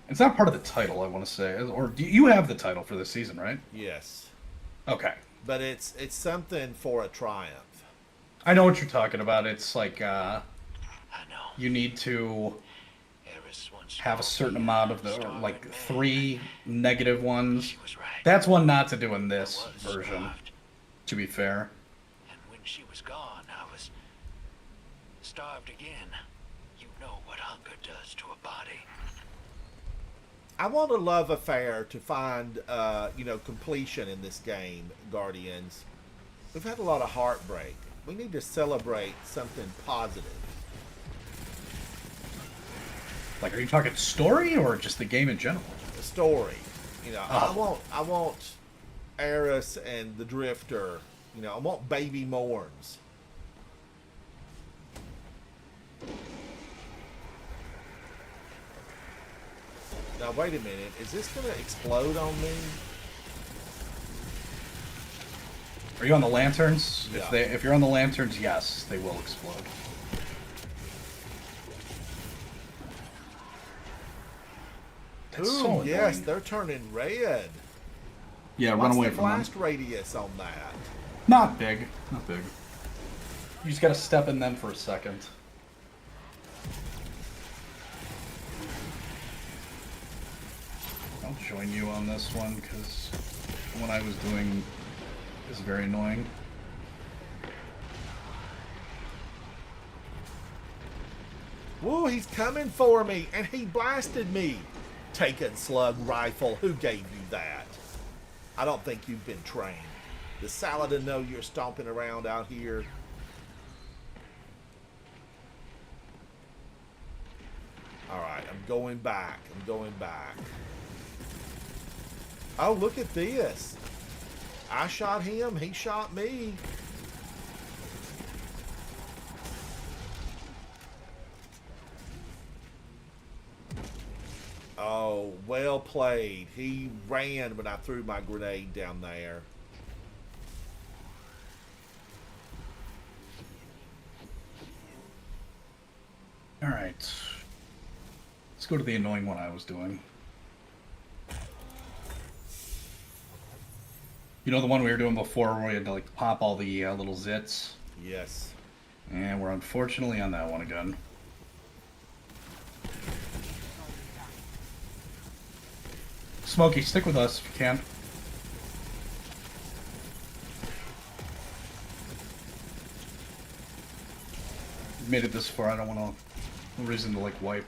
it's not part of the title, I want to say. Or do you have the title for this season, right? Yes. Okay. But it's something for a triumph. I know what you're talking about. It's like, you need to have a certain amount of like 3 negative ones. That's one not to do in this version, to be fair. And when she was gone, I was starved again. You know what hunger does to a body. I want a love affair to find, completion in this game, Guardians. We've had a lot of heartbreak. We need to celebrate something positive. Like, are you talking story or just the game in general? The story. You know, Oh. I want Eris and the Drifter. You know, I want baby Morns. Now wait a minute, is this gonna explode on me? Are you on the lanterns? Yeah. If you're on the lanterns, yes, they will explode. That's Ooh, so yes, annoying. they're turning red. Yeah, What's run away the from them. blast radius on that? Not big. Not big. You just gotta step in them for a second. I'll join you on this one, because what I was doing is very annoying. Woo, he's coming for me, and he blasted me. Taken slug rifle, who gave you that? I don't think you've been trained. Does Saladin know you're stomping around out here? Alright, I'm going back. Oh, look at this. I shot him, he shot me. Oh, well played. He ran when I threw my grenade down there. Alright. Let's go to the annoying one I was doing. You know the one we were doing before where we had to like pop all the little zits? Yes. And we're unfortunately on that one again. Smokey, stick with us if you can. Made it this far, I don't want to... No reason to, like, wipe.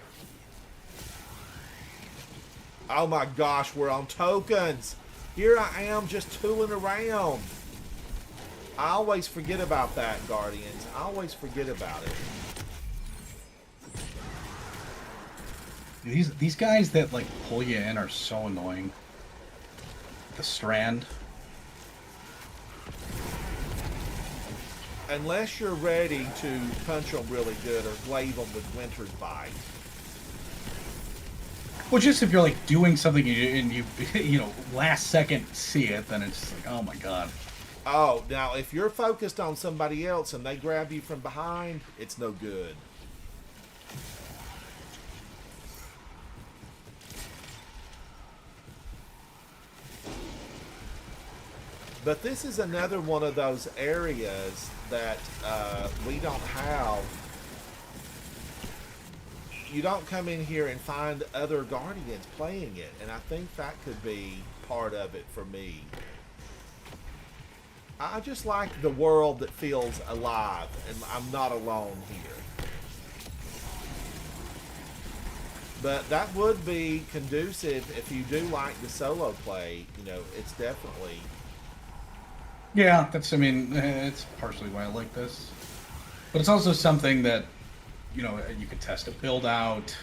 Oh my gosh, we're on tokens. Here I am just tooling around. I always forget about that, Guardians. I always forget about it. These guys that like pull you in are so annoying. The strand. Unless you're ready to punch them really good or glaive them with Winter's Bite. Well, just if you're like doing something and you you know last second see it, then it's like, oh my god. Oh, now if you're focused on somebody else and they grab you from behind, it's no good. But this is another one of those areas that we don't have. You don't come in here and find other Guardians playing it, and I think that could be part of it for me. I just like the world that feels alive, and I'm not alone here. But that would be conducive if you do like the solo play. You know, it's definitely... Yeah, that's. I mean, it's partially why I like this, but it's also something that you know you could test a build out.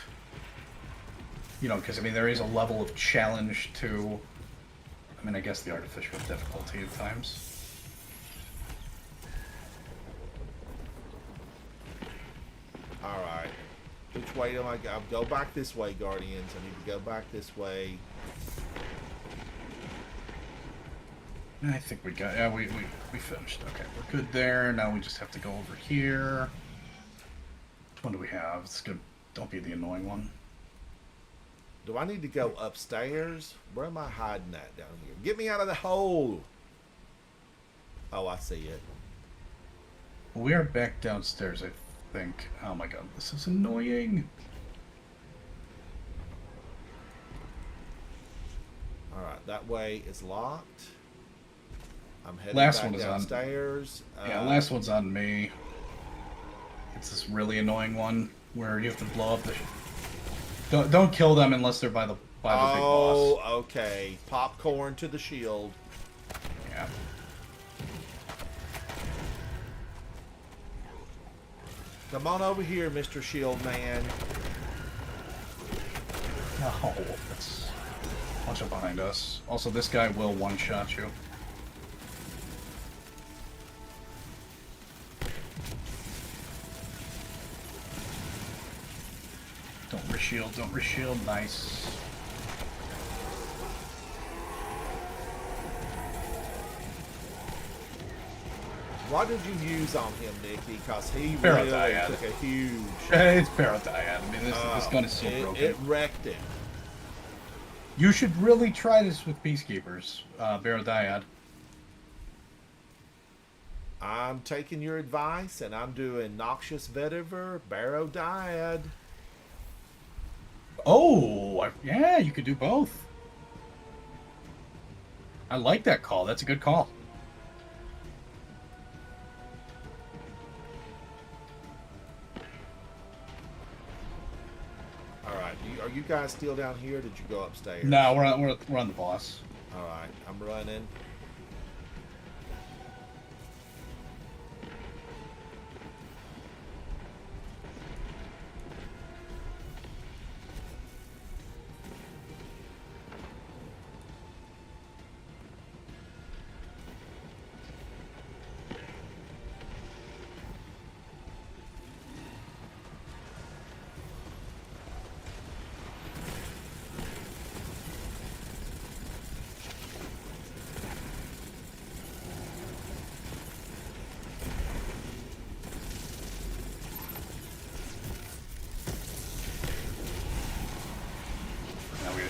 You know, because I mean there is a level of challenge to. I mean, I guess the artificial difficulty at times. All right. Which way do I go? I'll go back this way, Guardians. I need to go back this way. I think we got. Yeah, we finished. Okay, we're good there. Now we just have to go over here. Which one do we have? It's good. Don't be the annoying one. Do I need to go upstairs? Where am I hiding at down here? Get me out of the hole! Oh, I see it. We are back downstairs, I think. Oh my god, this is annoying. Alright, that way is locked. I'm heading Last back one is downstairs. Yeah, last one's on me. It's this really annoying one where you have to blow up the... Don't kill them unless they're by the big boss. Oh, okay. Popcorn to the shield. Yeah. Come on over here, Mr. Shield Man. Oh, that's a bunch of behind us. Also, this guy will one-shot you. Don't reshield, don't reshield. Nice. What did you use on him, Nicky? Because he really Paradiad. took a huge... It's Paradiad. I mean, this gun is so broken. It wrecked it. You should really try this with Peacekeepers, Paradiad. I'm taking your advice, and I'm doing Noxious Vetiver, Barodiad. Oh, yeah, you could do both. I like that call. That's a good call. All right, are you guys still down here? Or did you go upstairs? No, we're on the boss. All right, I'm running.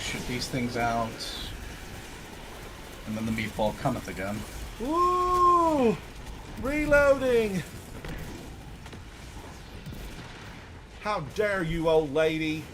Shoot these things out. And then the meatball cometh again. Woo! Reloading! How dare you, old lady!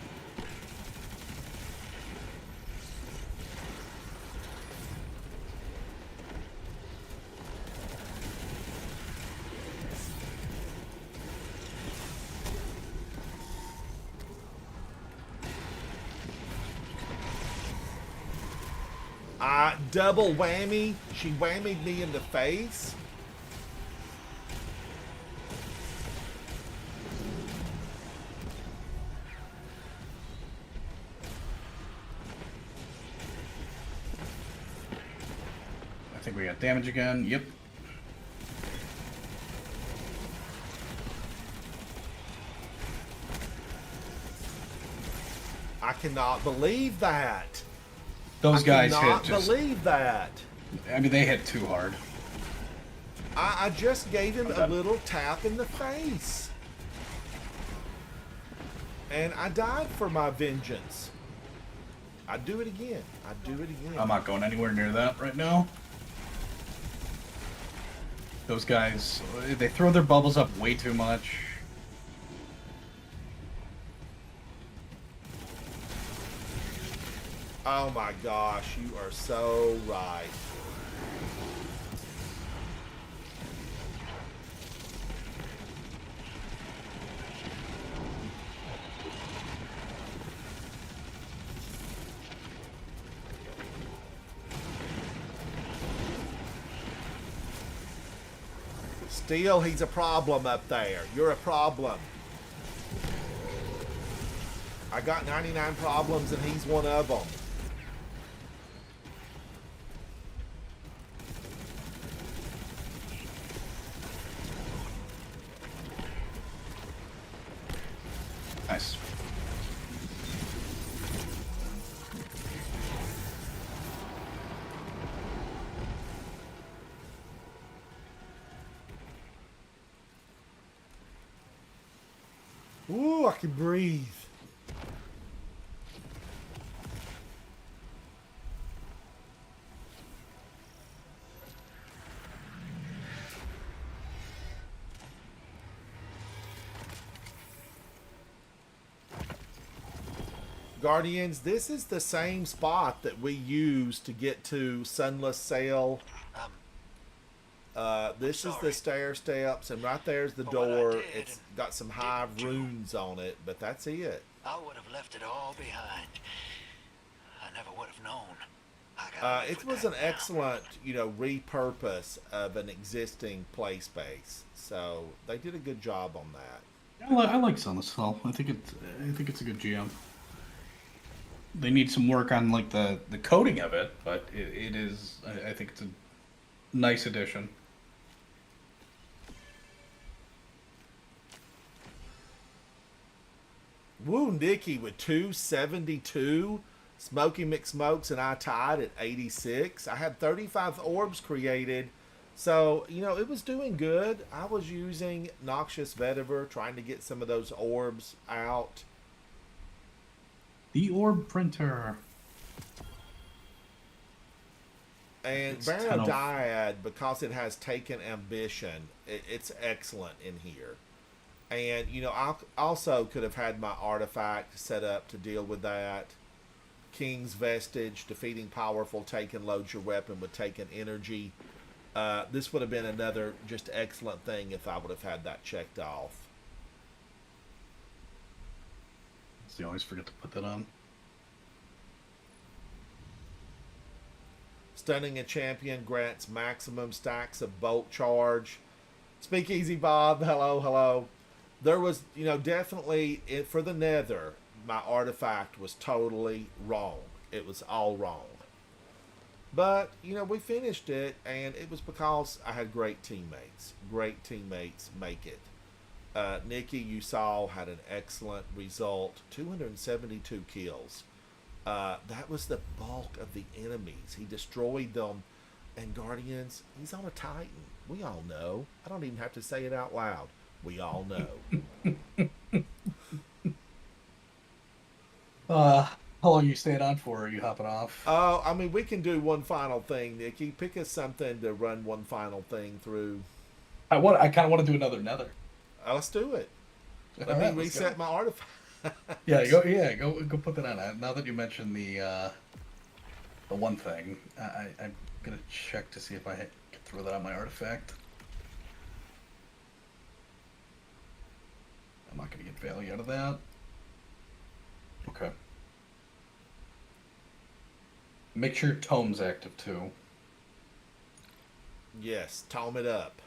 double whammy. She whammied me in the face. I think we got damage again. Yep. I cannot believe that. Those guys I hit cannot just. believe that. I mean, they hit too hard. I just gave him a little tap in the face. And I died for my vengeance. I'd do it again. I'd do it again. I'm not going anywhere near that right now. Those guys, they throw their bubbles up way too much. Oh my gosh, you are so right. Still, he's a problem up there. You're a problem. I got 99 problems and he's one of them. Nice. Ooh, I can breathe. Guardians, this is the same spot that we used to get to Sunless Sail. This is the stair steps, and right there's the door. It's got some high runes on it, but that's it. I would have left it all behind. I never would have known. It was an excellent, repurpose of an existing play space. So they did a good job on that. I like Sunless Hell. I think it's a good GM. They need some work on like the coding of it, but it is. I think it's a nice addition. Woo, Nikki with 272. Smokey McSmokes and I tied at 86. I had 35 orbs created. So, it was doing good. I was using Noxious Vetiver, trying to get some of those orbs out. The orb printer. And Baronodiad, because it has taken ambition, it's excellent in here. And, I also could have had my artifact set up to deal with that. King's Vestige, defeating powerful taken loads your weapon with taken energy. This would have been another just excellent thing if I would have had that checked off. So you always forget to put that on. Stunning a champion grants maximum stacks of bolt charge. Speakeasy Bob, hello. There was, definitely, for the Nether, my artifact was totally wrong. It was all wrong. But, we finished it, and it was because I had great teammates. Great teammates make it. Nikki, you saw, had an excellent result. 272 kills. That was the bulk of the enemies. He destroyed them. And Guardians, he's on a Titan. We all know. I don't even have to say it out loud. We all know. How long are you staying on for? Are you hopping off? We can do one final thing, Nikki. Pick us something to run one final thing through. I kind of want to do another Nether. Let's do it. Let me reset my artifact. Go put that on. Now that you mentioned the one thing, I'm gonna check to see if I can throw that on my artifact. I'm not gonna get value out of that. Okay. Make sure Tome's active too. Yes, tome it up.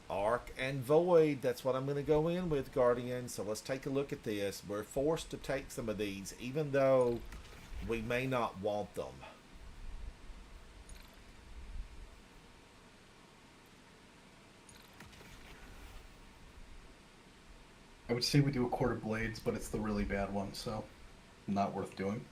Arc and Void, that's what I'm going to go in with, Guardian. So let's take a look at this. We're forced to take some of these, even though we may not want them. I would say we do a Quarter Blades, but it's the really bad one, so not worth doing.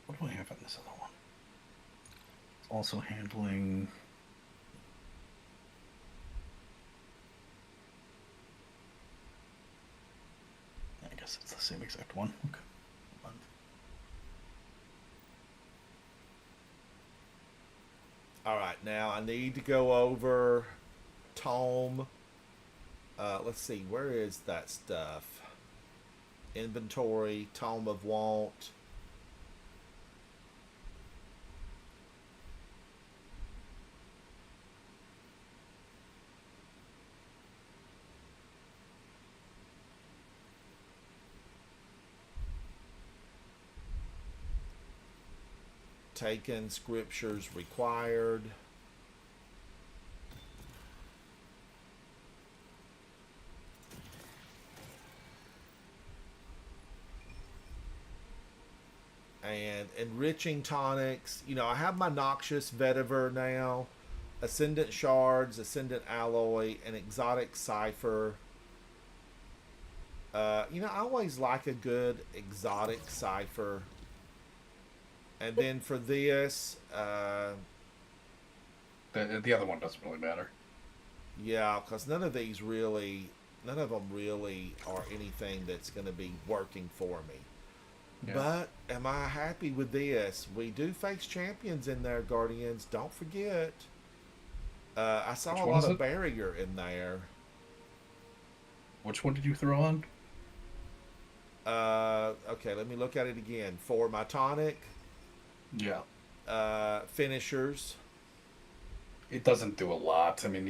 What do I have on this other one? It's also handling... I guess it's the same exact one. Okay. Hold on. All right, now I need to go over Tome. Let's see, where is that stuff? Inventory, Tome of Want. Taken scriptures required. And enriching tonics. You know, I have my Noxious Vetiver now, Ascendant Shards, Ascendant Alloy, and Exotic Cipher. You know, I always like a good exotic cipher. And then for this, The other one doesn't really matter. yeah, because none of them really are anything that's going to be working for me. Yeah. But am I happy with this? We do face champions in there, Guardians. Don't forget. I saw Which a one lot is of it? barrier in there. Which one did you throw on? Okay, let me look at it again. For my tonic, Yeah. finishers. It doesn't do a lot. I mean,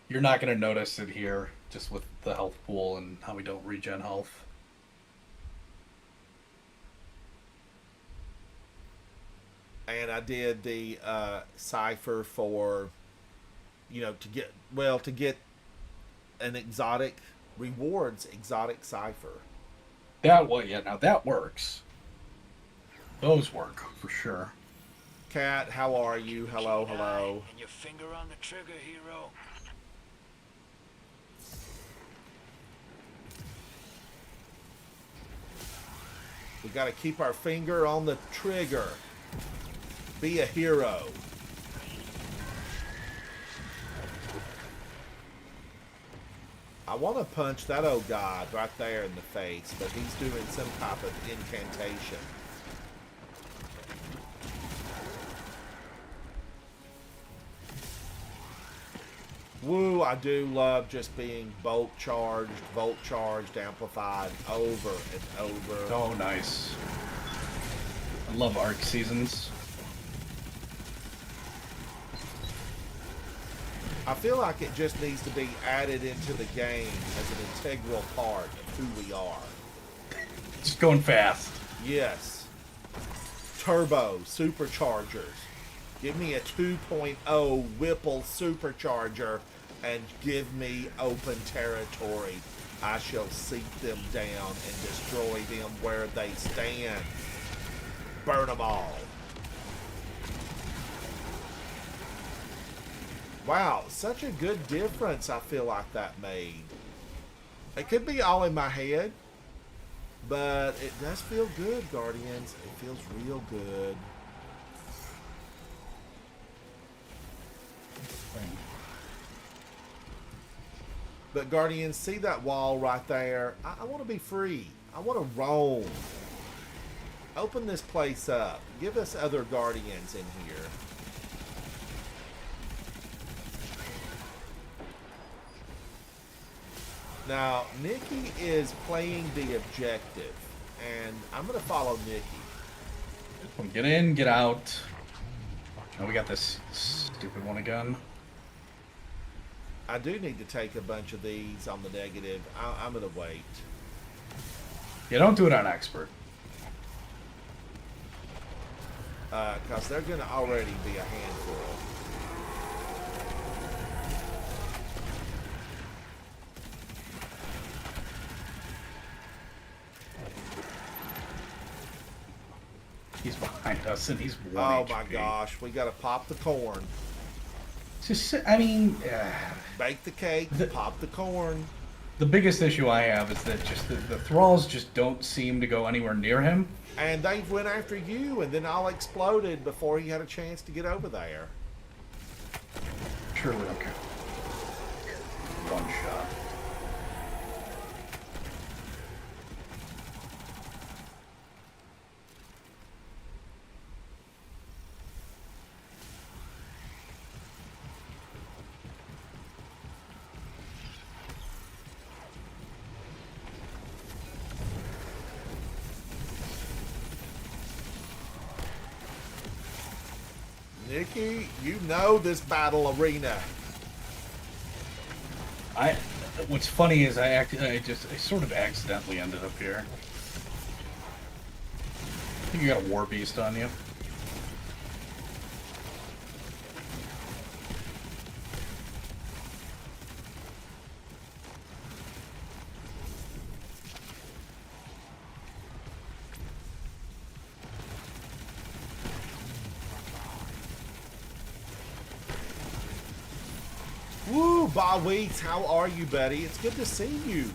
you're not going to notice it here, just with the health pool and how we don't regen health. And I did the cipher for, you know, to get an exotic rewards exotic cipher. Now that works. Those work for sure. Cat, how are you? Hello, hello. And your finger on the trigger, hero. We got to keep our finger on the trigger. Be a hero. I want to punch that old god right there in the face, but he's doing some type of incantation. Woo, I do love just being volt charged, amplified over and over. Oh, nice. I love arc seasons. I feel like it just needs to be added into the game as an integral part of who we are. Just going fast. Yes. Turbo superchargers. Give me a 2.0 Whipple supercharger and give me open territory. I shall seek them down and destroy them where they stand. Burn them all. Wow, such a good difference I feel like that made. It could be all in my head, but it does feel good, Guardians. It feels real good. But Guardians, see that wall right there? I want to be free. I want to roam. Open this place up. Give us other Guardians in here. Now, Nikki is playing the objective, and I'm going to follow Nikki. Get in, get out. Oh, we got this stupid one again. I do need to take a bunch of these on the negative. I'm going to wait. Yeah, don't do it on expert. Because they're going to already be a handful. He's behind us, and he's 1 Oh HP. my gosh, we got to pop the corn. Just, I mean, Bake the cake, pop the corn. the biggest issue I have is that just the thralls just don't seem to go anywhere near him. And they went after you, and then all exploded before he had a chance to get over there. Surely don't care. One shot. Nikki, you know this battle arena. What's funny is I sort of accidentally ended up here. I think you got a war beast on you. Woo, Bob Weeks, how are you, buddy? It's good to see you.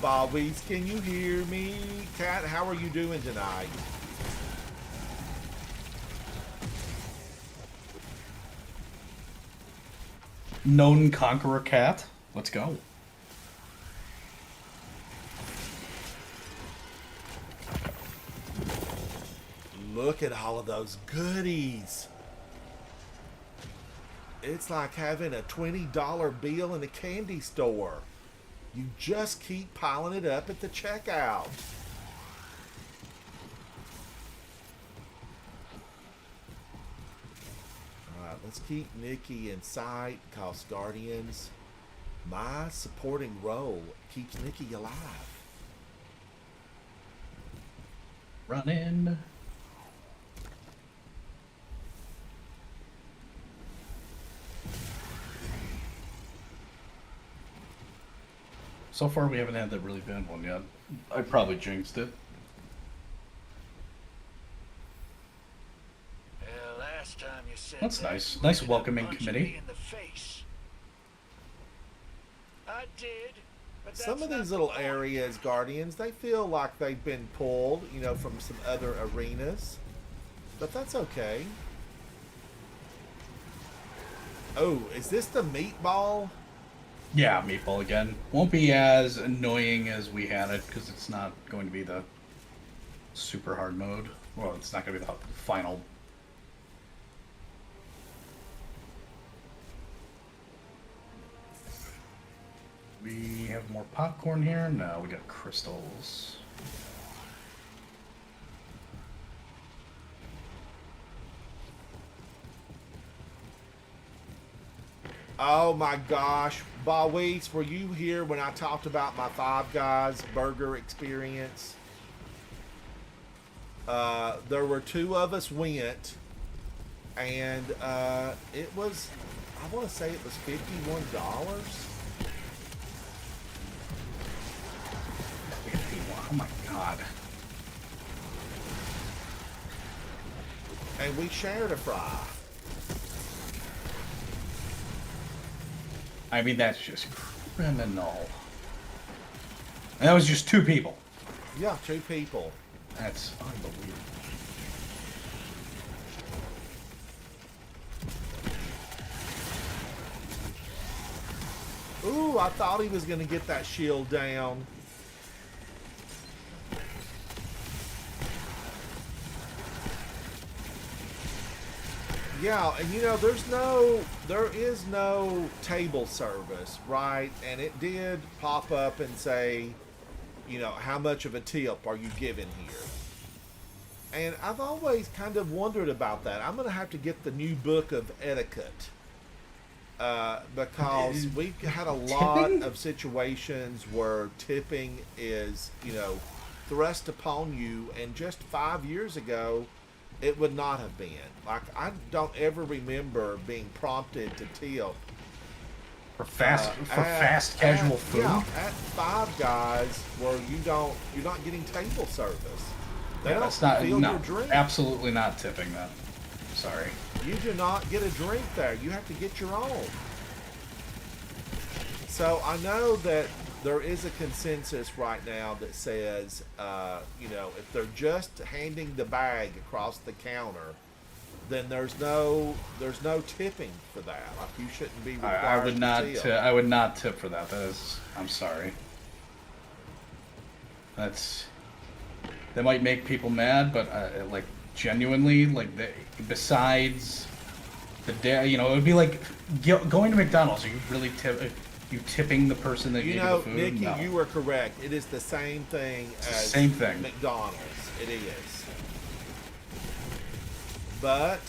Bob Weeks, can you hear me? Cat, how are you doing tonight? Known Conqueror Cat. Let's go. Look at all of those goodies. It's like having a $20 bill in a candy store. You just keep piling it up at the checkout. Alright, let's keep Nikki in sight, cause Guardians, my supporting role keeps Nikki alive. Run in. So far, we haven't had that really bad one yet. I probably jinxed it. Last time you said That's that, nice. you Nice wanted to welcoming punch committee. me in the face. I did, but Some that's of not these the little point. areas, Guardians, they feel like they've been pulled, you know, from some other arenas. But that's okay. Oh, is this the meatball? Yeah, meatball again. Won't be as annoying as we had it because it's not going to be the super hard mode. Well, it's not going to be the final. We have more popcorn here. No, we got crystals. Oh my gosh. Bawis, were you here when I talked about my Five Guys burger experience? There were two of us went, and it was, I want to say it was $51. Oh my god. And we shared a fry. I mean, that's just criminal. And that was just two people. Yeah, two people. That's unbelievable. Ooh, I thought he was going to get that shield down. Yeah, and you know, there is no table service, right? And it did pop up and say, you know, how much of a tip are you giving here? And I've always kind of wondered about that. I'm going to have to get the new book of etiquette because we've had a lot Tipping? of situations where tipping is, you know, thrust upon you. And just 5 years ago, it would not have been. Like, I don't ever remember being prompted to tip For fast casual food? Yeah, at Five Guys where you're not getting table service. They Yeah, don't that's not, fill no, your drink. absolutely not tipping that. Sorry. You do not get a drink there. You have to get your own. So I know that there is a consensus right now that says, you know, if they're just handing the bag across the counter, then there's no tipping for that. Like, you shouldn't be required I would not. to tip. I would not tip for that. That is. I'm sorry. That might make people mad, but like genuinely, like besides the day, you know, it would be like going to McDonald's. Are you really tipping the person that You gave know, you the food? Nikki, No. you were correct. It is the same thing as same thing. McDonald's. It is. But,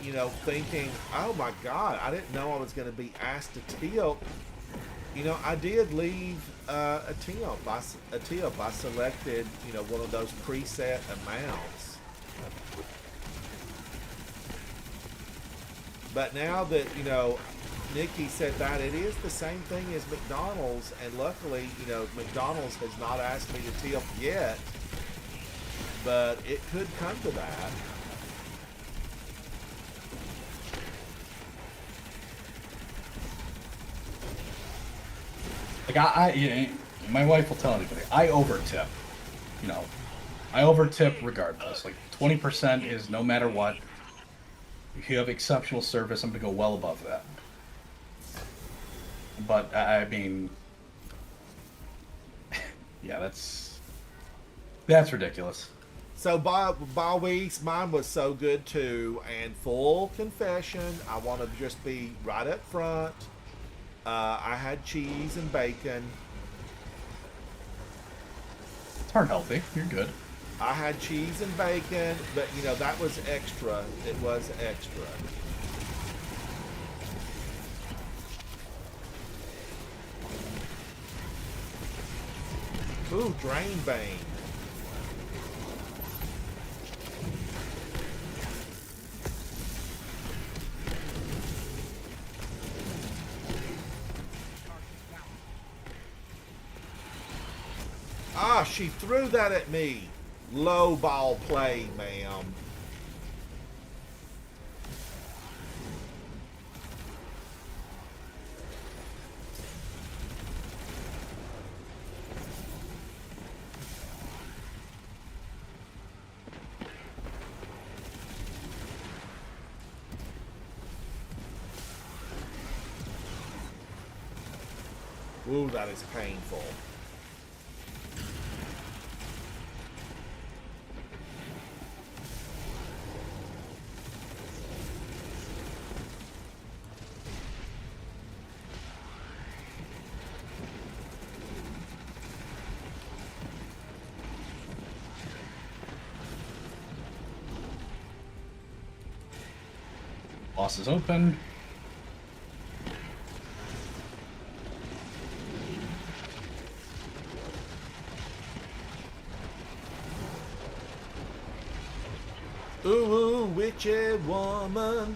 you know, thinking, oh my God, I didn't know I was going to be asked to tip. You know, I did leave a tip. I selected, you know, one of those preset amounts. But now that, you know, Nikki said that, it is the same thing as McDonald's, and luckily, you know, McDonald's has not asked me to tip yet, but it could come to that. Like you know, my wife will tell anybody, I overtip. You know, I overtip regardless. Like 20% is no matter what. If you have exceptional service, I'm gonna go well above that. But I mean, yeah, that's ridiculous. So by weeks, mine was so good too. And full confession, I want to just be right up front. I had cheese and bacon. It's heart healthy. You're good. I had cheese and bacon, but you know, that was extra. It was extra. Ooh, drain bane. Ah, she threw that at me. Low ball play, ma'am. Ooh, that is painful. Boss is open. Ooh, witchy woman.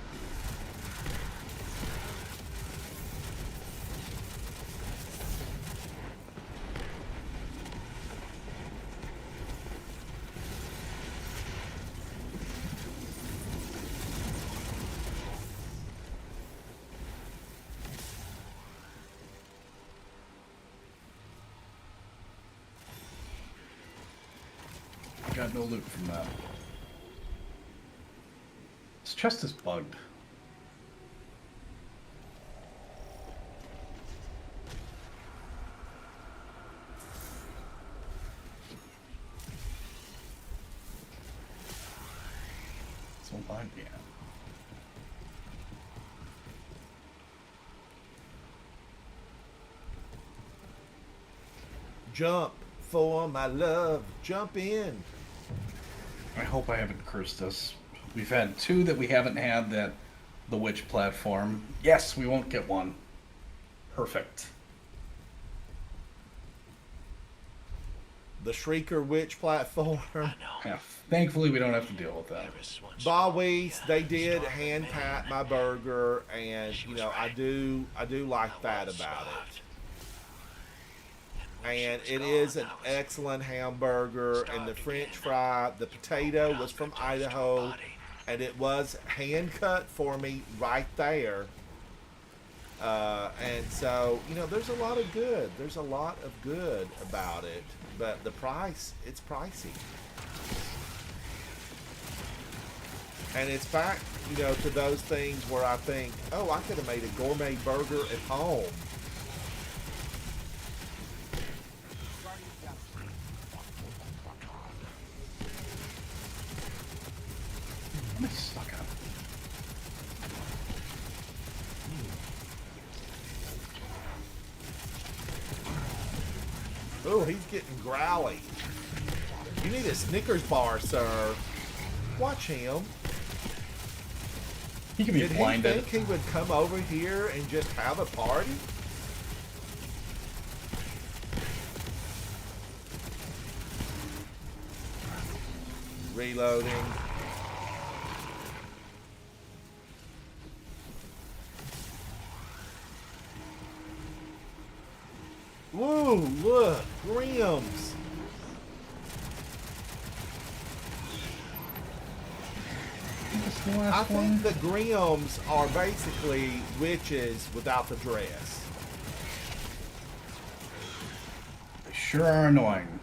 I got no loot from that. This chest is bugged. Jump for my love. Jump in. I hope I haven't cursed us. We've had 2 that we haven't had that the witch platform. Yes, we won't get one. Perfect. The Shrieker Witch platform. Yeah, thankfully we don't have to deal with that. Bawwees, they did hand pat my burger, and you know I do like that about it. And it is an excellent hamburger, and the French fry, the potato was from Idaho, and it was hand cut for me right there. And so, you know, there's a lot of good. There's a lot of good about it, but the price, it's pricey. And it's back, you know, to those things where I think, oh, I could have made a gourmet burger at home. I'm stuck on. Oh, he's getting growly. You need a Snickers bar, sir. Watch him. He can be Did blinded. he think he would come over here and just have a party? Reloading. Whoa, look, Grims. I think the Grims are basically witches without the dress. They sure are annoying.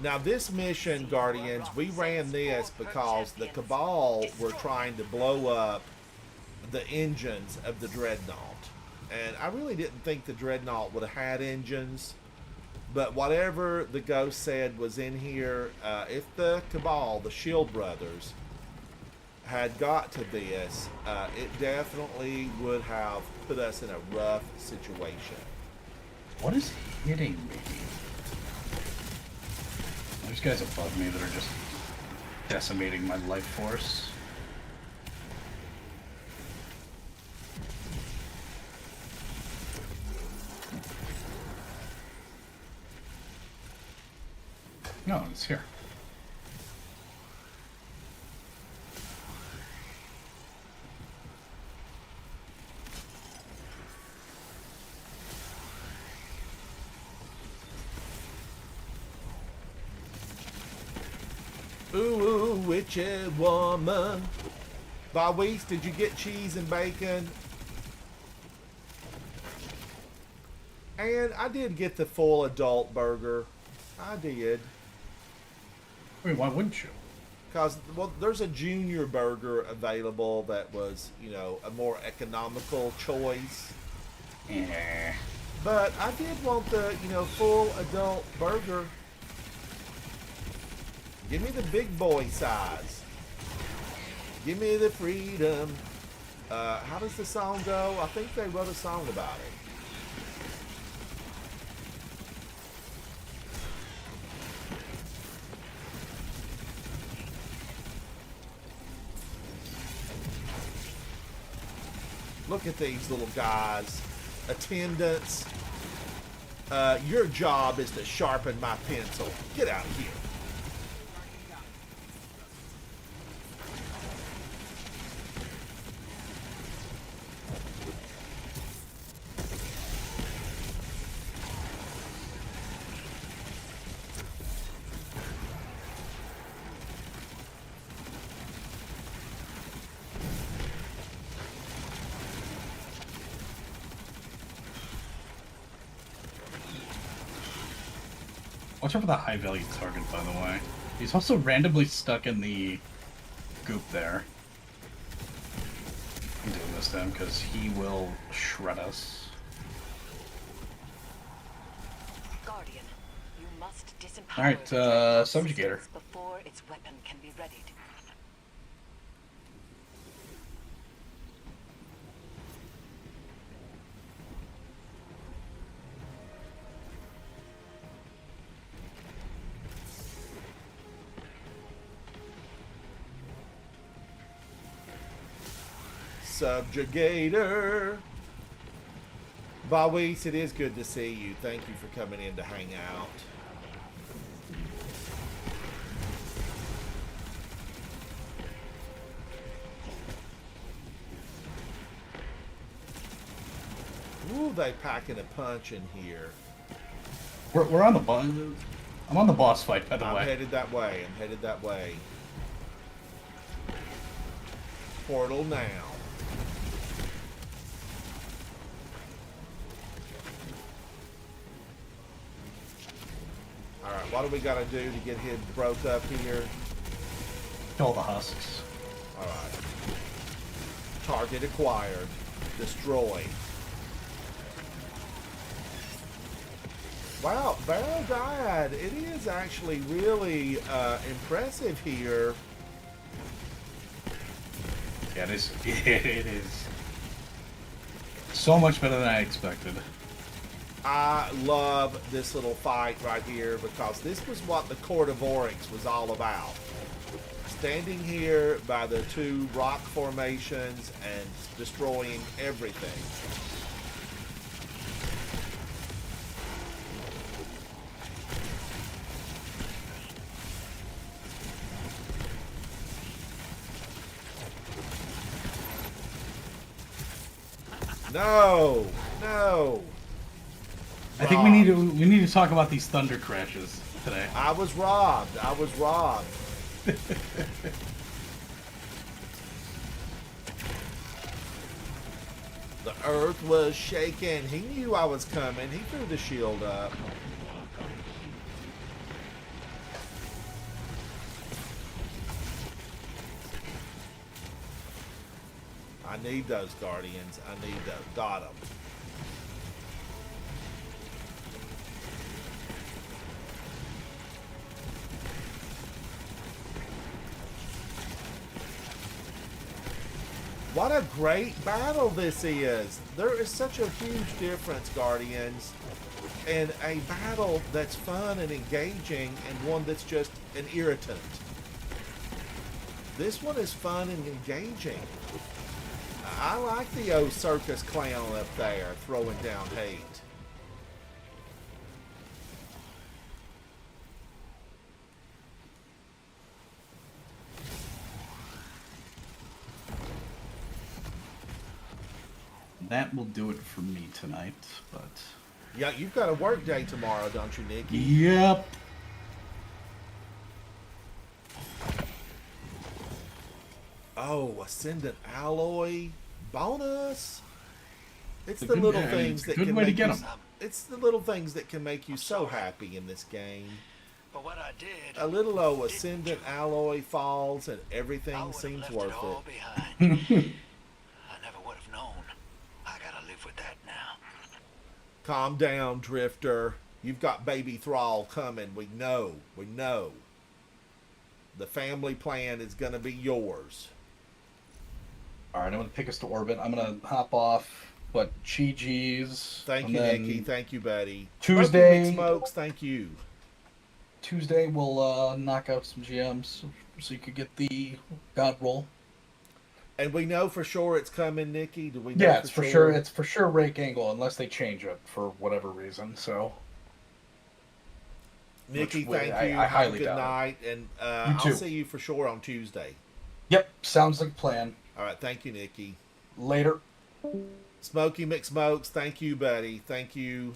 Now this mission, Guardians, we ran this because the Cabal were trying to blow up the engines of the Dreadnought. And I really didn't think the Dreadnought would have had engines. But whatever the ghost said was in here, if the Cabal, the Shield Brothers, had got to this, it definitely would have put us in a rough situation. What is hitting me? There's guys above me that are just decimating my life force. No, it's here. Ooh, witchy woman. Bawwees, did you get cheese and bacon? And I did get the full adult burger. I did. Wait, why wouldn't you? Because, well, there's a junior burger available that was, you know, a more economical choice. Eh. But I did want the, you know, full adult burger. Give me the big boy size. Give me the freedom. How does the song go? I think they wrote a song about it. Look at these little guys. Attendants. Your job is to sharpen my pencil. Get out of here. Watch out for the high value target, by the way. He's also randomly stuck in the goop there. I'm doing this to him because he will shred us. Guardian, you must disempower Alright, the dreadnought Subjugator. systems before its weapon can be readied. Subjugator. Bawis, it is good to see you. Thank you for coming in to hang out. Ooh, they packing a punch in here. We're on the boss. I'm on the boss fight, by the I'm way. headed that way. I'm headed that way. Portal now. Alright, what do we gotta do to get him broke up here? Kill the husks. Alright. Target acquired. Destroy. Wow, Barrel died. It is actually really impressive here. Yeah, it is. It is so much better than I expected. I love this little fight right here because this was what the Court of Oryx was all about. Standing here by the two rock formations and destroying everything. No, no. I think we need to talk about these thunder crashes today. I was robbed. I was robbed. The earth was shaking. He knew I was coming. He threw the shield up. I need those Guardians. I need those. Got them. What a great battle this is. There is such a huge difference, Guardians, in a battle that's fun and engaging and one that's just an irritant. This one is fun and engaging. I like the old circus clown up there throwing down hate. That will do it for me tonight, but... Yeah, you've got a work day tomorrow, don't you, Nikki? Yep. Oh, Ascendant Alloy bonus. It's It's the a good- little I mean, things it's a that good can way to make get you. 'em. It's the little things that can make you so happy in this game. But what I did, A little old Ascendant Alloy falls and I everything would have seems left worth it all it. behind. I never would have known. I gotta live with that now. Calm down, Drifter. You've got baby Thrall coming. We know. We know. The family plan is going to be yours. Alright, I'm going to take us to orbit. I'm going to hop off, but GG's. Thank you, Nikki. Thank you, buddy. Tuesday- Smoky McSmokes, thank you. Tuesday, we'll knock out some GMs so you could get the God roll. And we know for sure it's coming, Nikki. Do we know Yeah, it's for sure. It's for sure Rake Angle, unless they change it for whatever reason. So, Nikki, which thank I you. Have a highly good doubt it. night. And You I'll too. see you for sure on Tuesday. yep, sounds like a plan. All right. Thank you, Nikki. Later. Smoky McSmokes, thank you, buddy. Thank you.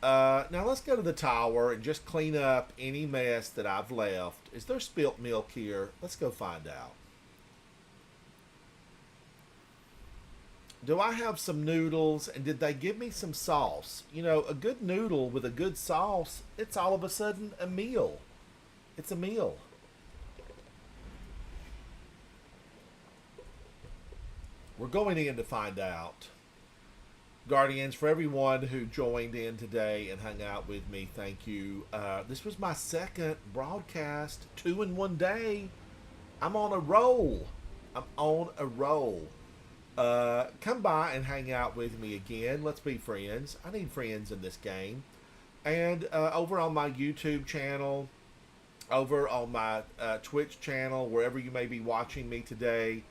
Now let's go to the tower and just clean up any mess that I've left. Is there spilt milk here? Let's go find out. Do I have some noodles, and did they give me some sauce? You know, a good noodle with a good sauce, it's all of a sudden a meal. It's a meal. We're going in to find out. Guardians, for everyone who joined in today and hung out with me, thank you. This was my second broadcast, 2 in 1 day. I'm on a roll. I'm on a roll. Come by and hang out with me again. Let's be friends. I need friends in this game. And over on my YouTube channel, over on my Twitch channel, wherever you may be watching me today.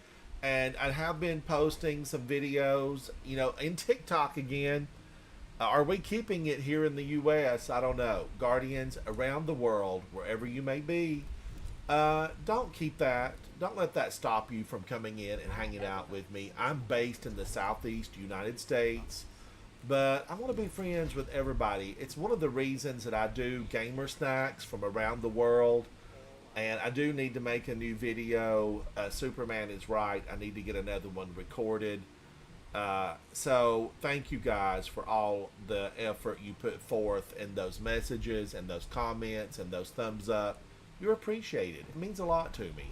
And I have been posting some videos, in TikTok again. Are we keeping it here in the U.S.? I don't know. Guardians around the world, wherever you may be, don't keep that. Don't let that stop you from coming in and hanging out with me. I'm based in the Southeast United States, but I want to be friends with everybody. It's one of the reasons that I do gamer snacks from around the world. And I do need to make a new video. Superman is right. I need to get another one recorded. So thank you guys for all the effort you put forth in those messages and those comments and those thumbs up. You're appreciated. It means a lot to me.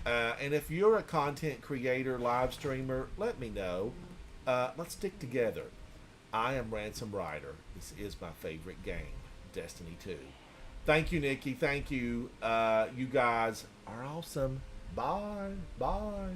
And if you're a content creator, live streamer, let me know. Let's stick together. I am Ransom Rider. This is my favorite game, Destiny 2. Thank you, Nikki. Thank you. You guys are awesome. Bye. Bye.